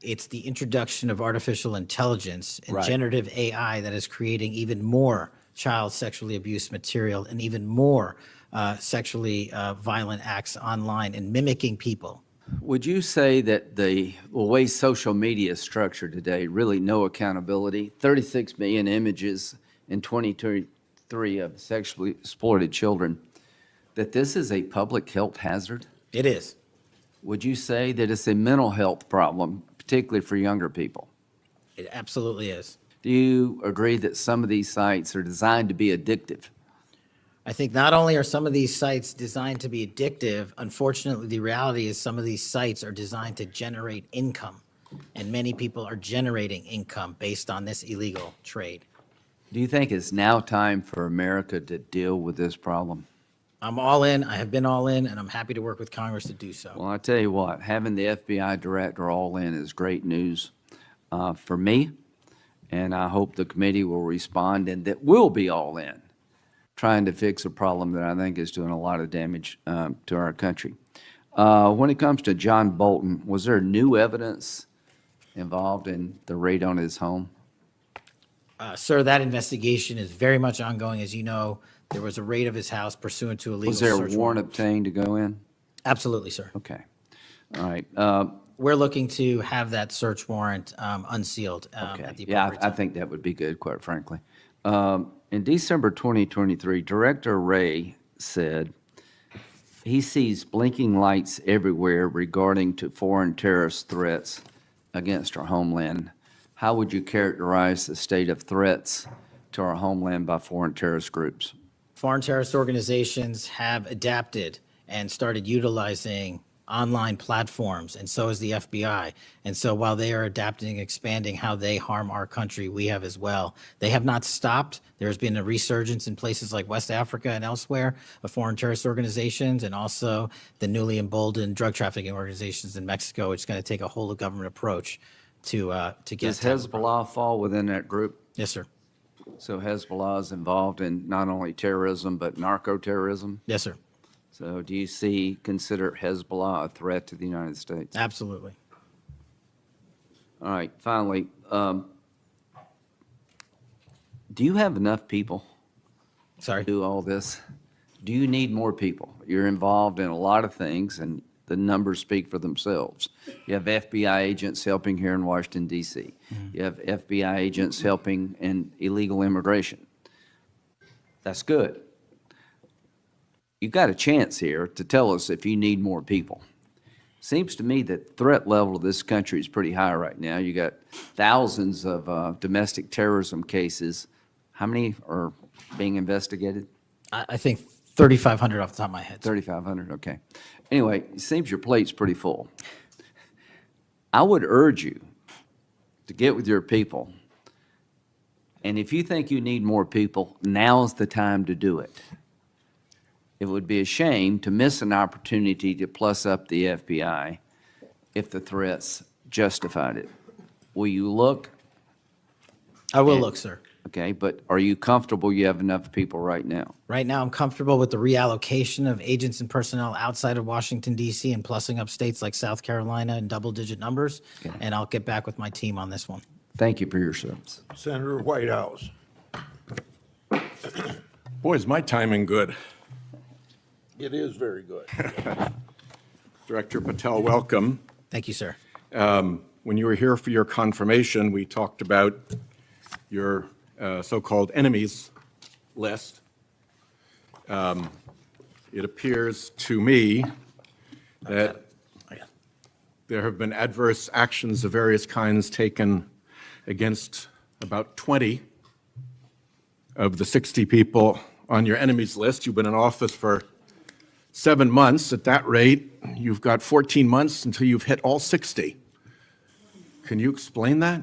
It's the introduction of artificial intelligence and Right. generative AI that is creating even more child sexually abused material and even more sexually violent acts online and mimicking people. Would you say that the way social media is structured today, really no accountability, 36 million images in 2023 of sexually exploited children, that this is a public health hazard? It is. Would you say that it's a mental health problem, particularly for younger people? It absolutely is. Do you agree that some of these sites are designed to be addictive? I think not only are some of these sites designed to be addictive, unfortunately, the reality is some of these sites are designed to generate income. And many people are generating income based on this illegal trade. Do you think it's now time for America to deal with this problem? I'm all in, I have been all in, and I'm happy to work with Congress to do so. Well, I tell you what, having the FBI director all in is great news for me, and I hope the committee will respond and that we'll be all in, trying to fix a problem that I think is doing a lot of damage to our country. When it comes to John Bolton, was there new evidence involved in the raid on his home? Sir, that investigation is very much ongoing. As you know, there was a raid of his house pursuant to a legal Was there a search warrant obtained to go in? Absolutely, sir. Okay. All right. We're looking to have that search warrant unsealed Okay. at the Yeah, appropriate I time. think that would be good, quite frankly. In December 2023, Director Wray said he sees blinking lights everywhere regarding to foreign terrorist threats against our homeland. How would you characterize the state of threats to our homeland by foreign terrorist groups? Foreign terrorist organizations have adapted and started utilizing online platforms, and so has the FBI. And so while they are adapting and expanding how they harm our country, we have as well. They have not stopped. There's been a resurgence in places like West Africa and elsewhere of foreign terrorist organizations, and also the newly emboldened drug trafficking organizations in Mexico. It's going to take a whole of government approach to get. Does to- Hezbollah fall within that group? Yes, sir. So Hezbollah is involved in not only terrorism, but narco-terrorism? Yes, sir. So do you consider Hezbollah a threat to the United States? Absolutely. All right, finally, do you have enough people Sorry. to do all this? Do you need more people? You're involved in a lot of things, and the numbers speak for themselves. You have FBI agents helping here in Washington, D.C. You have FBI agents helping in illegal immigration. That's good. You've got a chance here to tell us if you need more people. Seems to me that threat level of this country is pretty high right now. You got thousands of domestic terrorism cases. How many are being investigated? I think 3,500 off the top of my head. 3,500, okay. Anyway, it seems your plate's pretty full. I would urge you to get with your people, and if you think you need more people, now's the time to do it. It would be a shame to miss an opportunity to plus up the FBI if the threats justified it. Will you look? I will look, sir. Okay, but are you comfortable you have enough people right now? Right now, I'm comfortable with the reallocation of agents and personnel outside of Washington, D.C. and plussing up states like South Carolina in double-digit numbers, and I'll get back with my team on this one. Thank you for your service. Senator Whitehouse. Boy, is my timing good. It is very good. Director Patel, welcome. Thank you, sir. When you were here for your confirmation, we talked about your so-called enemies list. It appears to me that there have been adverse actions of various kinds taken against about 20 of the 60 people on your enemies list. You've been in office for 7 months. At that rate, you've got 14 months until you've hit all 60. Can you explain that?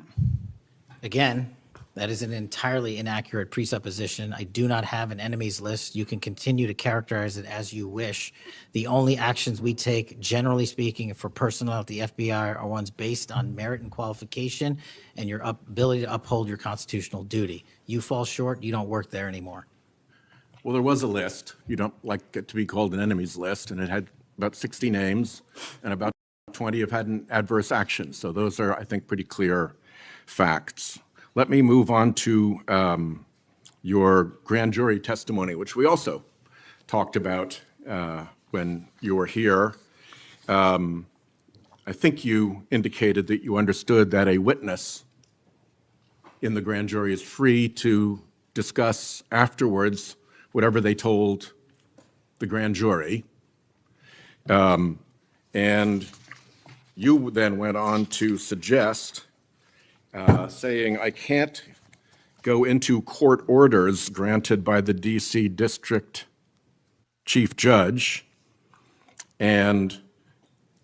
Again, that is an entirely inaccurate presupposition. I do not have an enemies list. You can continue to characterize it as you wish. The only actions we take, generally speaking, for personnel at the FBI are ones based on merit and qualification and your ability to uphold your constitutional duty. You fall short, you don't work there anymore. Well, there was a list. You don't like it to be called an enemies list, and it had about 60 names, and about 20 have had an adverse action. So those are, I think, pretty clear facts. Let me move on to your grand jury testimony, which we also talked about when you were here. I think you indicated that you understood that a witness in the grand jury is free to discuss afterwards whatever they told the grand jury. And you then went on to suggest, saying, I can't go into court orders granted by the DC District Chief Judge, and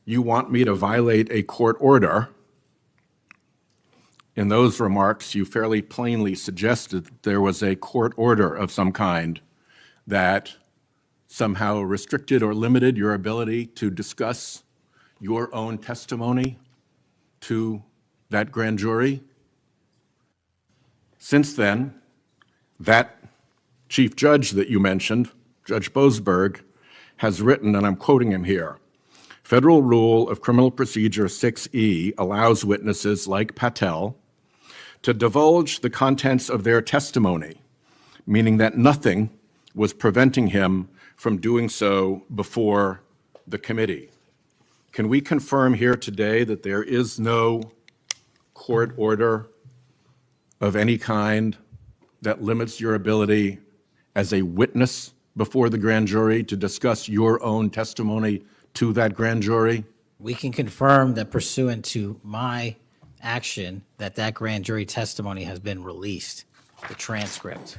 you want me to violate a court order. In those remarks, you fairly plainly suggested that there was a court order of some kind that somehow restricted or limited your ability to discuss your own testimony to that grand jury. Since then, that chief judge that you mentioned, Judge Boasberg, has written, and I'm quoting him here, Federal Rule of Criminal Procedure 6E allows witnesses like Patel to divulge the contents of their testimony, meaning that nothing was preventing him from doing so before the committee. Can we confirm here today that there is no court order of any kind that limits your ability as a witness before the grand jury to discuss your own testimony to that grand jury? We can confirm that pursuant to my action, that grand jury testimony has been released, the transcript.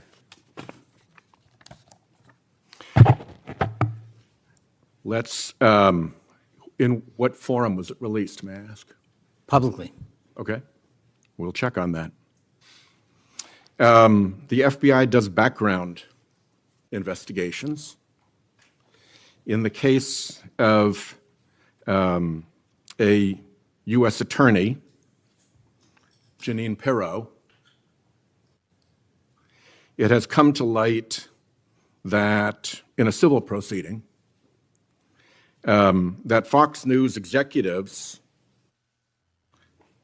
Let's, in what forum was it released, may I ask? Publicly. Okay, we'll check on that. The FBI does background investigations. In the case of a U.S. attorney, Janine Pirro, it has come to light that in a civil proceeding, that Fox News executives,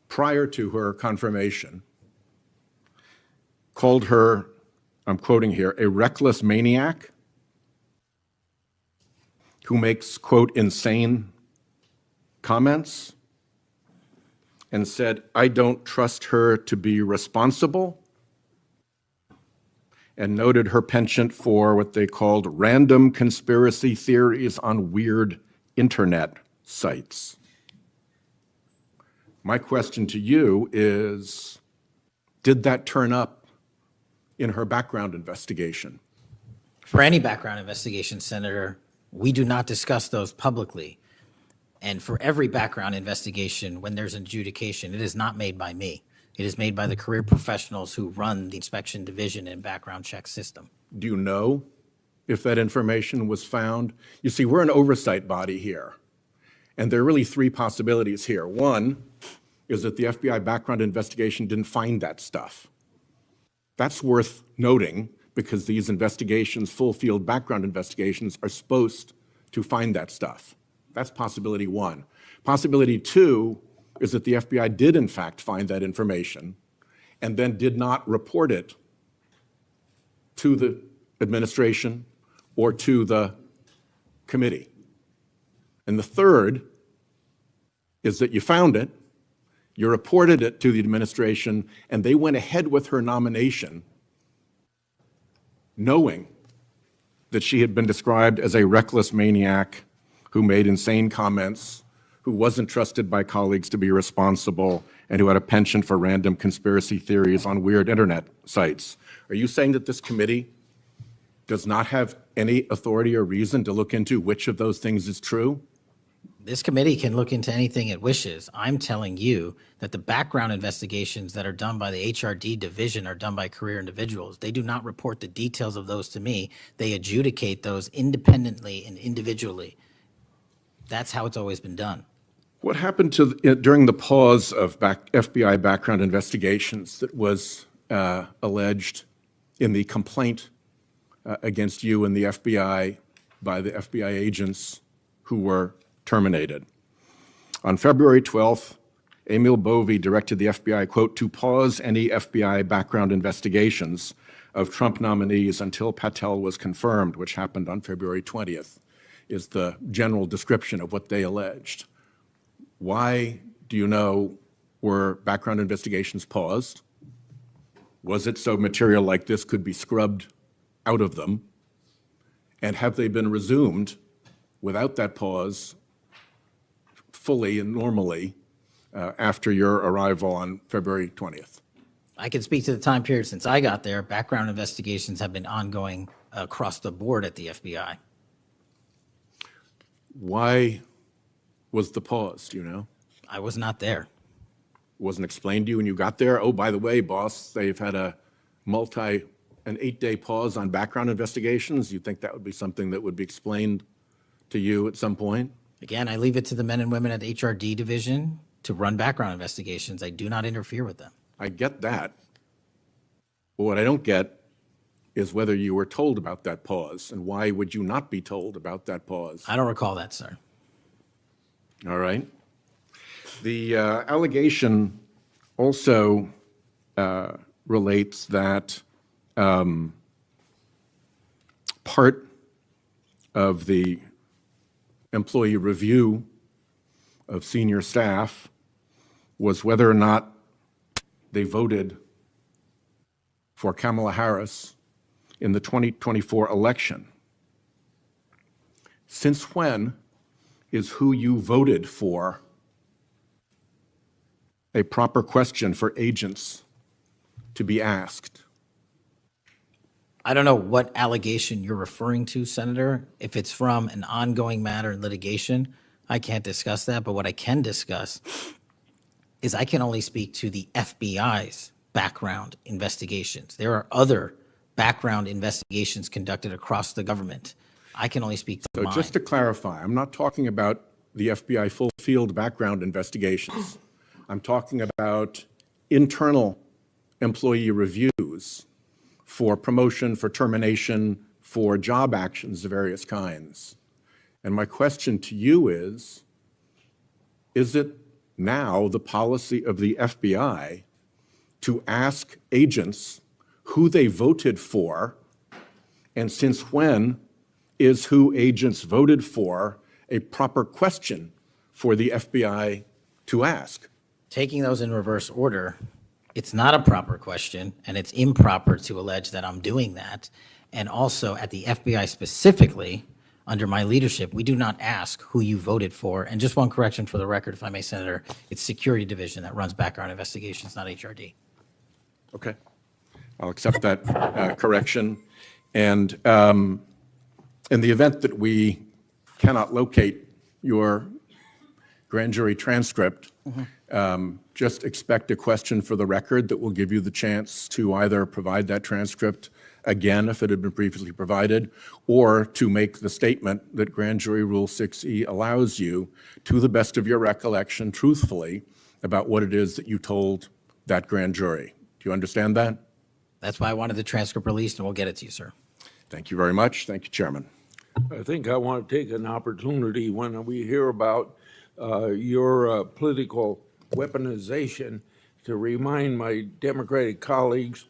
prior to her confirmation, called her, I'm quoting here, a reckless maniac who makes, quote, insane comments, and said, I don't trust her to be responsible, and noted her penchant for what they called random conspiracy theories on weird internet sites. My question to you is, did that turn up in her background investigation? For any background investigation, Senator, we do not discuss those publicly. And for every background investigation, when there's an adjudication, it is not made by me. It is made by the career professionals who run the inspection division and background check system. Do you know if that information was found? You see, we're an oversight body here, and there are really three possibilities here. One is that the FBI background investigation didn't find that stuff. That's worth noting because these investigations, full field background investigations, are supposed to find that stuff. That's possibility one. Possibility two is that the FBI did in fact find that information and then did not report it to the administration or to the committee. And the third is that you found it, you reported it to the administration, and they went ahead with her nomination knowing that she had been described as a reckless maniac who made insane comments, who wasn't trusted by colleagues to be responsible, and who had a penchant for random conspiracy theories on weird internet sites. Are you saying that this committee does not have any authority or reason to look into which of those things is true? This committee can look into anything it wishes. I'm telling you that the background investigations that are done by the HRD division are done by career individuals. They do not report the details of those to me. They adjudicate those independently and individually. That's how it's always been done. What happened to during the pause of FBI background investigations that was alleged in the complaint against you and the FBI by the FBI agents who were terminated? On February 12th, Emil Bovee directed the FBI, quote, to pause any FBI background investigations of Trump nominees until Patel was confirmed, which happened on February 20th, is the general description of what they alleged. Why, do you know, were background investigations paused? Was it so material like this could be scrubbed out of them? And have they been resumed without that pause fully and normally after your arrival on February 20th? I can speak to the time period since I got there. Background investigations have been ongoing across the board at the FBI. Why was the pause, do you know? I was not there. Wasn't explained to you when you got there? Oh, by the way, boss, they've had an 8-day pause on background investigations. You think that would be something that would be explained to you at some point? Again, I leave it to the men and women at the HRD division to run background investigations. I do not interfere with them. I get that. But what I don't get is whether you were told about that pause, and why would you not be told about that pause? I don't recall that, sir. All right. The allegation also relates that part of the employee review of senior staff was whether or not they voted for Kamala Harris in the 2024 election. Since when is who you voted for a proper question for agents to be asked? I don't know what allegation you're referring to, Senator. If it's from an ongoing matter in litigation, I can't discuss that. But what I can discuss is I can only speak to the FBI's background investigations. There are other background investigations conducted across the government. I can only speak to So mine. just to clarify, I'm not talking about the FBI full field background investigations. I'm talking about internal employee reviews for promotion, for termination, for job actions of various kinds. And my question to you is it now the policy of the FBI to ask agents who they voted for, and since when is who agents voted for a proper question for the FBI to ask? Taking those in reverse order, it's not a proper question, and it's improper to allege that I'm doing that. And also, at the FBI specifically, under my leadership, we do not ask who you voted for. And just one correction for the record, if I may, Senator, it's Security Division that runs background investigations, not HRD. Okay. I'll accept that correction. And in the event that we cannot locate your grand jury transcript, just expect a question for the record that will give you the chance to either provide that transcript again if it had been previously provided, or to make the statement that Grand Jury Rule 6E allows you, to the best of your recollection, truthfully, about what it is that you told that grand jury. Do you understand that? That's why I wanted the transcript released, and we'll get it to you, sir. Thank you very much. Thank you, Chairman. I think I want to take an opportunity when we hear about your political weaponization to remind my Democratic colleagues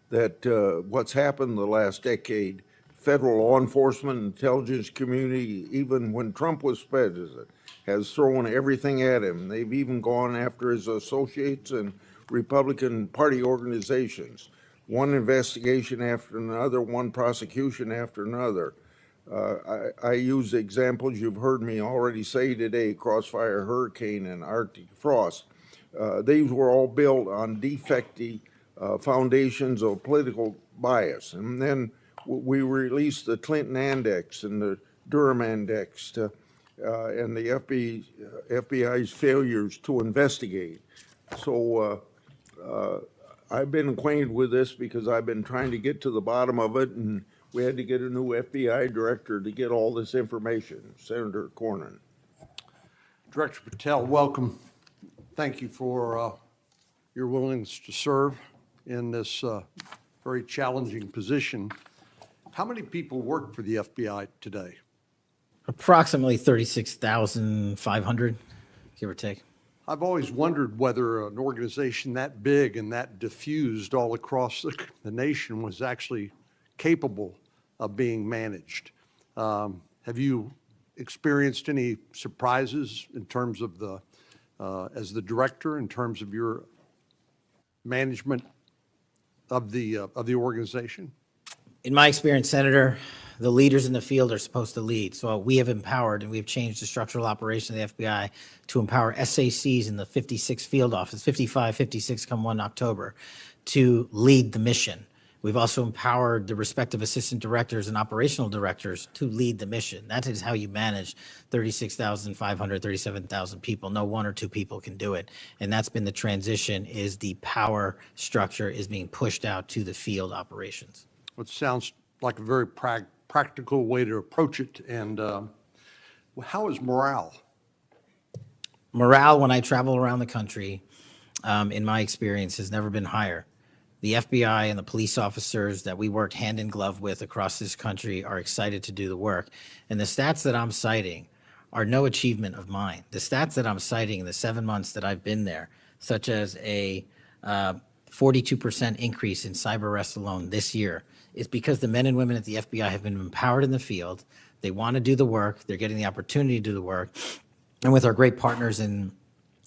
that what's happened the last decade, federal law enforcement, intelligence community, even when Trump was president, has thrown everything at him. They've even gone after his associates and Republican Party organizations. One investigation after another, one prosecution after another. I use examples you've heard me already say today, Crossfire Hurricane and Arctic Frost. These were all built on defective foundations of political bias. And then we released the Clinton Index and the Durham Index and the FBI's failures to investigate. So I've been acquainted with this because I've been trying to get to the bottom of it, and we had to get a new FBI director to get all this information, Senator Cornyn. Director Patel, welcome. Thank you for your willingness to serve in this very challenging position. How many people work for the FBI today? Approximately 36,500, give or take. I've always wondered whether an organization that big and that diffused all across the nation was actually capable of being managed. Have you experienced any surprises in terms of as the director, in terms of your management of the organization? In my experience, Senator, The leaders in the field are supposed to lead. So we have empowered and we've changed the structural operation of the FBI to empower SACs in the 56 field office, 55, 56 come 1 October, to lead the mission. We've also empowered the respective assistant directors and operational directors to lead the mission. That is how you manage 36,500, 37,000 people. No one or two people can do it. And that's been the transition, is the power structure is being pushed out to the field operations. It sounds like a very practical way to approach it. And how is morale? Morale, when I travel around the country, in my experience, has never been higher. The FBI and the police officers that we work hand in glove with across this country are excited to do the work. And the stats that I'm citing are no achievement of mine. The stats that I'm citing in the 7 months that I've been there, such as a 42% increase in cyber arrests alone this year, is because the men and women at the FBI have been empowered in the field. They want to do the work. They're getting the opportunity to do the work. And with our great partners in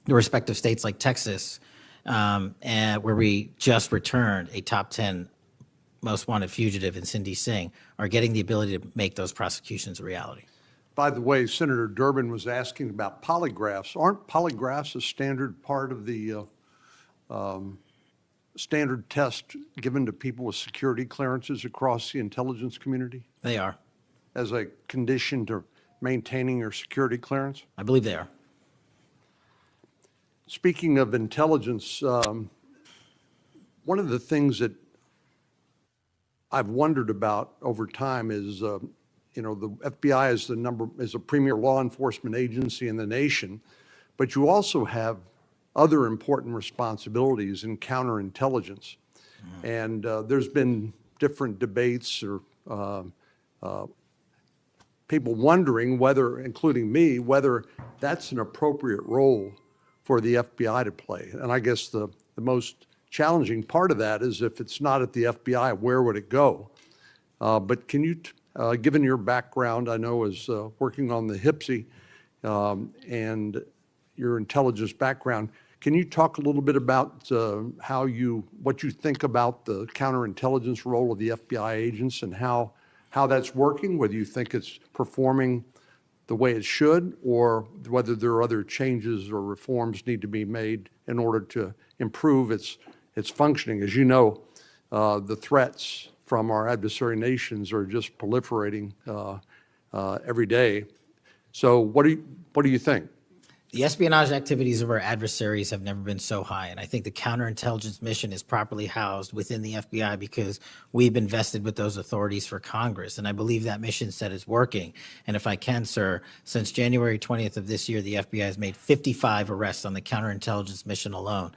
the respective states like Texas, and where we just returned a top 10 most wanted fugitive in Cindy Singh, are getting the ability to make those prosecutions a reality. By the way, Senator Durbin was asking about polygraphs. Aren't polygraphs a standard part of the standard test given to people with security clearances across the intelligence community They are. as a condition to maintaining your security clearance? I believe they are. Speaking of intelligence, one of the things that I've wondered about over time is, the FBI is a premier law enforcement agency in the nation, but you also have other important responsibilities in counterintelligence. And there's been different debates or people wondering whether, including me, whether that's an appropriate role for the FBI to play. And I guess the most challenging part of that is if it's not at the FBI, where would it go? But can you, given your background, I know as working on the HPSI and your intelligence background, can you talk a little bit about what you think about the counterintelligence role of the FBI agents and how that's working, whether you think it's performing the way it should, or whether there are other changes or reforms need to be made in order to improve its functioning? As you know, the threats from our adversary nations are just proliferating every day. So what do you think? The espionage activities of our adversaries have never been so high, and I think the counterintelligence mission is properly housed within the FBI because we've invested with those authorities for Congress, and I believe that mission set is working. And if I can, sir, since January 20th of this year, the FBI has made 55 arrests on the counterintelligence mission alone.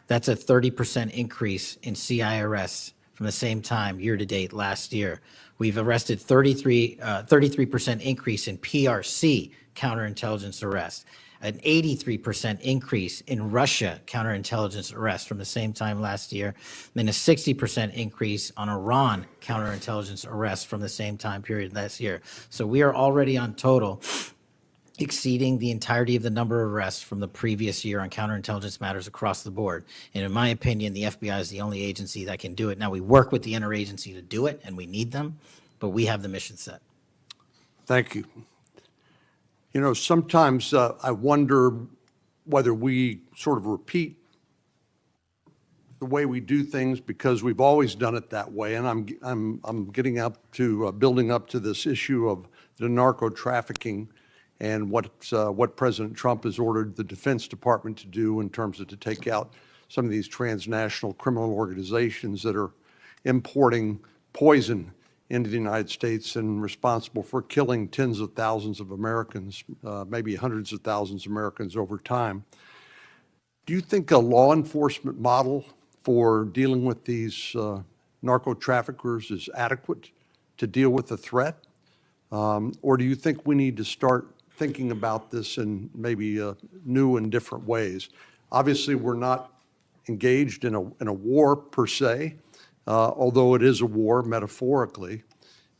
That's a 30% increase in CI arrests from the same time year-to-date last year. We've arrested 33% increase in PRC counterintelligence arrests, an 83% increase in Russia counterintelligence arrests from the same time last year, then a 60% increase on Iran counterintelligence arrests from the same time period last year. So we are already on total exceeding the entirety of the number of arrests from the previous year on counterintelligence matters across the board. And in my opinion, the FBI is the only agency that can do it. Now, we work with the interagency to do it, and we need them, but we have the mission set. Thank you. You know, sometimes I wonder whether we sort of repeat the way we do things because we've always done it that way. And I'm getting up to building up to this issue of the narco trafficking and what President Trump has ordered the Defense Department to do in terms of to take out some of these transnational criminal organizations that are importing poison into the United States and responsible for killing tens of thousands of Americans, maybe hundreds of thousands of Americans over time. Do you think a law enforcement model for dealing with these narco traffickers is adequate to deal with the threat? Or do you think we need to start thinking about this in maybe new and different ways? Obviously, we're not engaged in a war per se, although it is a war metaphorically.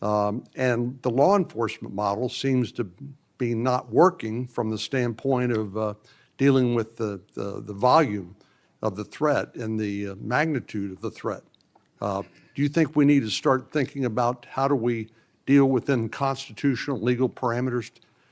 And the law enforcement model seems to be not working from the standpoint of dealing with the volume of the threat and the magnitude of the threat. Do you think we need to start thinking about how do we deal within constitutional legal parameters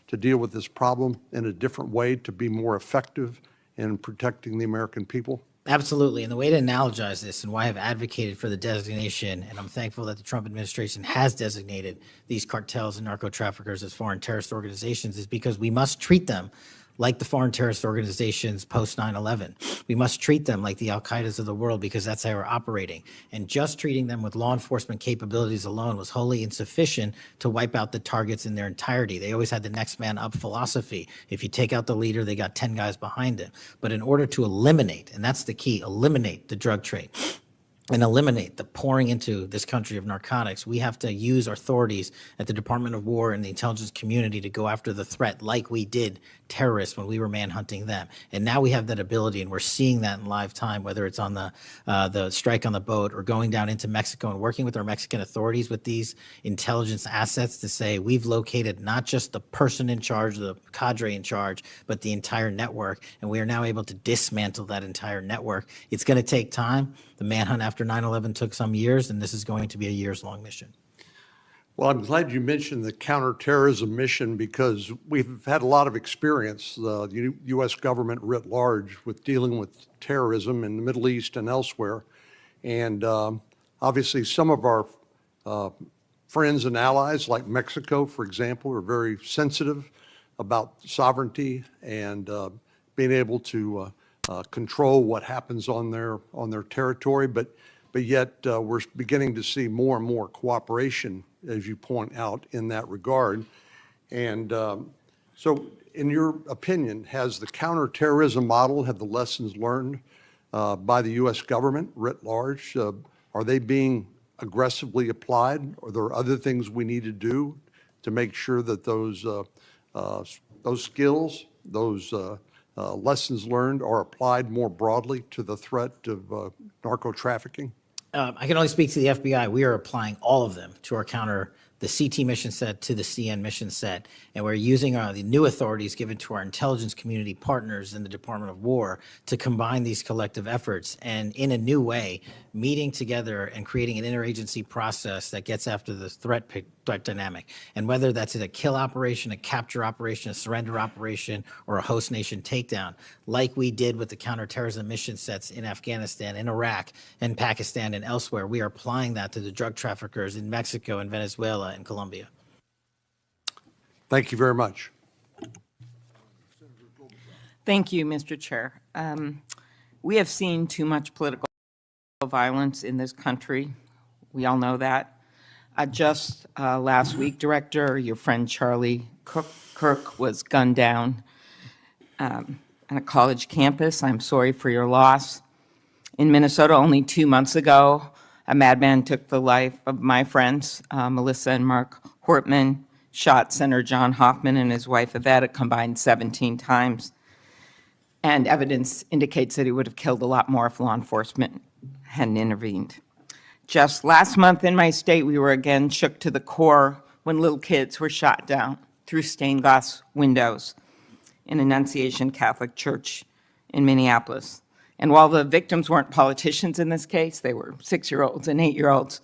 to deal with this problem in a different way to be more effective in protecting the American people? Absolutely. And the way to analogize this and why I've advocated for the designation, and I'm thankful that the Trump administration has designated these cartels and narco traffickers as foreign terrorist organizations, is because we must treat them like the foreign terrorist organizations post 9/11. We must treat them like the Al-Qaedas of the world because that's how we're operating. And just treating them with law enforcement capabilities alone was wholly insufficient to wipe out the targets in their entirety. They always had the next man up philosophy. If you take out the leader, they got 10 guys behind him. But in order to eliminate, and that's the key, eliminate the drug trade, and eliminate the pouring into this country of narcotics, we have to use authorities at the Department of War and the intelligence community to go after the threat like we did terrorists when we were manhunting them. And now we have that ability, and we're seeing that in live time, whether it's on the strike on the boat or going down into Mexico and working with our Mexican authorities with these intelligence assets to say we've located not just the person in charge, the cadre in charge, but the entire network. And we are now able to dismantle that entire network. It's going to take time. The manhunt after 9/11 took some years, and this is going to be a years-long mission. Well, I'm glad you mentioned the counterterrorism mission because we've had a lot of experience, the U.S. government writ large, with dealing with terrorism in the Middle East and elsewhere. And obviously, some of our friends and allies, like Mexico, for example, are very sensitive about sovereignty and being able to control what happens on their territory. But yet, we're beginning to see more and more cooperation, as you point out, in that regard. And so, in your opinion, has the counterterrorism model, have the lessons learned by the U.S. government writ large, are they being aggressively applied? Are there other things we need to do to make sure that those skills, those lessons learned are applied more broadly to the threat of narco trafficking? I can only speak to the FBI. We are applying all of them to our the CT mission set to the CN mission set, and we're using the new authorities given to our intelligence community partners in the Department of War to combine these collective efforts and in a new way, meeting together and creating an interagency process that gets after the threat dynamic. And whether that's a kill operation, a capture operation, a surrender operation, or a host nation takedown, like we did with the counterterrorism mission sets in Afghanistan, in Iraq, and Pakistan, and elsewhere, we are applying that to the drug traffickers in Mexico and Venezuela and Colombia. Thank you very much. Thank you, Mr. Chair. We have seen too much political violence in this country. We all know that. Just last week, Director, your friend Charlie Kirk was gunned down on a college campus. I'm sorry for your loss. In Minnesota, only 2 months ago, a madman took the life of my friends, Melissa and Mark Hortman, shot Senator John Hoffman and his wife Yvette a combined 17 times. And evidence indicates that he would have killed a lot more if law enforcement hadn't intervened. Just last month in my state, we were again shook to the core when little kids were shot down through stained glass windows in Annunciation Catholic Church in Minneapolis. And while the victims weren't politicians in this case, they were 6-year-olds and 8-year-olds,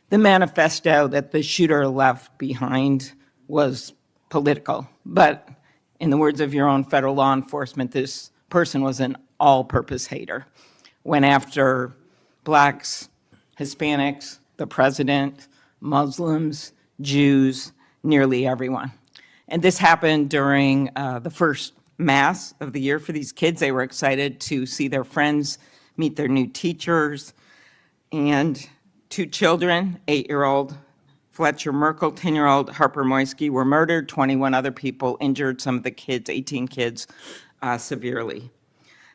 the manifesto that the shooter left behind was political. But in the words of your own federal law enforcement, this person was an all-purpose hater. Went after blacks, Hispanics, the president, Muslims, Jews, nearly everyone. And this happened during the first Mass of the year for these kids. They were excited to see their friends, meet their new teachers, and 2 children, 8-year-old Fletcher Merkel, 10-year-old Harper Moisky, were murdered. 21 other people injured, some of the kids, 18 kids, severely.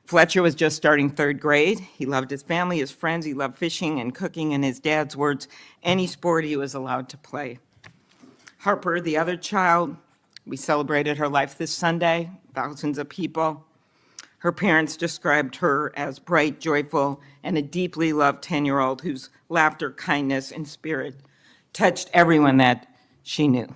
Fletcher was just starting 3rd grade. He loved his family, his friends. He loved fishing and cooking, in his dad's words, any sport he was allowed to play. Harper, the other child, we celebrated her life this Sunday, thousands of people. Her parents described her as bright, joyful, and a deeply loved 10-year-old whose laughter, kindness, and spirit touched everyone that she knew.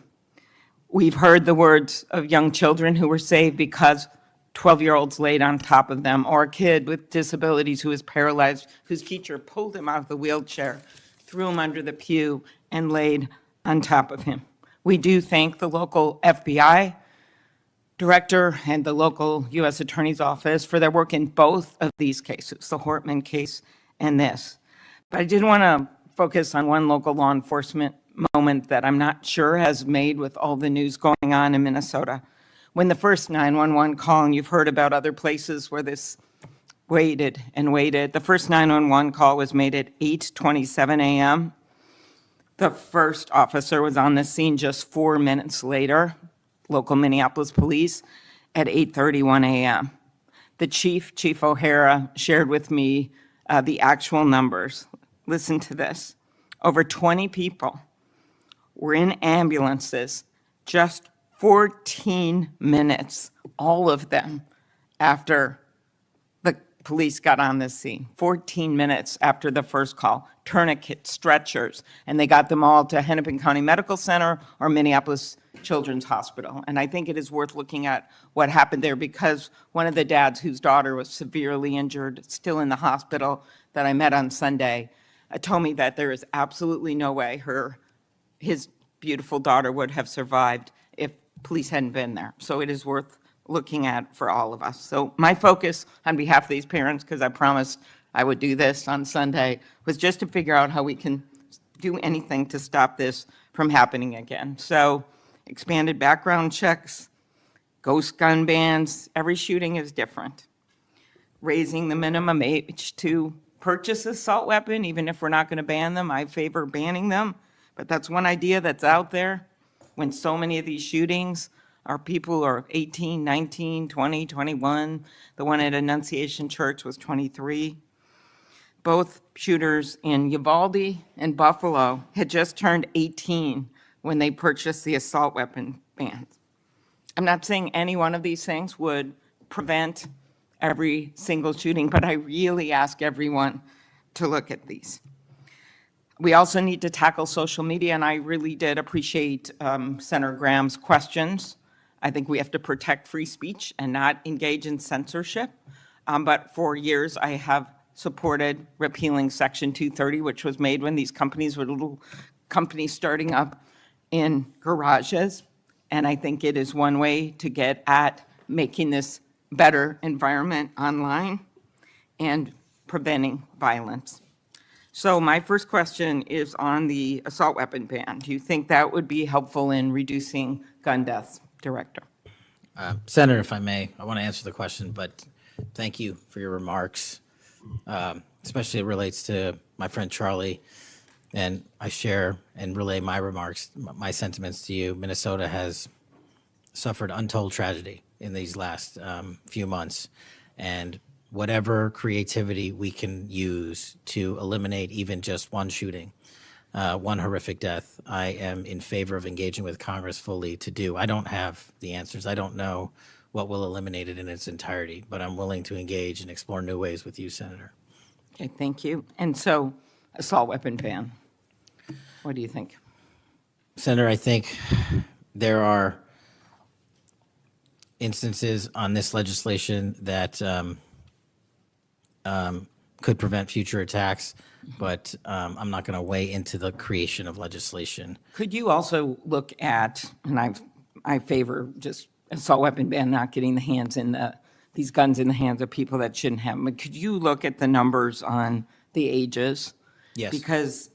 We've heard the words of young children who were saved because 12-year-olds laid on top of them, or a kid with disabilities who was paralyzed, whose teacher pulled him out of the wheelchair, threw him under the pew, and laid on top of him. We do thank the local FBI director and the local U.S. Attorney's Office for their work in both of these cases, the Hortman case and this. But I did want to focus on one local law enforcement moment that I'm not sure has made with all the news going on in Minnesota. When the first 911 call, and you've heard about other places where this waited and waited, the first 911 call was made at 8:27 a.m. The first officer was on the scene just 4 minutes later, local Minneapolis police, at 8:31 a.m. The Chief O'Hara, shared with me the actual numbers. Listen to this. Over 20 people were in ambulances just 14 minutes, all of them, after the police got on the scene. 14 minutes after the first call. Tourniquets, stretchers, and they got them all to Hennepin County Medical Center or Minneapolis Children's Hospital. And I think it is worth looking at what happened there, because one of the dads whose daughter was severely injured, still in the hospital, that I met on Sunday, told me that there is absolutely no way his beautiful daughter would have survived if police hadn't been there. So it is worth looking at for all of us. So my focus on behalf of these parents, because I promised I would do this on Sunday, was just to figure out how we can do anything to stop this from happening again. So expanded background checks, ghost gun bans, every shooting is different. Raising the minimum age to purchase an assault weapon, even if we're not going to ban them, I favor banning them. But that's one idea that's out there when so many of these shootings are people who are 18, 19, 20, 21. The one at Annunciation Church was 23. Both shooters in Uvalde and Buffalo had just turned 18 when they purchased the assault weapon bans. I'm not saying any one of these things would prevent every single shooting, but I really ask everyone to look at these. We also need to tackle social media, and I really did appreciate Senator Graham's questions. I think we have to protect free speech and not engage in censorship. But for years, I have supported repealing Section 230, which was made when these companies were little companies starting up in garages. And I think it is one way to get at making this better environment online and preventing violence. So my first question is on the assault weapon ban. Do you think that would be helpful in reducing gun deaths, Director? Senator, if I may, I want to answer the question, but thank you for your remarks, especially it relates to my friend Charlie, and I share and relay my remarks, my sentiments to you. Minnesota has suffered untold tragedy in these last few months, and whatever creativity we can use to eliminate even just one shooting, one horrific death, I am in favor of engaging with Congress fully to do. I don't have the answers. I don't know what will eliminate it in its entirety, but I'm willing to engage and explore new ways with you, Senator. Okay, thank you. And so, assault weapon ban, what do you think? Senator, I think there are instances on this legislation that could prevent future attacks, but I'm not going to weigh into the creation of legislation. Could you also look at, and I favor just assault weapon ban, not getting these guns in the hands of people that shouldn't have them, but could you look at the numbers on the ages? Yes. Because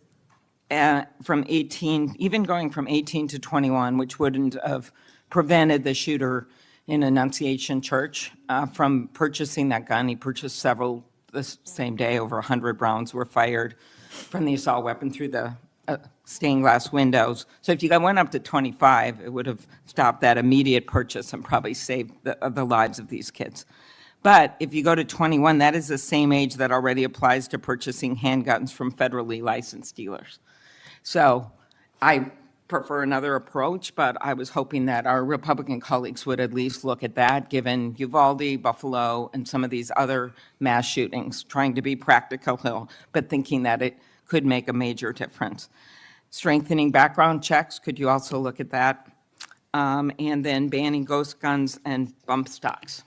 from 18, even going from 18 to 21, which wouldn't have prevented the shooter in Annunciation Church from purchasing that gun. He purchased several the same day. Over 100 rounds were fired from the assault weapon through the stained glass windows. So if you went up to 25, it would have stopped that immediate purchase and probably saved the lives of these kids. But if you go to 21, that is the same age that already applies to purchasing handguns from federally licensed dealers. So I prefer another approach, but I was hoping that our Republican colleagues would at least look at that, given Uvalde, Buffalo, and some of these other mass shootings, trying to be practical, but thinking that it could make a major difference. Strengthening background checks, could you also look at that? And then banning ghost guns and bump stocks.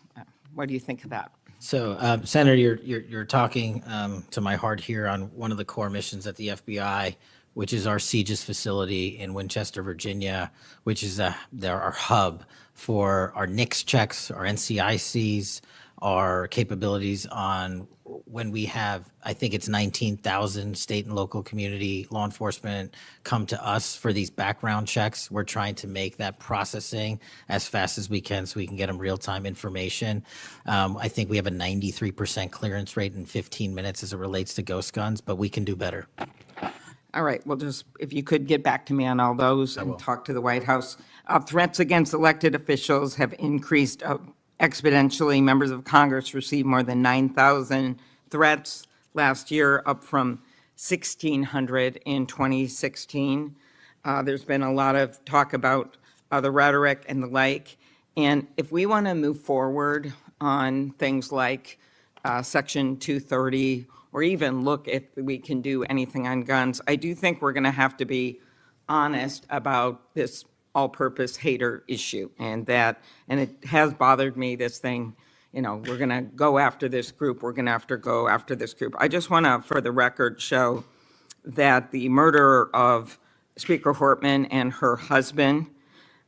What do you think of that? So, Senator, you're talking to my heart here on one of the core missions that the FBI which is our CGIS facility in Winchester, Virginia, which is our hub for our NICS checks, our NCICs, our capabilities on when we have, I think it's 19,000 state and local community law enforcement come to us for these background checks. We're trying to make that processing as fast as we can so we can get them real-time information. I think we have a 93% clearance rate in 15 minutes as it relates to ghost guns, but we can do better. All right, well, just if you could get back to me on all those and talk to the White House. Threats against elected officials have increased exponentially. Members of Congress received more than 9,000 threats last year, up from 1,600 in 2016. There's been a lot of talk about the rhetoric and the like. And if we want to move forward on things like Section 230, or even look if we can do anything on guns, I do think we're going to have to be honest about this all-purpose hater issue, and it has bothered me, this thing, we're going to go after this group, we're going to have to go after this group. I just want to, for the record, show that the murder of Speaker Hortman and her husband,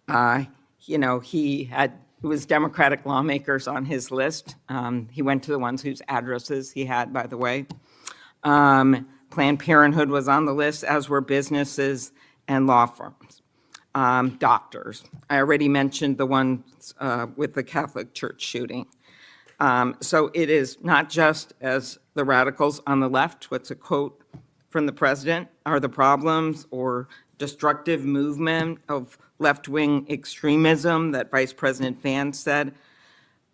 it was Democratic lawmakers on his list. He went to the ones whose addresses he had, by the way. Planned Parenthood was on the list, as were businesses and law firms. Doctors. I already mentioned the ones with the Catholic Church shooting. So it is not just, as the radicals on the left, what's a quote from the president, are the problems or destructive movement of left-wing extremism that Vice President Vance said.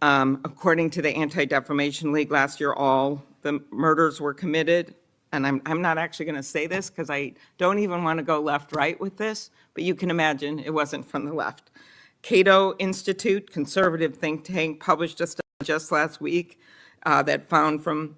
According to the Anti-Defamation League last year, all the murders were committed. And I'm not actually going to say this because I don't even want to go left-right with this, but you can imagine it wasn't from the left. Cato Institute, conservative think tank, published just last week that found from